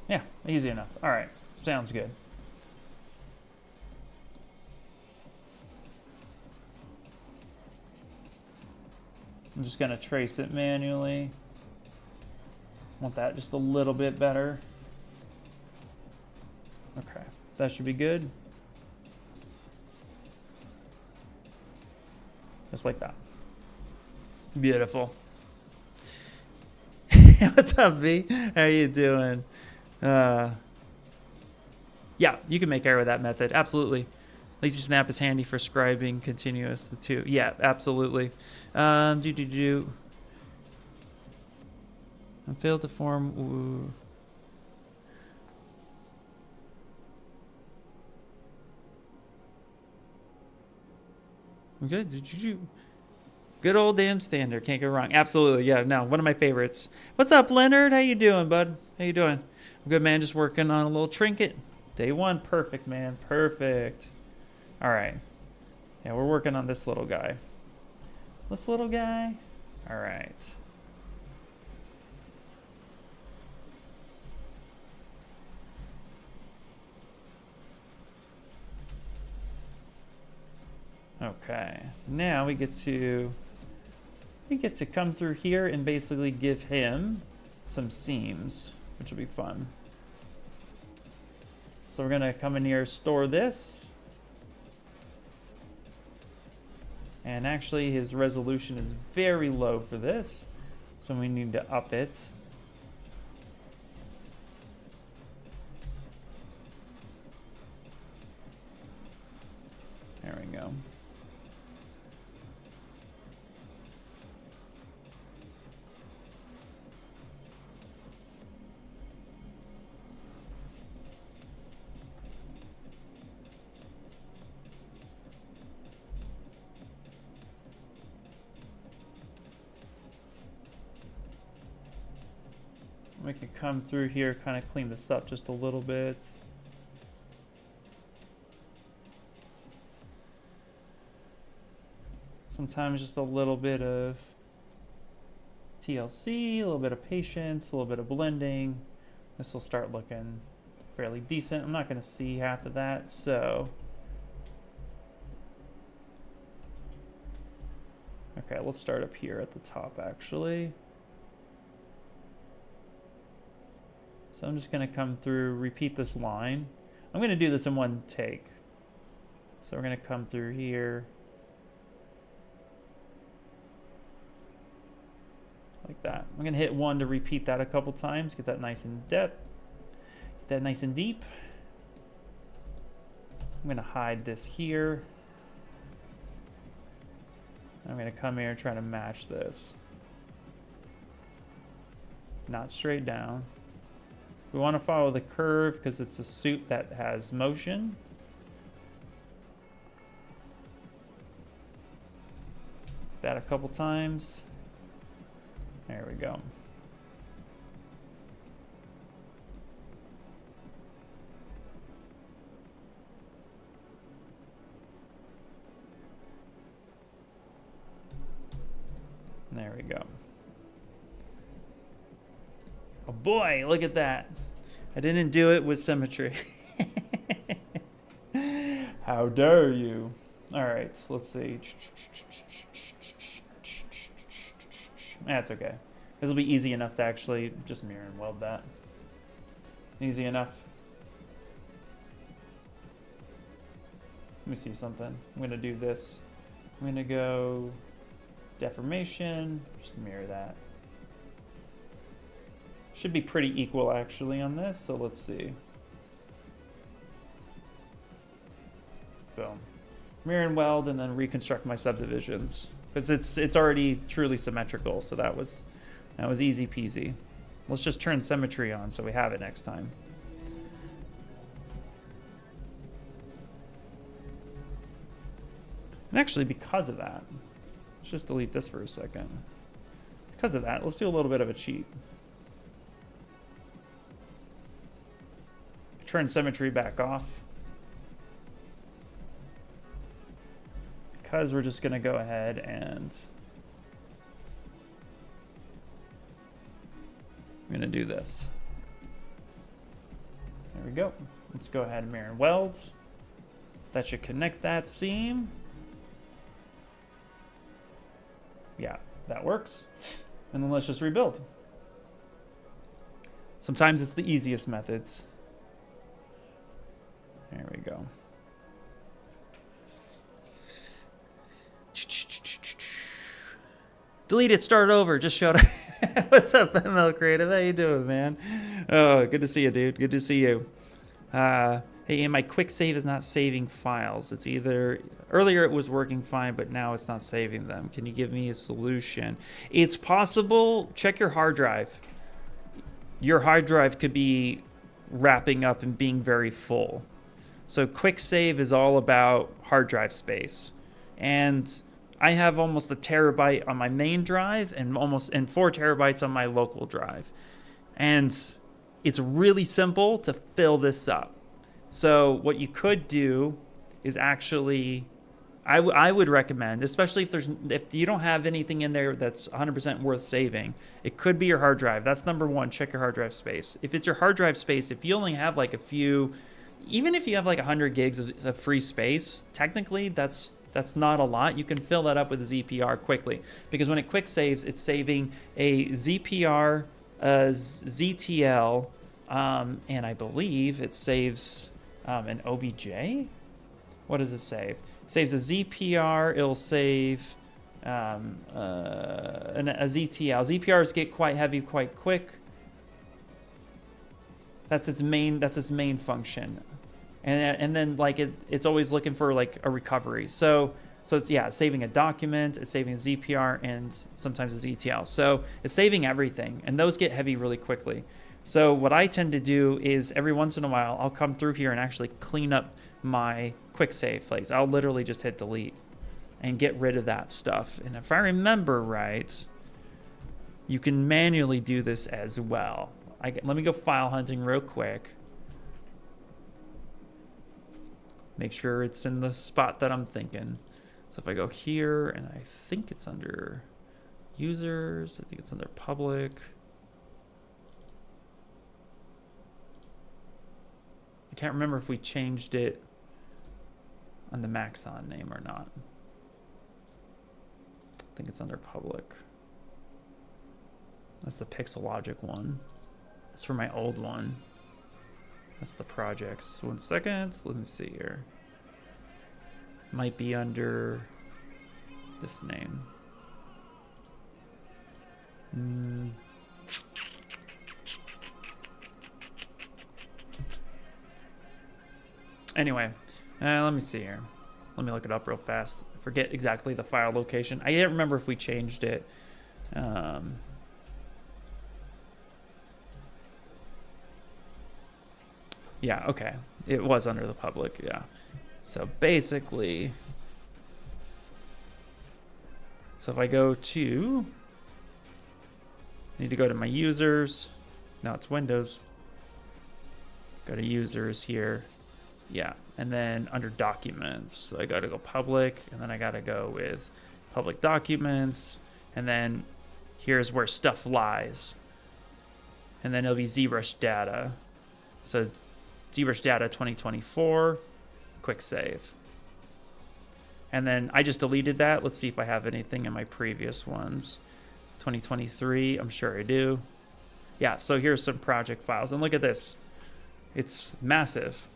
Yeah, easy enough. All right, sounds good. I'm just gonna trace it manually. Want that just a little bit better. Okay, that should be good. Just like that. Beautiful. What's up, V? How you doing? Yeah, you can make error with that method. Absolutely. Lazy snap is handy for scribing continuous too. Yeah, absolutely. I failed to form. Ooh. Okay, did you? Good old damn standard, can't go wrong. Absolutely, yeah. No, one of my favorites. What's up, Leonard? How you doing, bud? How you doing? I'm good, man. Just working on a little trinket. Day one, perfect, man. Perfect. All right. Yeah, we're working on this little guy. This little guy. All right. Okay. Now we get to come through here and basically give him some seams, which will be fun. So we're gonna come in here, store this. And actually his resolution is very low for this, so we need to up it. There we go. We can come through here, kind of clean this up just a little bit. Sometimes just a little bit of TLC, a little bit of patience, a little bit of blending. This will start looking fairly decent. I'm not going to see half of that, so. Okay, let's start up here at the top, actually. So I'm just going to come through, repeat this line. I'm going to do this in one take. So we're going to come through here. Like that. I'm going to hit 1 to repeat that a couple times, get that nice and depth, get that nice and deep. I'm going to hide this here. I'm going to come here and try to match this. Not straight down. We want to follow the curve because it's a suit that has motion. That a couple times. There we go. There we go. Oh boy, look at that. I didn't do it with symmetry. How dare you? All right, let's see. That's okay. This will be easy enough to actually just mirror and weld that. Easy enough. Let me see something. I'm going to do this. I'm going to go deformation, just mirror that. Should be pretty equal actually on this, so let's see. Boom. Mirror and weld and then reconstruct my subdivisions. Because it's already truly symmetrical, so that was easy peasy. Let's just turn symmetry on so we have it next time. And actually, because of that, let's just delete this for a second. Because of that, let's do a little bit of a cheat. Turn symmetry back off. Because we're just going to go ahead and I'm going to do this. There we go. Let's go ahead and mirror and weld. That should connect that seam. Yeah, that works. And then let's just rebuild. Sometimes it's the easiest methods. There we go. Delete it, start over, just showed up. What's up, ML Creative? How you doing, man? Oh, good to see you, dude. Good to see you. Hey, and my QuickSave is not saving files. It's either, earlier it was working fine, but now it's not saving them. Can you give me a solution? It's possible. Check your hard drive. Your hard drive could be wrapping up and being very full. So QuickSave is all about hard drive space. And I have almost a terabyte on my main drive and 4 terabytes on my local drive. And it's really simple to fill this up. So what you could do is actually, I would recommend, especially if you don't have anything in there that's 100% worth saving, it could be your hard drive. That's number one, check your hard drive space. If it's your hard drive space, if you only have like a few, even if you have like 100 gigs of free space, technically that's not a lot. You can fill that up with a ZPR quickly, because when it quick saves, it's saving a ZPR, a ZTL, and I believe it saves an OBJ. What does it save? It saves a ZPR. It'll save a ZTL. ZPRs get quite heavy quite quick. That's its main function. And then like it's always looking for like a recovery. So it's, yeah, saving a document, it's saving a ZPR, and sometimes a ZTL. So it's saving everything, and those get heavy really quickly. So what I tend to do is every once in a while, I'll come through here and actually clean up my QuickSave flags. I'll literally just hit delete and get rid of that stuff. And if I remember right, you can manually do this as well. let me go file hunting real quick. Make sure it's in the spot that I'm thinking. So if I go here, and I think it's under users, I think it's under public. I can't remember if we changed it on the Maxon name or not. I think it's under public. That's the Pixelogic one. That's for my old one. That's the projects. 1 second. Let me see here. Might be under this name. Anyway, let me see here. Let me look it up real fast. I forget exactly the file location. I didn't remember if we changed it. Yeah, okay. It was under the public, yeah. So basically, so if I go to, need to go to my users. No, it's Windows. Go to users here. Yeah, and then under documents, so I gotta go public, and then I gotta go with public documents, and then here's where stuff lies. And then it'll be ZBrush data. So ZBrush data 2024, QuickSave. And then I just deleted that. Let's see if I have anything in my previous ones. 2023, I'm sure I do. Yeah, so here's some project files. And look at this. It's massive.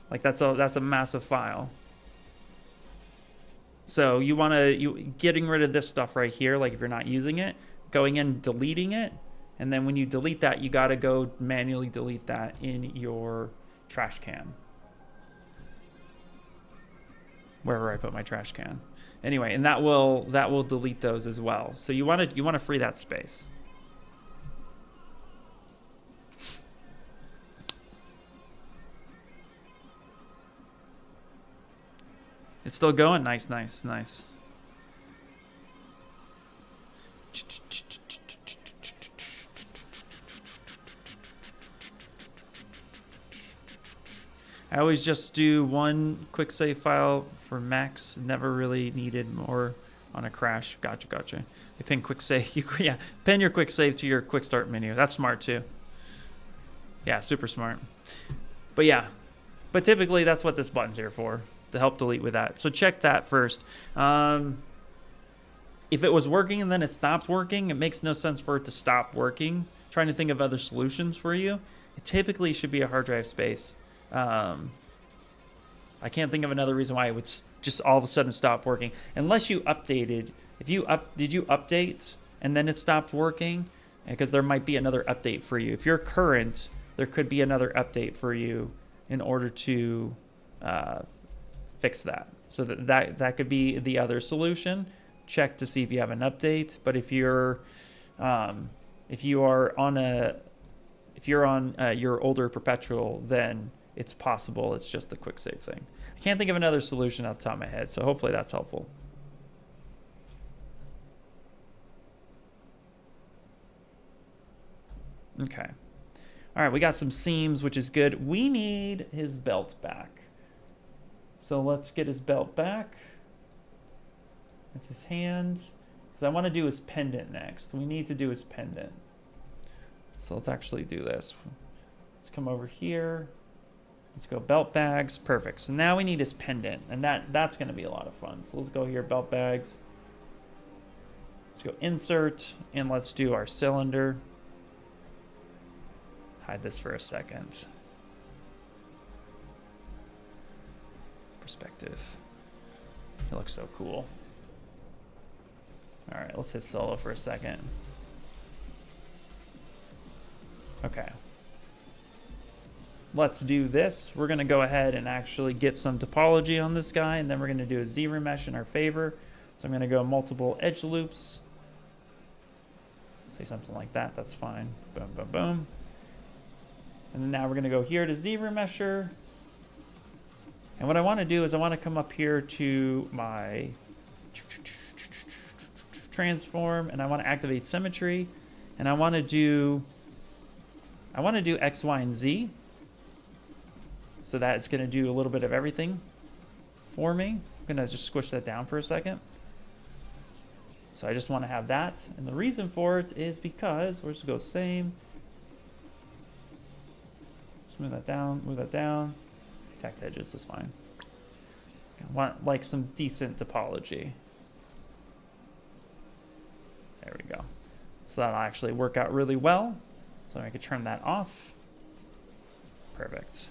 Like that's a massive file. So you want to, getting rid of this stuff right here, like if you're not using it, going in, deleting it, and then when you delete that, you got to go manually delete that in your trash can. Wherever I put my trash can. Anyway, and that will delete those as well. So you want to free that space. It's still going. Nice, nice, nice. I always just do one QuickSave file for Max. Never really needed more on a crash. Gotcha, gotcha. I pin QuickSave. Yeah, pin your QuickSave to your Quick Start menu. That's smart too. Yeah, super smart. But yeah, but typically that's what this button's here for, to help delete with that. So check that first. If it was working and then it stopped working, it makes no sense for it to stop working. Trying to think of other solutions for you. It typically should be a hard drive space. I can't think of another reason why it would just all of a sudden stop working, unless you updated. Did you update and then it stopped working? Because there might be another update for you. If you're current, there could be another update for you in order to fix that. So that could be the other solution. Check to see if you have an update. But if you're on your older perpetual, then it's possible it's just the QuickSave thing. I can't think of another solution off the top of my head, so hopefully that's helpful. Okay. All right, we got some seams, which is good. We need his belt back. So let's get his belt back. That's his hand. Because I want to do his pendant next. We need to do his pendant. So let's actually do this. Let's come over here. Let's go belt bags. Perfect. So now we need his pendant, and that's going to be a lot of fun. So let's go here, belt bags. Let's go insert, and let's do our cylinder. Hide this for a second. Perspective. It looks so cool. All right, let's hit solo for a second. Okay. Let's do this. We're going to go ahead and actually get some topology on this guy, and then we're going to do a ZRemesh in our favor. So I'm going to go multiple edge loops. Say something like that. That's fine. Boom, boom, boom. And then now we're going to go here to ZRemesher. And what I want to do is I want to come up here to my transform, and I want to activate symmetry. and I want to do X, Y, and Z. So that it's going to do a little bit of everything for me. I'm going to just squish that down for a second. So I just want to have that. And the reason for it is because we're just going to go same. Just move that down, move that down. Tacked edges is fine. I want like some decent topology. There we go. So that'll actually work out really well. So I could turn that off. Perfect.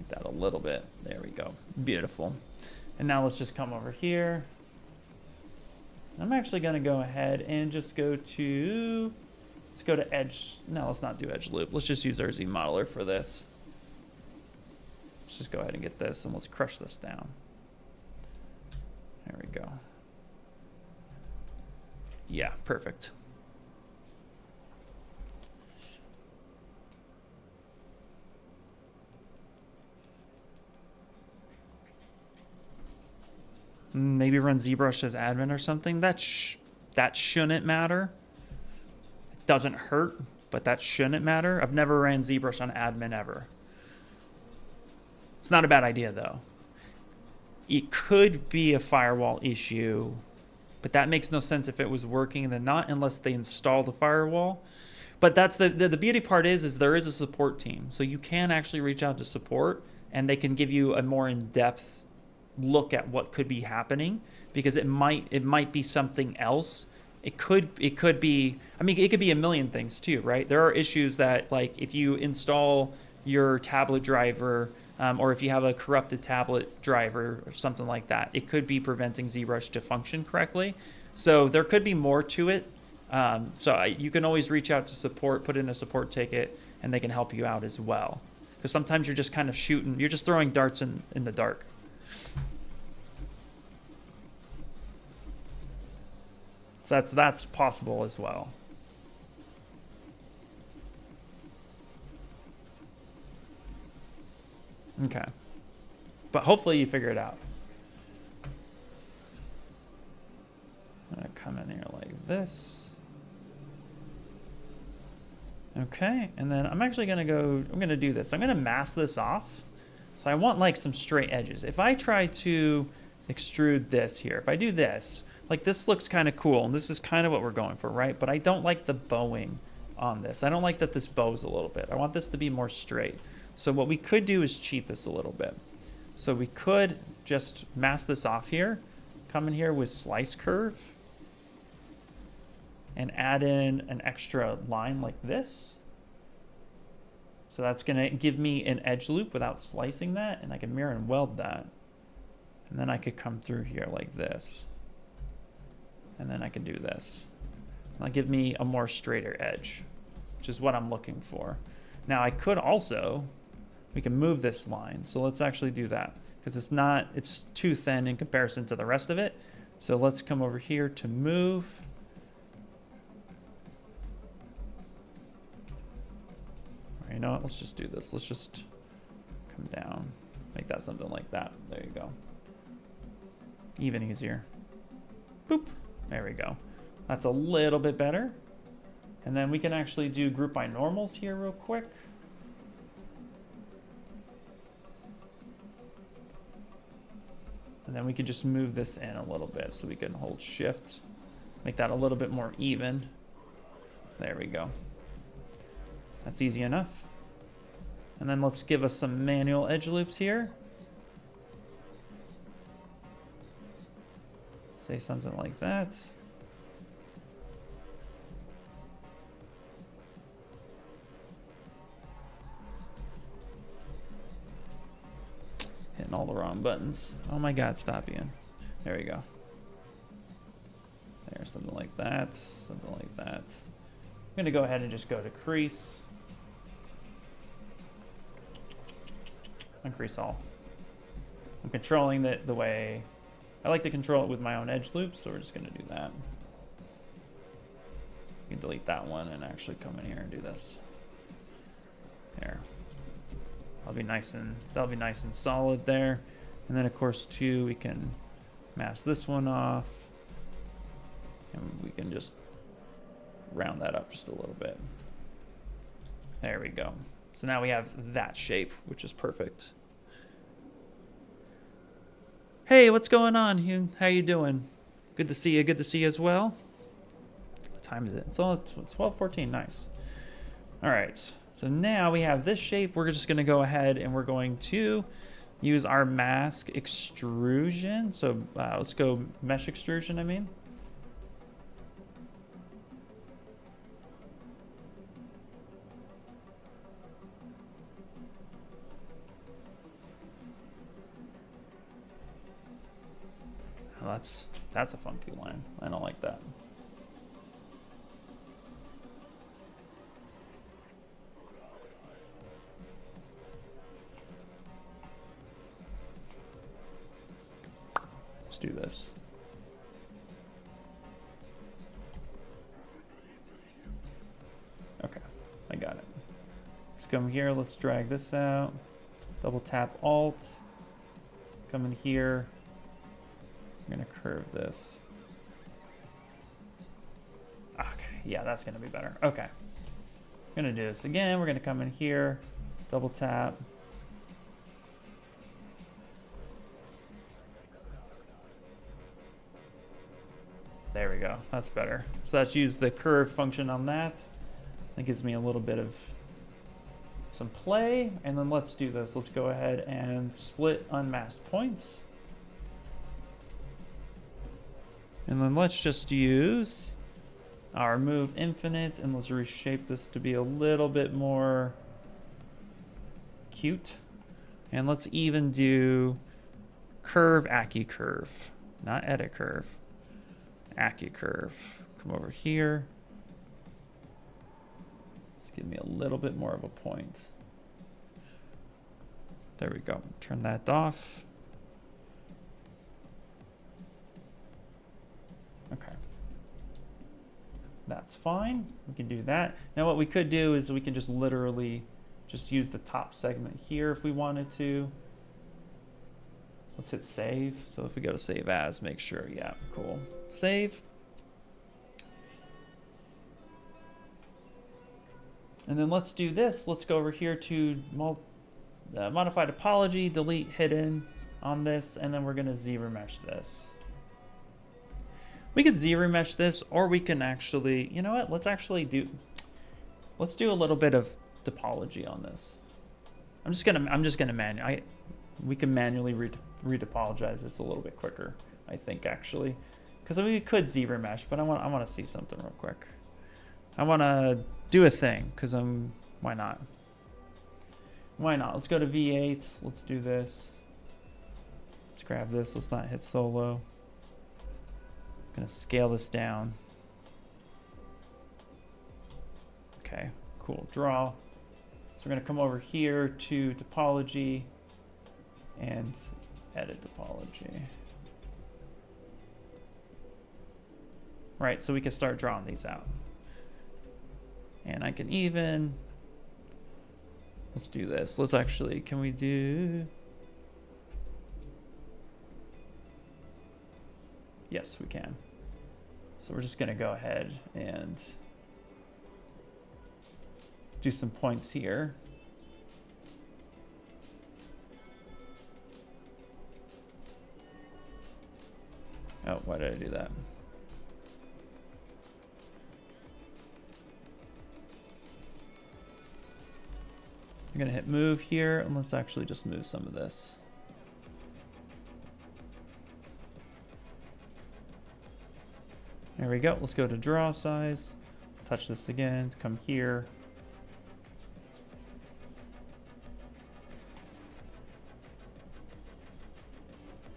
That a little bit. There we go. Beautiful. And now let's just come over here. I'm actually going to go ahead and just go to, let's go to edge. No, let's not do edge loop. Let's just use our Z modeler for this. Let's just go ahead and get this and let's crush this down. There we go. Yeah, perfect. Maybe run ZBrush as admin or something. That shouldn't matter. It doesn't hurt, but that shouldn't matter. I've never ran ZBrush on admin ever. It's not a bad idea though. It could be a firewall issue, but that makes no sense if it was working and then not unless they install the firewall. But that's the beauty part is there is a support team. So you can actually reach out to support and they can give you a more in-depth look at what could be happening, because it might be something else. It could be, I mean, it could be a million things too, right? There are issues that, like, if you install your tablet driver or if you have a corrupted tablet driver or something like that, it could be preventing ZBrush to function correctly. So there could be more to it. You can always reach out to support, put in a support ticket, and they can help you out as well. Because sometimes you're just kind of shooting, you're just throwing darts in the dark. So that's possible as well. Okay. But hopefully you figure it out. I'm gonna come in here like this. Okay, and then I'm actually gonna I'm gonna do this. I'm gonna mask this off. So I want like some straight edges. If I try to extrude this here, if I do this, like this looks kind of cool, and this is kind of what we're going for, right? But I don't like the bowing on this. I don't like that this bows a little bit. I want this to be more straight. So what we could do is cheat this a little bit. So we could just mask this off here, come in here with slice curve, and add in an extra line like this. So that's gonna give me an edge loop without slicing that, and I can mirror and weld that. And then I could come through here like this. And then I can do this. That'll give me a more straighter edge, which is what I'm looking for. Now I could also, we can move this line. So let's actually do that, because it's too thin in comparison to the rest of it. So let's come over here to move. You know what, let's just do this. Let's just come down, make that something like that. There you go. Even easier. Boop. There we go. That's a little bit better. And then we can actually do group by normals here real quick. And then we could just move this in a little bit so we can hold shift, make that a little bit more even. There we go. That's easy enough. And then let's give us some manual edge loops here. Say something like that. Hitting all the wrong buttons. Oh my God, stop Ian. There we go. There's something like that, something like that. I'm gonna go ahead and just go to crease. Increase all. I'm controlling the way I like to control it with my own edge loops, so we're just gonna do that. You can delete that one and actually come in here and do this. There. That'll be nice and solid there. And then of course too, we can mask this one off. And we can just round that up just a little bit. There we go. So now we have that shape, which is perfect. Hey, what's going on, Hugh? How you doing? Good to see you. Good to see you as well. What time is it? It's 12:14. Nice. All right. So now we have this shape. We're just going to go ahead and we're going to use our mask extrusion. So let's go mesh extrusion, I mean. Oh, that's a funky line. I don't like that. Let's do this. Okay, I got it. Let's come here. Let's drag this out. Double tap Alt. Come in here. I'm gonna curve this. Okay, yeah, that's gonna be better. Okay, I'm gonna do this again. We're gonna come in here, double tap. There we go, that's better. So let's use the curve function on that. That gives me a little bit of some play. And then let's do this. Let's go ahead and split unmasked points. And then let's just use our move infinite and let's reshape this to be a little bit more cute. And let's even do curve, AccuCurve, not edit curve, AccuCurve. Come over here. Let's give me a little bit more of a point. There we go. Turn that off. Okay, that's fine. We can do that. Now what we could do is we can just literally just use the top segment here if we wanted to. Let's hit save. So if we go to save as, make sure, yeah, cool. Save. And then let's do this. Let's go over here to modify topology, delete hidden on this, and then we're gonna ZRemesh this. We could ZRemesh this, or we can actually, you know what? Let's do a little bit of topology on this. I'm just gonna manually. We can manually retopologize this a little bit quicker, I think, actually, because we could ZRemesh, but I want to see something real quick. I want to do a thing because why not? Why not? Let's go to V8. Let's do this. Let's grab this. Let's not hit solo. Gonna scale this down. Okay, cool. Draw. So we're gonna come over here to topology and edit topology. Right, so we can start drawing these out. And I can even, let's do this. Let's actually, can we do, yes, we can. So we're just gonna go ahead and do some points here. Oh, why did I do that? I'm gonna hit move here, and let's actually just move some of this. There we go. Let's go to draw size. Touch this again. Come here.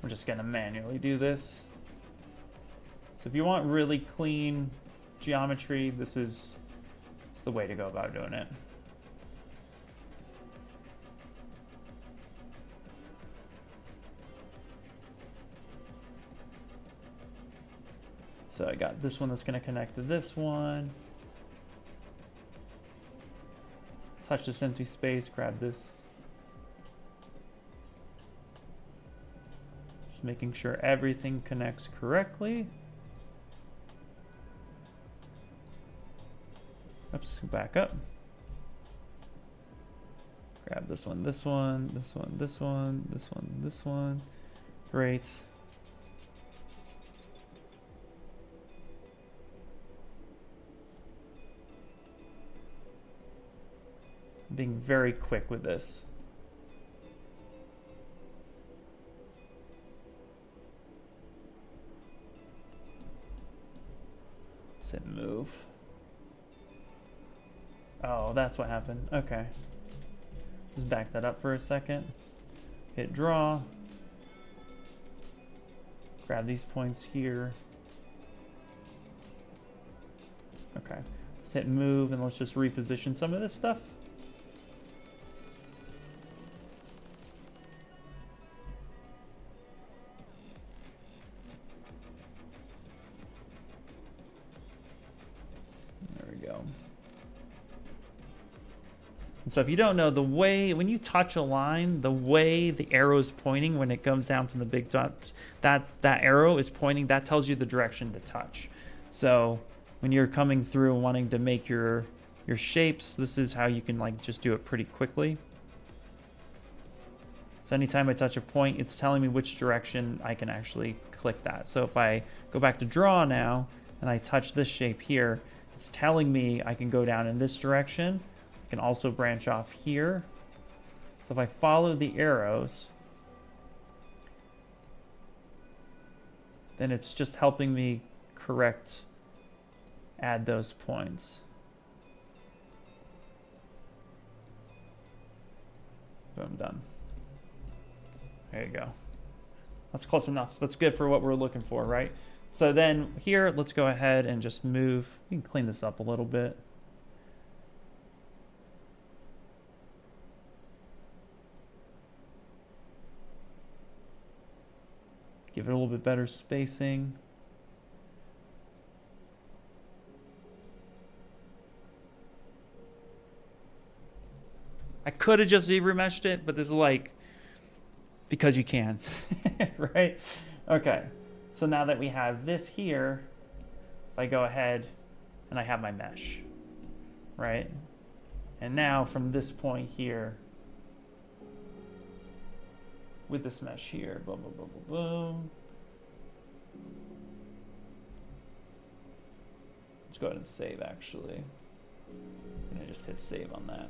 We're just gonna manually do this. So if you want really clean geometry, this is the way to go about doing it. So I got this one that's going to connect to this one. Touch this empty space, grab this. Just making sure everything connects correctly. Oops, back up. Grab this one, this one, this one, this one, this one, this one. Great. I'm being very quick with this. Hit move. Oh, that's what happened. Okay. Just back that up for a second. Hit draw. Grab these points here. Okay. Let's hit move and let's just reposition some of this stuff. So if you don't know, the way, when you touch a line, the way the arrow is pointing when it comes down from the big dot, that arrow is pointing, that tells you the direction to touch. So when you're coming through and wanting to make your shapes, this is how you can like just do it pretty quickly. So anytime I touch a point, it's telling me which direction I can actually click that. So if I go back to draw now and I touch this shape here, it's telling me I can go down in this direction. Can also branch off here. So if I follow the arrows, then it's just helping me add those points. Boom, done. There you go. That's close enough. That's good for what we're looking for, right? So then here, let's go ahead and just move. We can clean this up a little bit. Give it a little bit better spacing. I could have just ZRemeshed it, but this is like, because you can, right? Okay, so now that we have this here, if I go ahead and I have my mesh, right? And now from this point here, with this mesh here, boom, boom, boom, boom, boom. Let's go ahead and save actually. And I just hit save on that.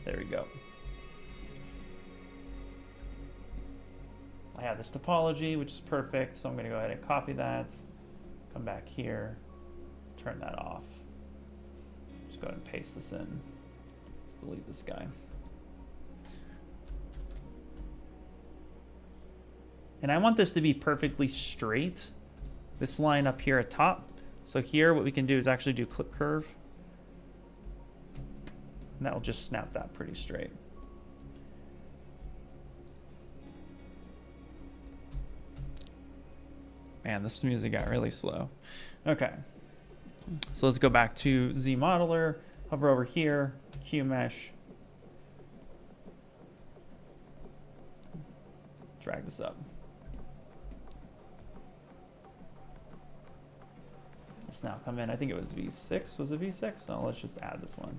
There we go. I have this topology, which is perfect. So I'm gonna go ahead and copy that, come back here, turn that off. Go ahead and paste this in. Let's delete this guy. And I want this to be perfectly straight. This line up here at top. So here what we can do is actually do clip curve. And that will just snap that pretty straight. Man, this music got really slow. Okay. So let's go back to ZModeler, hover over here, QMesh. Drag this up. Let's now come in, I think it was V6, was it V6? So let's just add this one.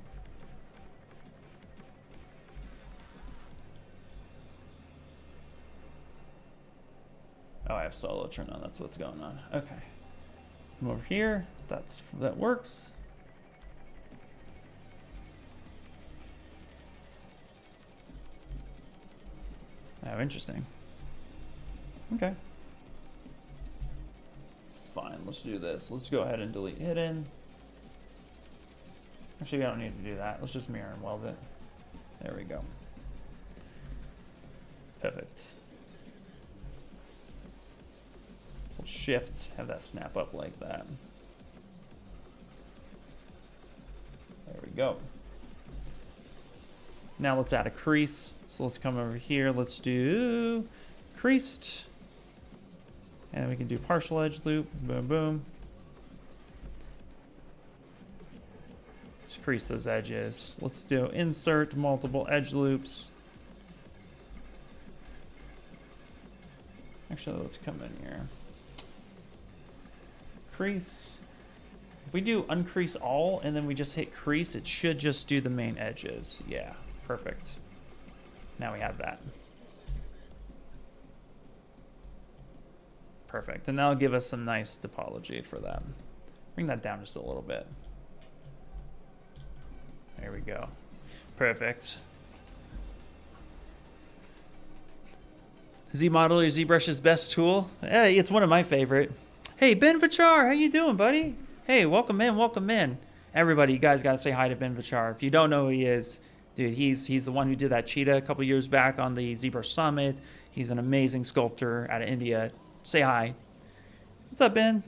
Oh, I have solo turned on, that's what's going on. Okay. Come over here, that works. Oh, interesting. Okay. It's fine, let's do this. Let's go ahead and delete hidden. Actually, we don't need to do that. Let's just mirror and weld it. There we go. Perfect. We'll shift, have that snap up like that. There we go. Now let's add a crease. So let's come over here. Let's do creased. And we can do partial edge loop. Boom, boom. Just crease those edges. Let's do insert multiple edge loops. Actually, let's come in here. Crease. If we do uncrease all and then we just hit crease, it should just do the main edges. Yeah, perfect. Now we have that. Perfect, and that'll give us some nice topology for that. Bring that down just a little bit. There we go. Perfect. ZModeler, ZBrush's best tool. Hey, it's one of my favorite. Hey, Ben Vichar, how you doing, buddy? Hey, welcome in, welcome in. Everybody, you guys gotta say hi to Ben Vichar. If you don't know who he is, dude, he's the one who did that cheetah a couple years back on the ZBrush Summit. He's an amazing sculptor out of India. Say hi. What's up, Ben?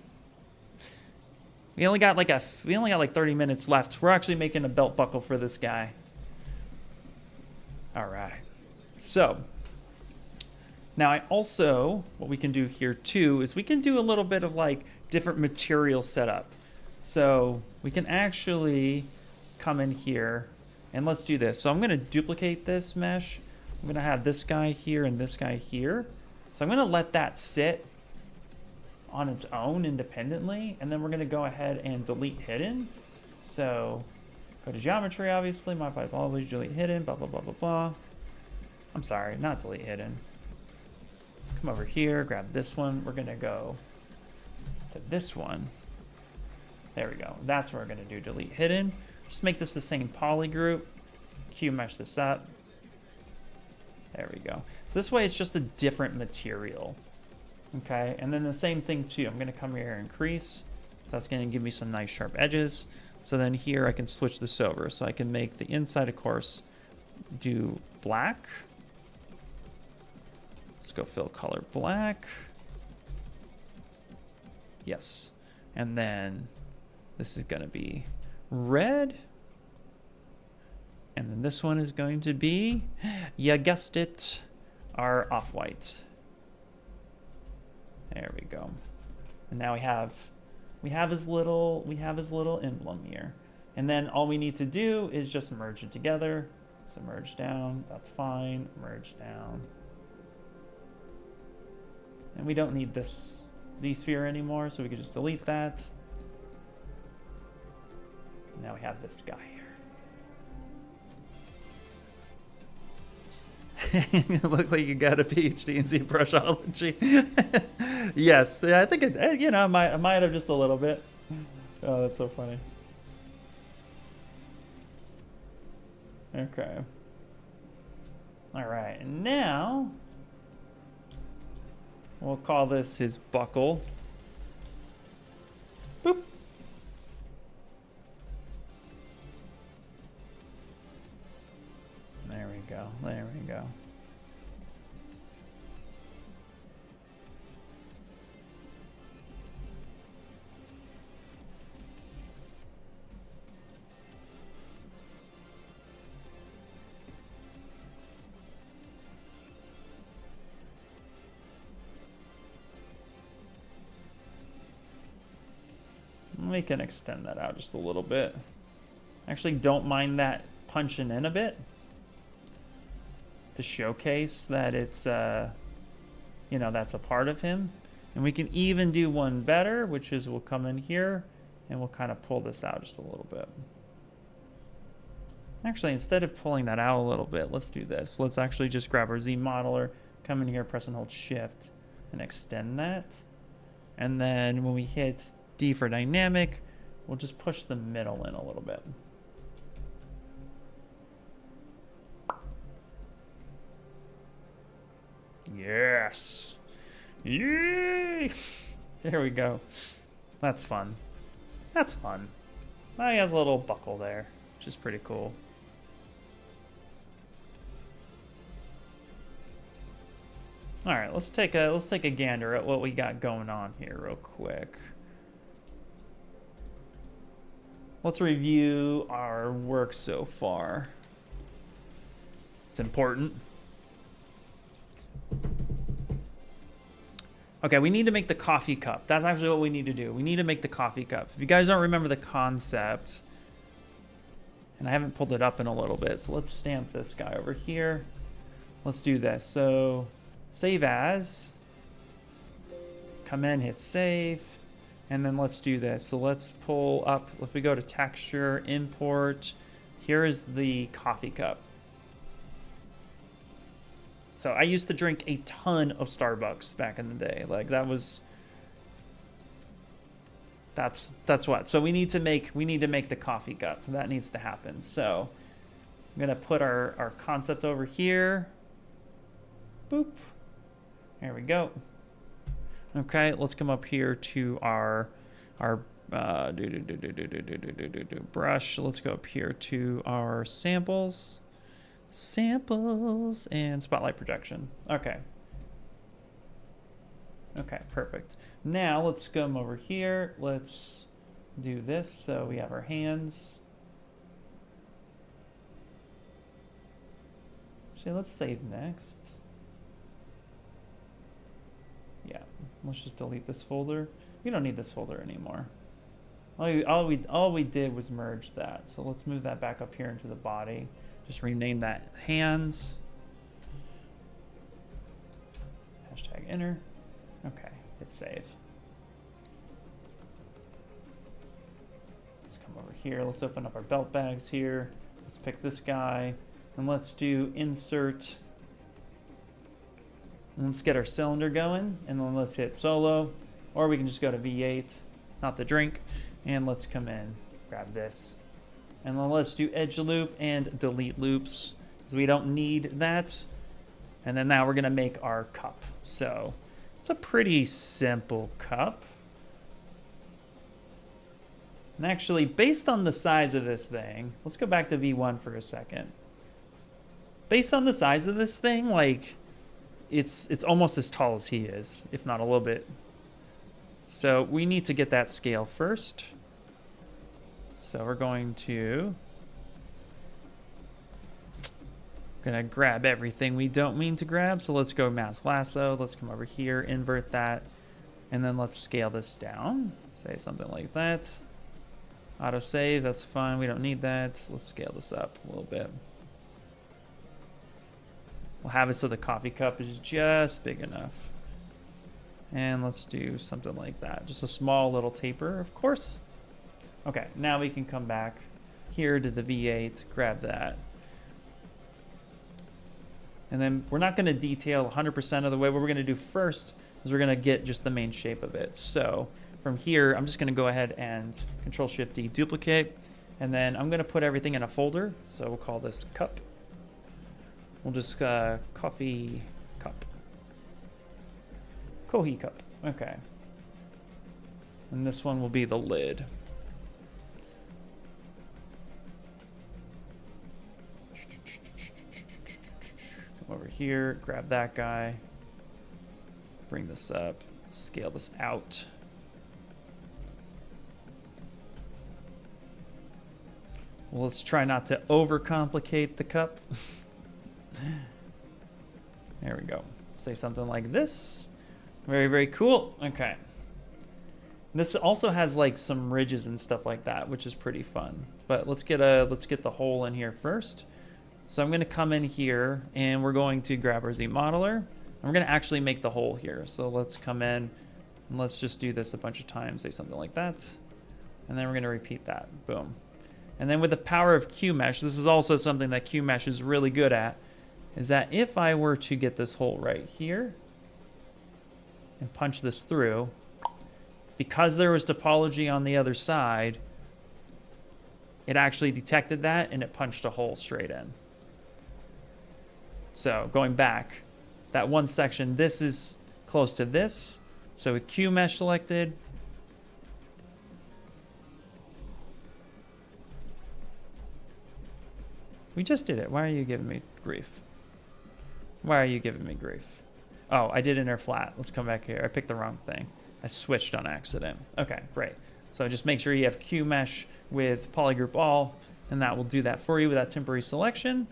We only got like 30 minutes left. We're actually making a belt buckle for this guy. All right. So now I also, what we can do here too is we can do a little bit of like different material setup. So we can actually come in here and let's do this. So I'm going to duplicate this mesh. I'm going to have this guy here and this guy here. So I'm going to let that sit on its own independently, and then we're going to go ahead and delete hidden. So go to geometry, obviously, modify topology, delete hidden, blah, blah, blah, blah, blah. I'm sorry, not delete hidden. Come over here, grab this one. We're going to go to this one. There we go. That's what we're going to do, delete hidden. Just make this the same poly group. QMesh this up. There we go. So this way it's just a different material. Okay, and then the same thing too. I'm gonna come here and crease. So that's gonna give me some nice sharp edges. So then here I can switch this over. So I can make the inside, of course, do black. Let's go fill color black. Yes. And then this is gonna be red. And then this one is going to be, you guessed it, our off-white. There we go. And now we have his little emblem here. And then all we need to do is just merge it together. So merge down, that's fine. Merge down. And we don't need this Z-sphere anymore, so we can just delete that. Now we have this guy here. You look like you got a PhD in ZBrushology. Yes, yeah, I think it, I might have just a little bit. Oh, that's so funny. Okay. All right, and now we'll call this his buckle. Boop. There we go. There we go. We can extend that out just a little bit. Actually, don't mind that punching in a bit to showcase that it's, that's a part of him. And we can even do one better, which is we'll come in here and we'll kind of pull this out just a little bit. Actually, instead of pulling that out a little bit, let's do this. Let's actually just grab our ZModeler, come in here, press and hold Shift, and extend that. And then when we hit D for dynamic, we'll just push the middle in a little bit. Yes. Yay! There we go. That's fun. That's fun. Now he has a little buckle there, which is pretty cool. All right, let's take a gander at what we got going on here real quick. Let's review our work so far. It's important. Okay, we need to make the coffee cup. That's actually what we need to do. We need to make the coffee cup. If you guys don't remember the concept, and I haven't pulled it up in a little bit, so let's stamp this guy over here. Let's do this. So save as, come in, hit save, and then let's do this. So let's pull up, if we go to texture, import, here is the coffee cup. So I used to drink a ton of Starbucks back in the day. Like that's what. So we need to make the coffee cup. That needs to happen. So I'm gonna put our concept over here. Boop. There we go. Okay, let's come up here to our brush. Let's go up here to our samples and spotlight projection. Okay, perfect. Now let's come over here. Let's do this. So we have our hands. So let's save next. Yeah, let's just delete this folder. We don't need this folder anymore. All we did was merge that. So let's move that back up here into the body. Just rename that hands. Hashtag enter. Okay, hit save. Let's come over here. Let's open up our belt bags here. Let's pick this guy. And let's do insert. And let's get our cylinder going. And then let's hit solo. Or we can just go to V8, not the drink. And let's come in, grab this. And then let's do edge loop and delete loops, because we don't need that. And then now we're gonna make our cup. So it's a pretty simple cup. And actually, based on the size of this thing, let's go back to V1 for a second. Based on the size of this thing, like it's almost as tall as he is, if not a little bit. So we need to get that scale first. So we're going to grab everything we don't mean to grab. So let's go mask lasso. Let's come over here, invert that, and then let's scale this down. Say something like that. Auto save, that's fine. We don't need that. Let's scale this up a little bit. We'll have it so the coffee cup is just big enough. And let's do something like that. Just a small little taper, of course. Okay, now we can come back here to the V8, grab that. And then we're not gonna detail 100% of the way. What we're gonna do first is we're gonna get just the main shape of it. So from here, I'm just gonna go ahead and Control-Shift-D, duplicate. And then I'm gonna put everything in a folder. So we'll call this cup. We'll just coffee cup. Kohi cup, okay. And this one will be the lid. Come over here, grab that guy, bring this up, scale this out. Well, let's try not to overcomplicate the cup. There we go. Say something like this. Very, very cool. Okay. This also has like some ridges and stuff like that, which is pretty fun. But let's get the hole in here first. So I'm going to come in here and we're going to grab our Z modeler. And we're going to actually make the hole here. So let's come in and let's just do this a bunch of times. Say something like that. And then we're going to repeat that. Boom. And then with the power of QMesh, this is also something that QMesh is really good at, is that if I were to get this hole right here and punch this through, because there was topology on the other side, it actually detected that and it punched a hole straight in. So going back, that one section, this is close to this. So with QMesh selected, we just did it. Why are you giving me grief? Why are you giving me grief? Oh, I did inner flat. Let's come back here. I picked the wrong thing. I switched on accident. Okay, great. So just make sure you have QMesh with polygroup all, and that will do that for you with that temporary selection.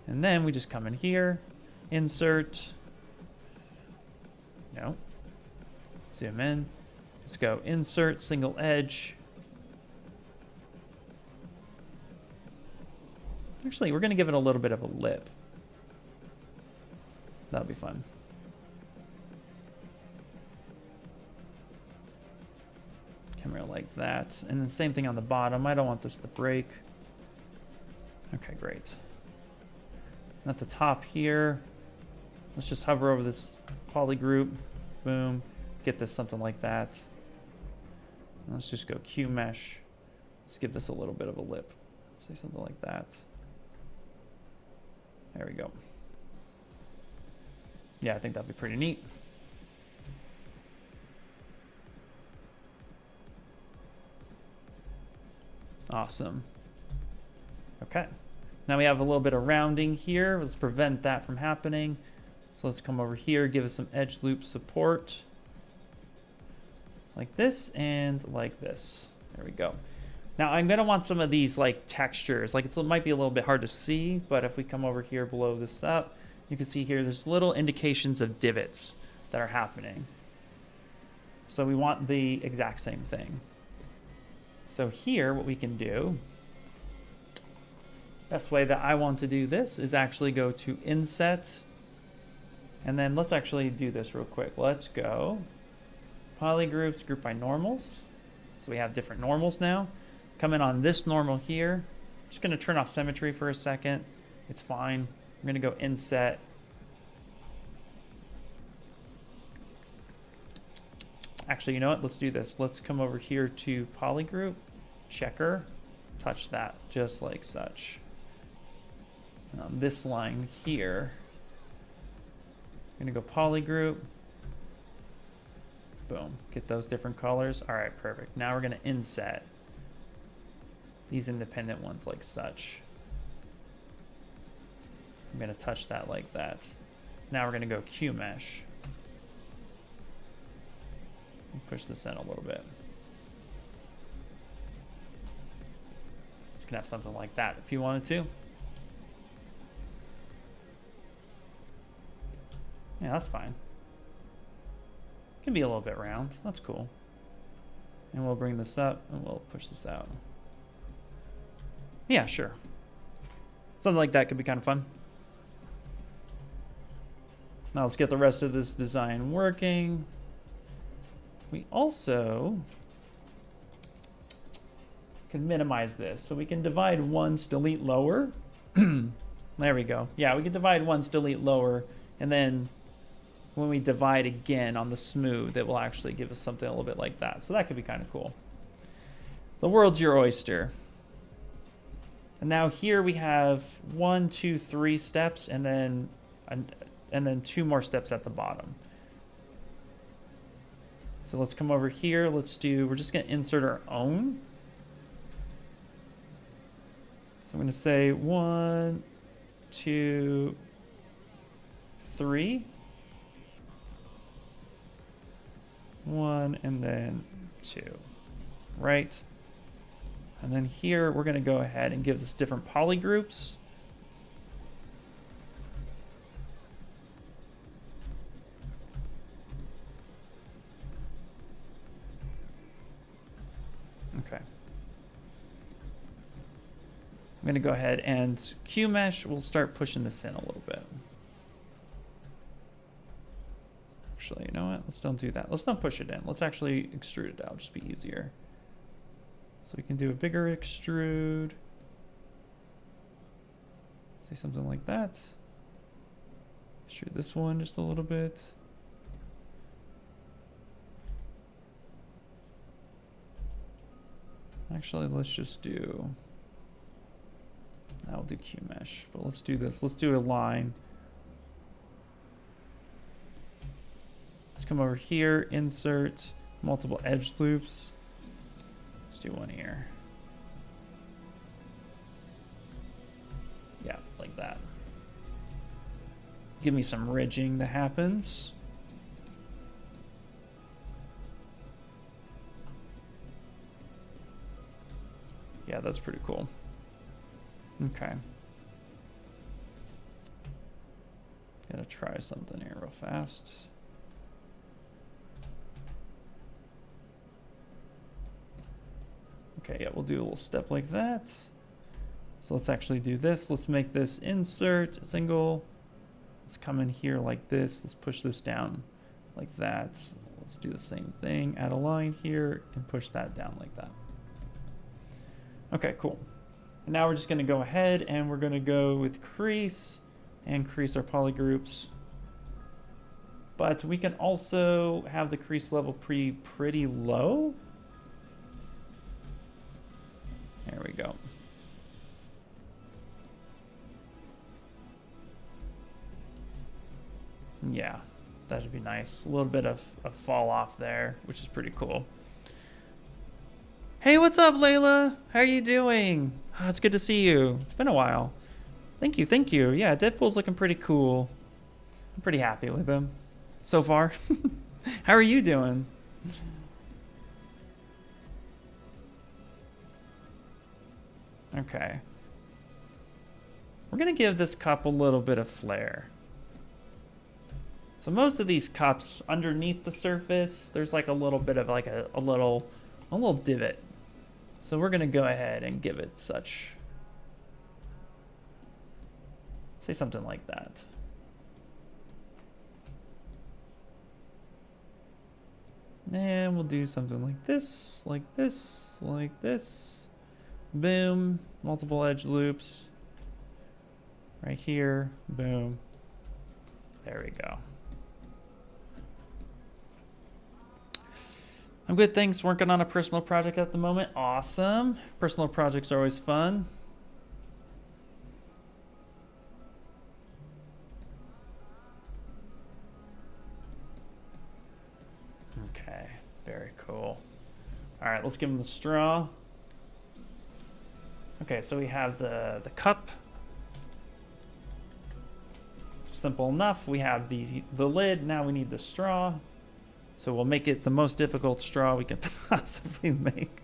And then we just come in here, insert, no, zoom in, let's go insert, single edge. Actually, we're gonna give it a little bit of a lip. That'll be fun. like that. And then same thing on the bottom. I don't want this to break. Okay, great. And at the top here, let's just hover over this poly group. Boom. Get this something like that. And let's just go QMesh. Let's give this a little bit of a lip. Say something like that. There we go. Yeah, I think that'd be pretty neat. Awesome. Okay. Now we have a little bit of rounding here. Let's prevent that from happening. So let's come over here, give us some edge loop support. Like this and like this. There we go. Now I'm gonna want some of these like textures. Like it might be a little bit hard to see, but if we come over here, blow this up, you can see here there's little indications of divots that are happening. So we want the exact same thing. So here, what we can do, best way that I want to do this is actually go to Inset, and then let's actually do this real quick. Let's go poly groups, group by normals. So we have different normals now. Come in on this normal here. Just gonna turn off symmetry for a second. It's fine. I'm gonna go Inset. Actually, you know what? Let's do this. Let's come over here to poly group, checker, touch that just like such. And on this line here, I'm gonna go poly group, boom, get those different colors. All right, perfect. Now we're gonna inset these independent ones like such. I'm gonna touch that like that. Now we're gonna go QMesh. Push this in a little bit. You can have something like that if you wanted to. Yeah, that's fine. It can be a little bit round. That's cool. And we'll bring this up and we'll push this out. Yeah, sure. Something like that could be kind of fun. Now let's get the rest of this design working. We also can minimize this. So we can divide once, delete lower. There we go. Yeah, we can divide once, delete lower. And then when we divide again on the smooth, it will actually give us something a little bit like that. So that could be kind of cool. The world's your oyster. And now here we have 1, 2, 3 steps and then 2 more steps at the bottom. So let's come over here. We're just going to insert our own. So I'm going to say 1, 2, 3. 1 and then 2. Right? And then here we're going to go ahead and give this different poly groups. Okay. I'm going to go ahead and QMesh. We'll start pushing this in a little bit. Actually, you know what? Let's don't do that. Let's not push it in. Let's actually extrude it out. Just be easier. So we can do a bigger extrude. Say something like that. Extrude this one just a little bit. Actually, let's just do, I'll do QMesh, but let's do this. Let's do a line. Let's come over here, insert multiple edge loops. Let's do one here. Yeah, like that. Give me some ridging that happens. Yeah, that's pretty cool. Okay. Gotta try something here real fast. Okay, yeah, we'll do a little step like that. So let's actually do this. Let's make this insert single. Let's come in here like this. Let's push this down like that. let's do the same thing. Add a line here and push that down like that. Okay, cool. And now we're just gonna go ahead and we're gonna go with crease and crease our polygroups. But we can also have the crease level pretty low. There we go. Yeah, that should be nice. A little bit of fall off there, which is pretty cool. Hey, what's up, Layla? How are you doing? Oh, it's good to see you. It's been a while. Thank you, thank you. Yeah, Deadpool's looking pretty cool. I'm pretty happy with him so far. How are you doing? Okay. We're gonna give this cup a little bit of flair. So most of these cups underneath the surface, there's like a little bit of like a little divot. So we're gonna go ahead and give it such, say something like that. And we'll do something like this, like this, like this. Boom, multiple edge loops. Right here, boom. There we go. I'm good, thanks. Working on a personal project at the moment. Awesome. Personal projects are always fun. Okay, very cool. All right, let's give him the straw. Okay, so we have the cup. Simple enough. We have the lid. Now we need the straw. So we'll make it the most difficult straw we can possibly make.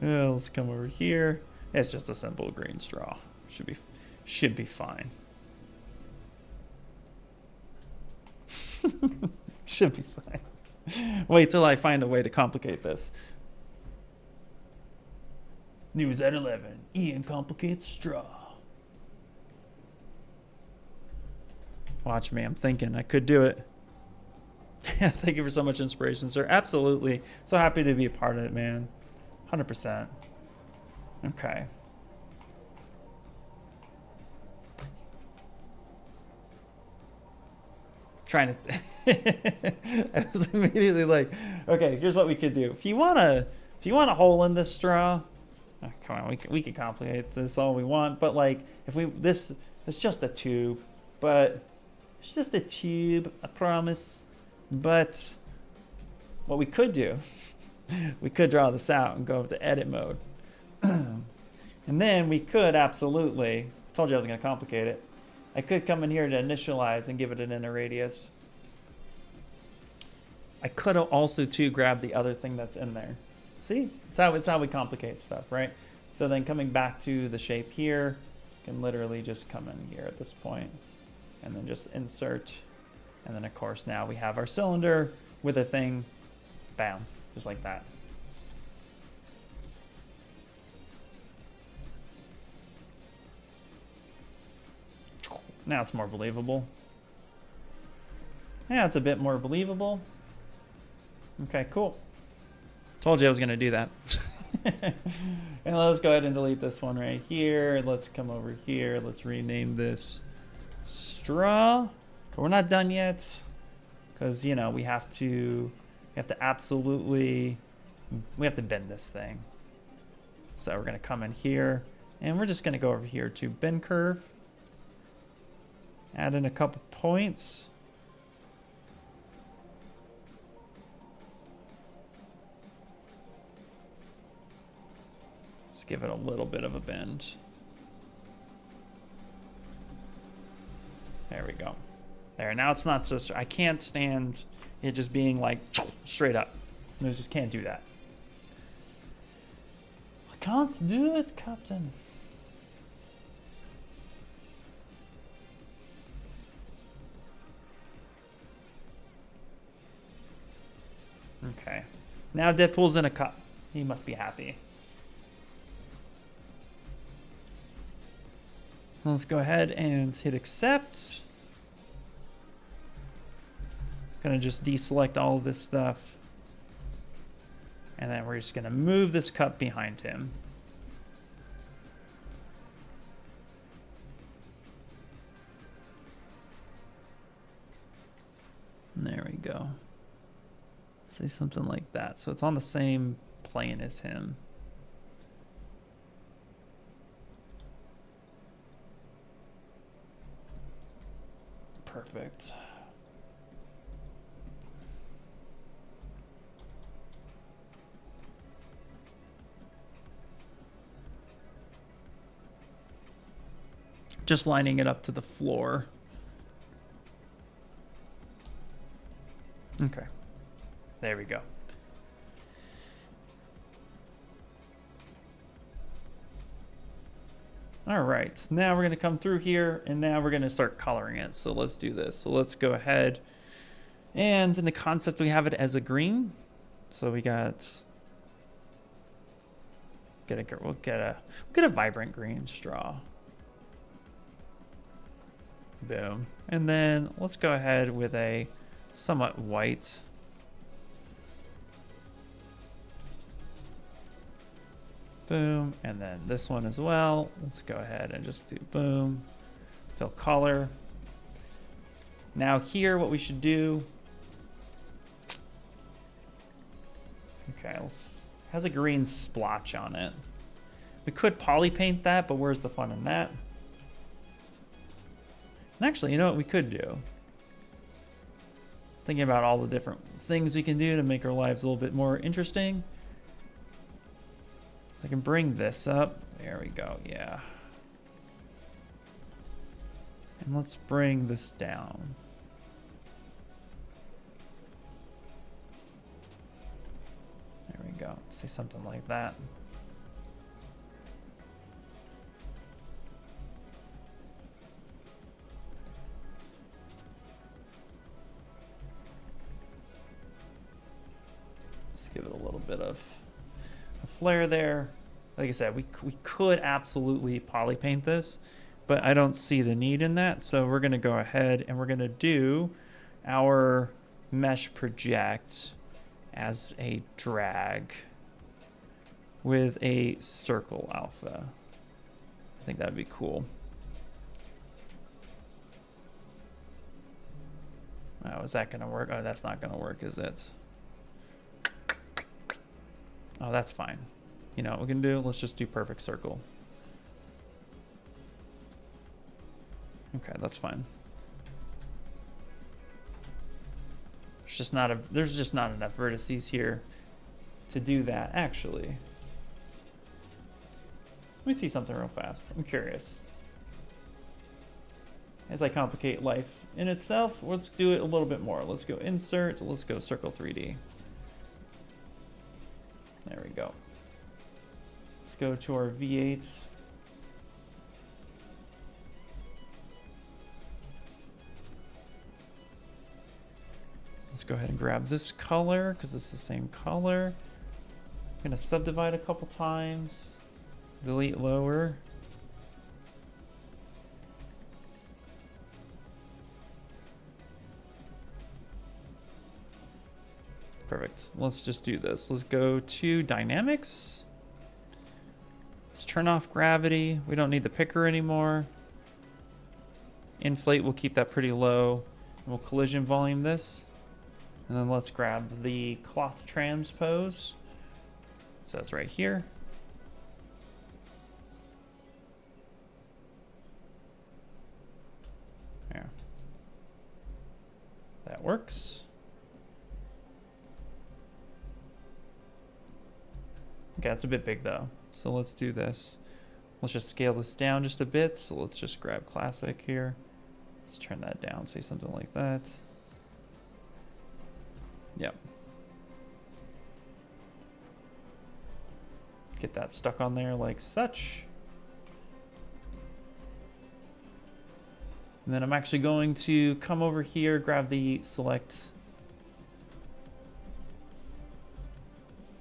Yeah, let's come over here. It's just a simple green straw. Should be fine. Should be fine. Wait till I find a way to complicate this. News at 11. Ian complicates straw. Watch me. I'm thinking I could do it. Thank you for so much inspiration, sir. Absolutely. So happy to be a part of it, man. 100%. Okay. Trying to I was immediately like, okay, here's what we could do. If you want a hole in this straw, oh, come on, we can complicate this all we want, but like it's just a tube, but it's just a tube, I promise. But what we could do, we could draw this out and go to edit mode. And then we could absolutely, I told you I was going to complicate it. I could come in here to initialize and give it an inner radius. I could also too grab the other thing that's in there. See, it's how we complicate stuff, right? So then coming back to the shape here, you can literally just come in here at this point and then just insert. And then of course now we have our cylinder with a thing, bam, just like that. Now it's more believable. Yeah, it's a bit more believable. Okay, cool. Told you I was gonna do that. And let's go ahead and delete this one right here. Let's come over here. Let's rename this straw. But we're not done yet, because you know we have to absolutely bend this thing. So we're gonna come in here, and we're just gonna go over here to bend curve. Add in a couple points. Just give it a little bit of a bend. There we go. There, now it's not so, I can't stand it just being like straight up. I just can't do that. I can't do it, Captain. Okay. Now Deadpool's in a cup. He must be happy. Let's go ahead and hit accept. gonna just deselect all of this stuff. And then we're just gonna move this cup behind him. And there we go. Say something like that. So it's on the same plane as him. Perfect. Just lining it up to the floor. Okay. There we go. All right, now we're gonna come through here and now we're gonna start coloring it. So let's do this. So let's go ahead, and in the concept we have it as a green. So we got, we'll get a vibrant green straw. Boom. And then let's go ahead with a somewhat white. Boom. And then this one as well. Let's go ahead and just do boom. Fill color. Now here, what we should do. Okay, has a green splotch on it. We could poly paint that, but where's the fun in that? And actually, you know what we could do? Thinking about all the different things we can do to make our lives a little bit more interesting. I can bring this up. There we go, yeah. And let's bring this down. There we go, say something like that. Give it a little bit of a flare there. Like I said, we could absolutely poly paint this, but I don't see the need in that. So we're gonna go ahead and we're gonna do our mesh project as a drag with a circle alpha. I think that'd be cool. Oh, is that gonna work? Oh, that's not gonna work, is it? Oh, that's fine. You know what we can do? Let's just do perfect circle. Okay, that's fine. There's just not enough vertices here to do that, actually. Let me see something real fast. I'm curious. As I complicate life in itself, let's do it a little bit more. Let's go insert, let's go circle 3D. There we go. Let's go to our V8. Let's go ahead and grab this color because it's the same color. I'm gonna subdivide a couple times. Delete lower. Perfect. Let's just do this. Let's go to dynamics. Let's turn off gravity. We don't need the picker anymore. Inflate, we'll keep that pretty low. We'll collision volume this. And then let's grab the cloth transpose. So that's right here. There. That works. Okay, that's a bit big though. So let's do this. Let's just scale this down just a bit. So let's just grab classic here. Let's turn that down, say something like that. Yep. Get that stuck on there like such. And then I'm actually going to come over here, grab the select.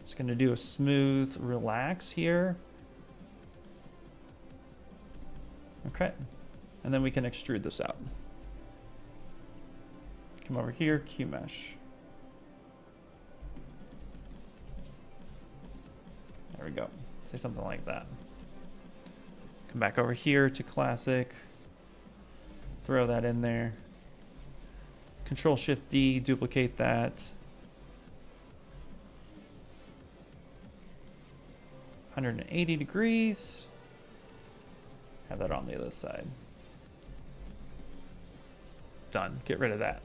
Just gonna do a smooth relax here. Okay. And then we can extrude this out. Come over here, QMesh. There we go. Say something like that. Come back over here to classic. Throw that in there. Control-Shift-D, duplicate that. 180 degrees. Have that on the other side. Done. Get rid of that.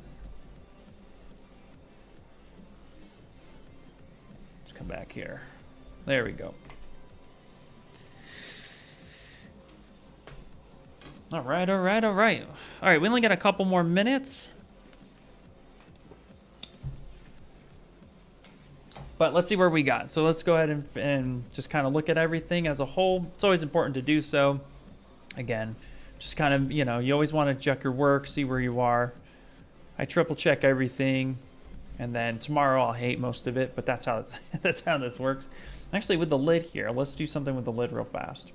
Let's come back here. There we go. All right, all right, all right. All right, we only got a couple more minutes. But let's see where we got. So let's go ahead and just kind of look at everything as a whole. It's always important to do so. Again, just kind of, you know, you always want to check your work, see where you are. I triple check everything. And then tomorrow I'll hate most of it, but that's how that's how this works. Actually, with the lid here, let's do something with the lid real fast.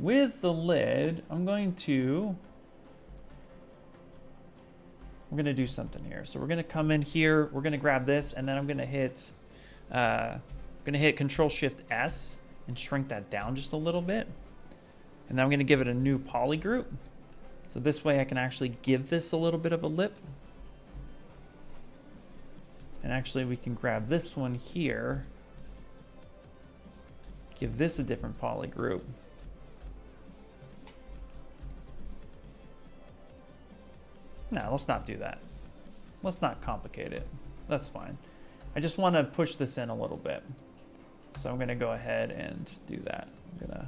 With the lid, we're going to do something here. So we're going to come in here, we're going to grab this, and then I'm going to hit Control-Shift-S and shrink that down just a little bit. And then I'm going to give it a new poly group. So this way I can actually give this a little bit of a lip. And actually we can grab this one here, give this a different poly group. No, let's not do that. Let's not complicate it. That's fine. I just want to push this in a little bit. So I'm going to go ahead and do that. I'm going to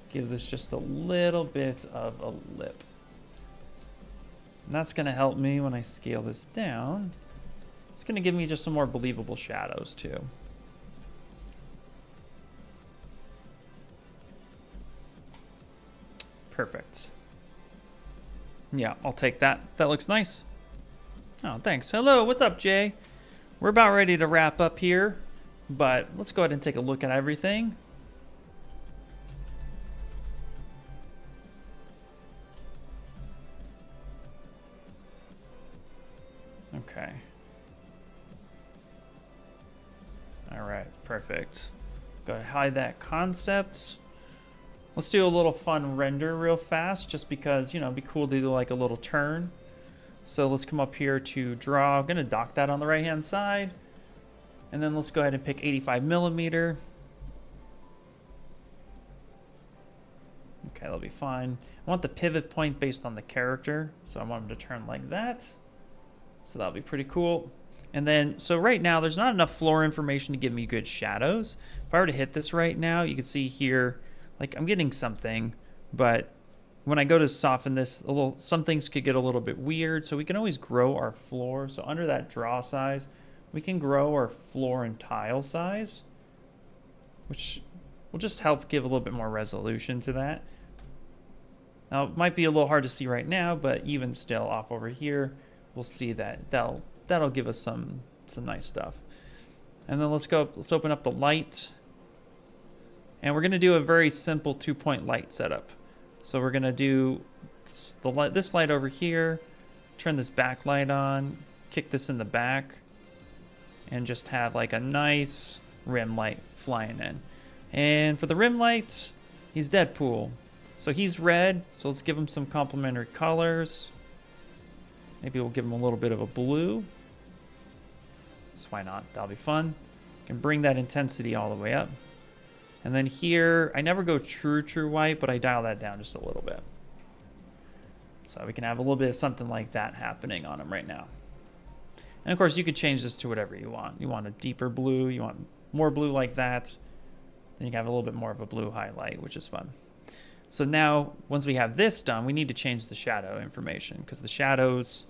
give this just a little bit of a lip. And that's going to help me when I scale this down. It's going to give me just some more believable shadows too. Perfect. Yeah, I'll take that. That looks nice. Oh, thanks. Hello, what's up, Jay? We're about ready to wrap up here, but let's go ahead and take a look at everything. Okay. All right, perfect. Go ahead and hide that concept. Let's do a little fun render real fast, just because, you know, it'd be cool to do like a little turn. So let's come up here to draw. I'm gonna dock that on the right-hand side. And then let's go ahead and pick 85mm. Okay, that'll be fine. I want the pivot point based on the character, so I want them to turn like that. So that'll be pretty cool. And then, so right now, there's not enough floor information to give me good shadows. If I were to hit this right now, you can see here, like I'm getting something, but when I go to soften this, some things could get a little bit weird. So we can always grow our floor. So under that draw size, we can grow our floor and tile size, which will just help give a little bit more resolution to that. Now, it might be a little hard to see right now, but even still off over here, we'll see that that'll give us some nice stuff. And then let's open up the light. And we're gonna do a very simple 2-point light setup. So we're gonna do this light over here, turn this backlight on, kick this in the back, and just have like a nice rim light flying in. And for the rim light, he's Deadpool. So he's red, so let's give him some complementary colors. Maybe we'll give him a little bit of a blue. So why not? That'll be fun. Can bring that intensity all the way up. And then here, I never go true white, but I dial that down just a little bit. So we can have a little bit of something like that happening on him right now. And of course, you could change this to whatever you want. You want a deeper blue, you want more blue like that. Then you can have a little bit more of a blue highlight, which is fun. So now, once we have this done, we need to change the shadow information because the shadow's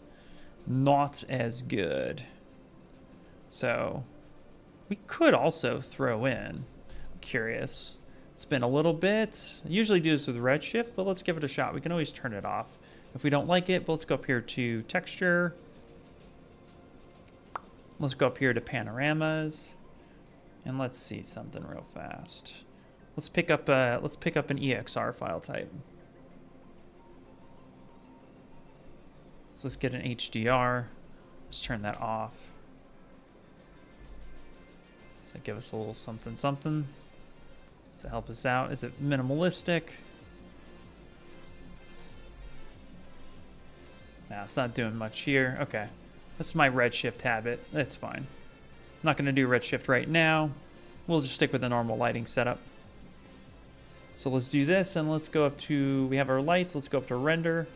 not as good. So we could also throw in, I'm curious, it's been a little bit, I usually do this with Redshift, but let's give it a shot. We can always turn it off if we don't like it, but let's go up here to texture. Let's go up here to panoramas, and let's see something real fast. Let's pick up an EXR file type. So let's get an HDR. Let's turn that off. Does that give us a little something something? Does it help us out? Is it minimalistic? No, it's not doing much here. Okay. That's my redshift habit. That's fine. I'm not going to do redshift right now. We'll just stick with the normal lighting setup. So let's do this, and let's go up to, we have our lights. Let's go up to render.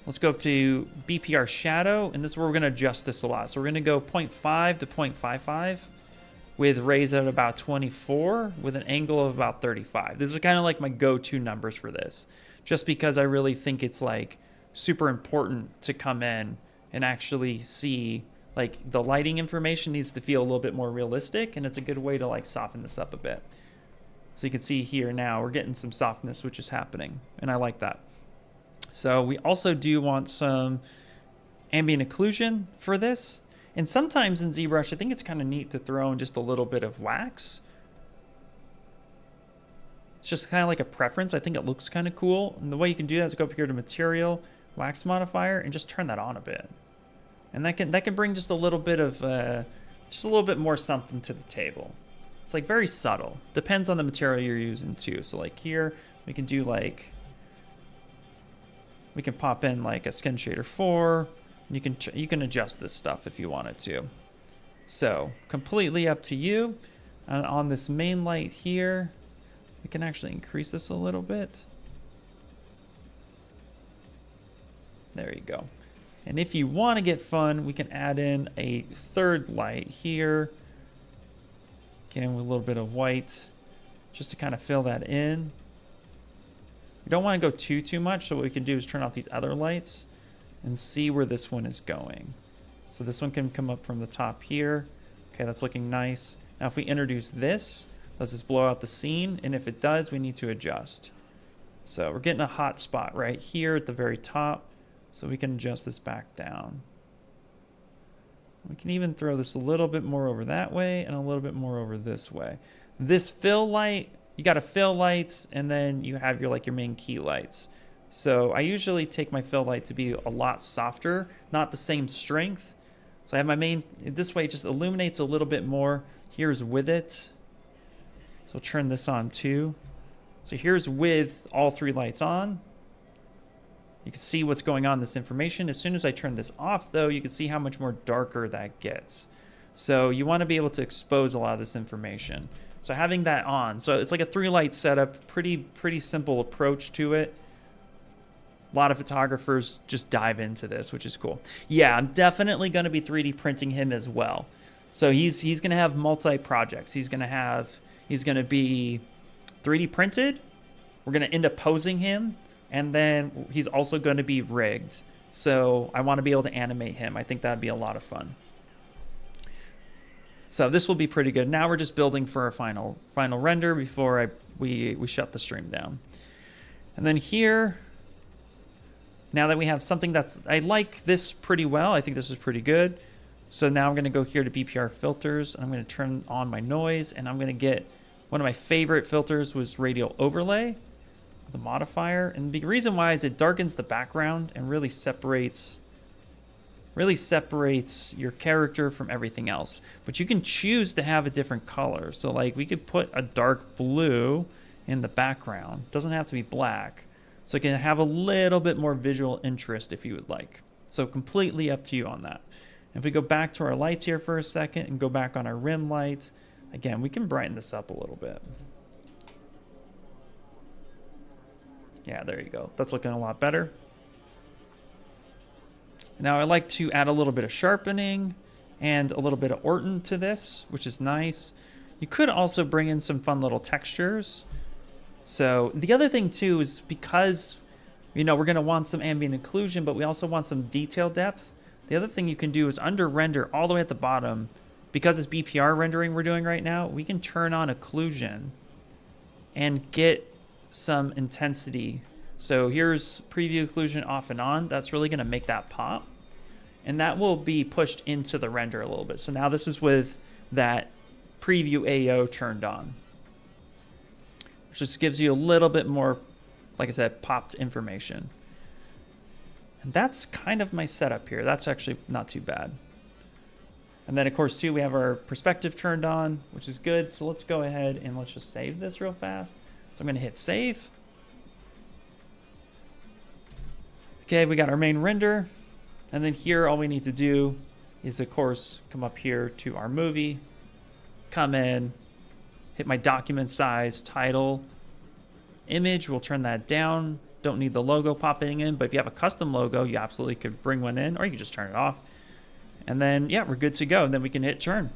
Let's go up to BPR shadow, and this is where we're going to adjust this a lot. So we're going to go 0.5 to 0.55 with raise at about 24 with an angle of about 35. These are kind of like my go-to numbers for this, just because I really think it's like super important to come in and actually see like the lighting information needs to feel a little bit more realistic, and it's a good way to like soften this up a bit. So you can see here now we're getting some softness, which is happening, and I like that. So we also do want some ambient occlusion for this. And sometimes in ZBrush, I think it's kind of neat to throw in just a little bit of wax. It's just kind of like a preference. I think it looks kind of cool. And the way you can do that is go up here to Material, Wax Modifier, and just turn that on a bit. And that can bring just a little bit of, just a little bit more something to the table. It's like very subtle. Depends on the material you're using too. So like here, we can do like, we can pop in like a skin shader 4. You can adjust this stuff if you wanted to. So completely up to you. And on this main light here, we can actually increase this a little bit. There you go. And if you want to get fun, we can add in a third light here. Again, with a little bit of white, just to kind of fill that in. We don't want to go too much, so what we can do is turn off these other lights and see where this one is going. So this one can come up from the top here. Okay, that's looking nice. Now if we introduce this, does this blow out the scene? And if it does, we need to adjust. So we're getting a hot spot right here at the very top, so we can adjust this back down. We can even throw this a little bit more over that way and a little bit more over this way. This fill light, you got a fill lights, and then you have your main key lights. So I usually take my fill light to be a lot softer, not the same strength. So I have my main, this way it just illuminates a little bit more. Here's with it. So I'll turn this on too. So here's with all 3 lights on. You can see what's going on in this information. As soon as I turn this off though, you can see how much more darker that gets. So you want to be able to expose a lot of this information. So having that on, so it's like a 3 light setup, pretty simple approach to it. A lot of photographers just dive into this, which is cool. Yeah, I'm definitely going to be 3D printing him as well. So he's going to have multi-projects. He's going to be 3D printed. We're going to end up posing him, and then he's also going to be rigged. So I want to be able to animate him. I think that'd be a lot of fun. So this will be pretty good. Now we're just building for our final render before we shut the stream down. And then here, now that we have something I like this pretty well. I think this is pretty good. So now I'm going to go here to BPR filters, and I'm going to turn on my noise, and I'm going to get one of my favorite filters was radial overlay, the modifier. And the reason why is it darkens the background and really separates your character from everything else. But you can choose to have a different color. So like we could put a dark blue in the background. It doesn't have to be black. So it can have a little bit more visual interest if you would like. So completely up to you on that. If we go back to our lights here for a second and go back on our rim lights, again, we can brighten this up a little bit. Yeah, there you go. That's looking a lot better. Now I like to add a little bit of sharpening and a little bit of Orton to this, which is nice. You could also bring in some fun little textures. So the other thing too is because, we're going to want some ambient occlusion, but we also want some detail depth. The other thing you can do is under render all the way at the bottom, because it's BPR rendering we're doing right now, we can turn on occlusion and get some intensity. So here's preview occlusion off and on. That's really going to make that pop. And that will be pushed into the render a little bit. So now this is with that preview AO turned on. which just gives you a little bit more, like I said, popped information. And that's kind of my setup here. That's actually not too bad. And then of course too, we have our perspective turned on, which is good. So let's go ahead and let's just save this real fast. So I'm gonna hit save. Okay, we got our main render. And then here, all we need to do is of course, come up here to our movie, come in, hit my document size, title, image, we'll turn that down. Don't need the logo popping in, but if you have a custom logo, you absolutely could bring one in, or you can just turn it off. And then, yeah, we're good to go. And then we can hit turn.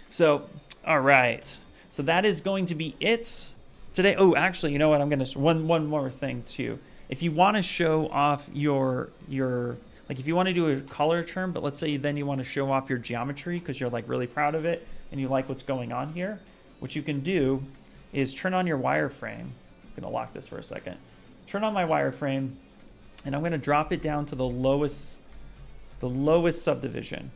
So, all right. So that is going to be it today. Oh, actually, you know what? I'm going to, one more thing too. If you want to show off your, like if you want to do a color term, but let's say then you want to show off your geometry because you're like really proud of it and you like what's going on here, what you can do is turn on your wireframe. I'm going to lock this for a second. Turn on my wireframe and I'm going to drop it down to the lowest subdivision.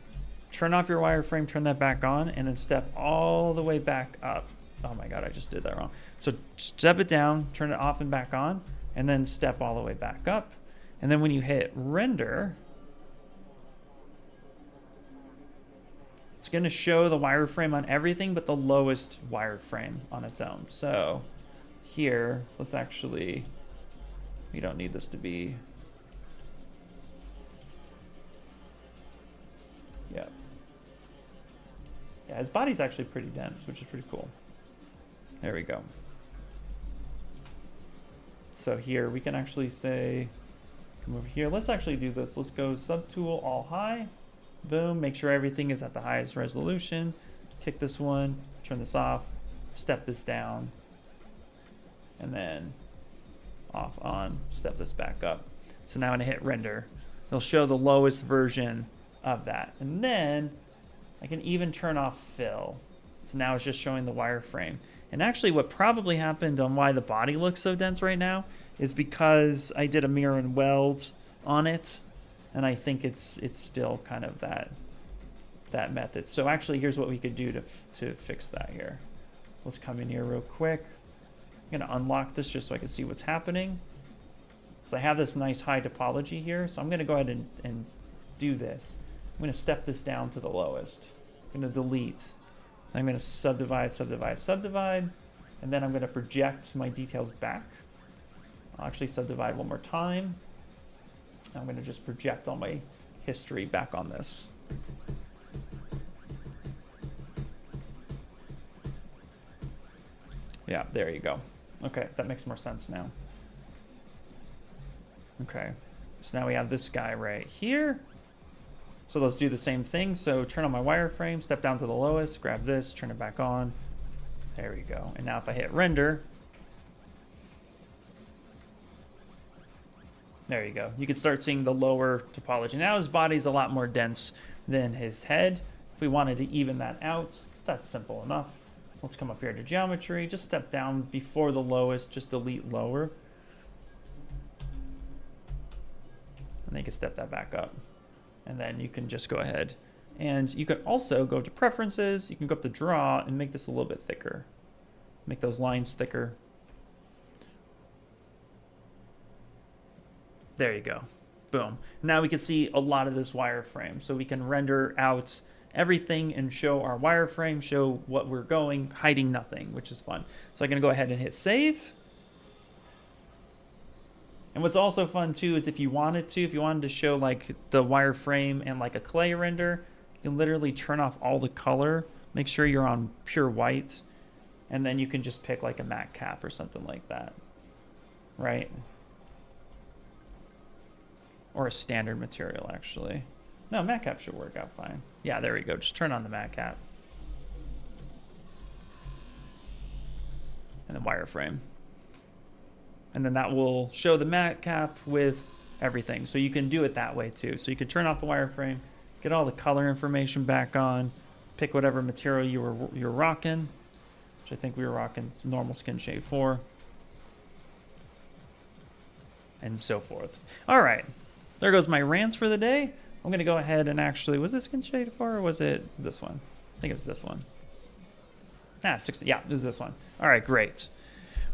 Turn off your wireframe, turn that back on, and then step all the way back up. Oh my God, I just did that wrong. So step it down, turn it off and back on, and then step all the way back up. And then when you hit render, it's gonna show the wireframe on everything but the lowest wireframe on its own. So here, let's actually, we don't need this to be, yeah. Yeah, his body's actually pretty dense, which is pretty cool. There we go. So here we can actually say, come over here. Let's actually do this. Let's go subtool all high. Boom, make sure everything is at the highest resolution. Kick this one, turn this off, step this down, and then off, on, step this back up. So now when I hit render, it'll show the lowest version of that. And then I can even turn off fill. So now it's just showing the wireframe. And actually what probably happened on why the body looks so dense right now is because I did a mirror and weld on it. And I think it's still kind of that method. So actually here's what we could do to fix that here. Let's come in here real quick. I'm gonna unlock this just so I can see what's happening. Because I have this nice high topology here. So I'm gonna go ahead and do this. I'm gonna step this down to the lowest. I'm gonna delete. I'm gonna subdivide, subdivide, subdivide. And then I'm gonna project my details back. I'll actually subdivide one more time. I'm gonna just project all my history back on this. Yeah, there you go. Okay, that makes more sense now. Okay, so now we have this guy right here. So let's do the same thing. So turn on my wireframe, step down to the lowest, grab this, turn it back on. There we go. And now if I hit render, there you go. You can start seeing the lower topology. Now his body's a lot more dense than his head. If we wanted to even that out, that's simple enough. Let's come up here to geometry, just step down before the lowest, just delete lower. And then you can step that back up. And then you can just go ahead. And you can also go to preferences, you can go up to draw and make this a little bit thicker. Make those lines thicker. There you go. Boom. Now we can see a lot of this wireframe. So we can render out everything and show our wireframe, show what we're going, hiding nothing, which is fun. So I'm gonna go ahead and hit save. And what's also fun too is if you wanted to show like the wireframe and like a clay render, you can literally turn off all the color, make sure you're on pure white, and then you can just pick like a matte cap or something like that, right? Or a standard material actually. No, matte cap should work out fine. Yeah, there we go. Just turn on the matte cap. And then wireframe. And then that will show the matte cap with everything. So you can do it that way too. So you can turn off the wireframe, get all the color information back on, pick whatever material you're rocking, which I think we were rocking normal skin shade 4, and so forth. All right, there goes my rants for the day. I'm gonna go ahead and actually, was this skin shade 4 or was it this one? I think it was this one. Ah, 60, yeah, it was this one. All right, great.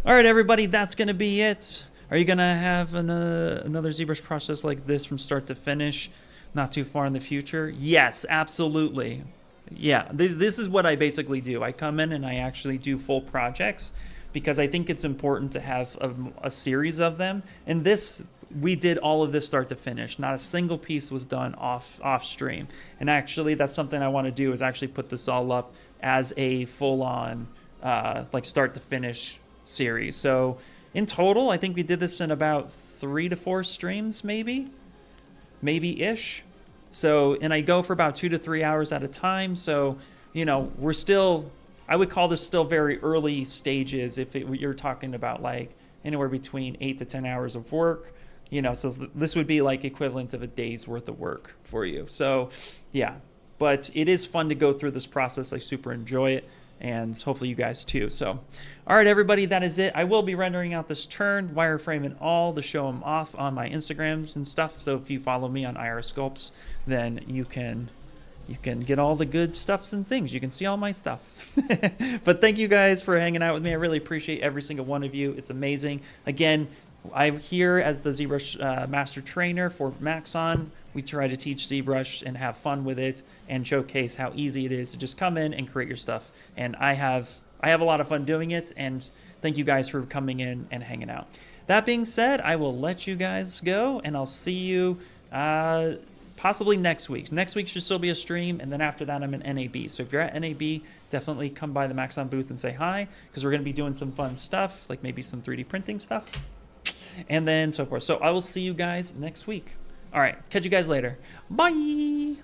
All right, everybody, that's going to be it. Are you going to have another ZBrush process like this from start to finish, not too far in the future? Yes, absolutely. Yeah, this is what I basically do. I come in and I actually do full projects because I think it's important to have a series of them. And this, we did all of this start to finish. Not a single piece was done off stream. And actually, that's something I want to do, is actually put this all up as a full-on like start to finish series. So in total, I think we did this in about 3 to 4 streams, maybe-ish. So, and I go for about 2 to 3 hours at a time. So, you know, we're still, I would call this still very early stages if you're talking about like anywhere between 8 to 10 hours of work, you know, so this would be like equivalent of a day's worth of work for you. So yeah, but it is fun to go through this process. I super enjoy it, and hopefully you guys too. So, all right, everybody, that is it. I will be rendering out this turn, wireframe and all, to show them off on my Instagrams and stuff. So if you follow me on IR Sculpts, then you can get all the good stuffs and things. You can see all my stuff. But thank you guys for hanging out with me. I really appreciate every single one of you. It's amazing. Again, I'm here as the ZBrush master trainer for Maxon. We try to teach ZBrush and have fun with it and showcase how easy it is to just come in and create your stuff. And I have a lot of fun doing it, and thank you guys for coming in and hanging out. That being said, I will let you guys go, and I'll see you possibly next week. Next week should still be a stream, and then after that I'm in NAB. So if you're at NAB, definitely come by the Maxon booth and say hi, because we're going to be doing some fun stuff, like maybe some 3D printing stuff, and then so forth. So I will see you guys next week. All right, catch you guys later. Bye.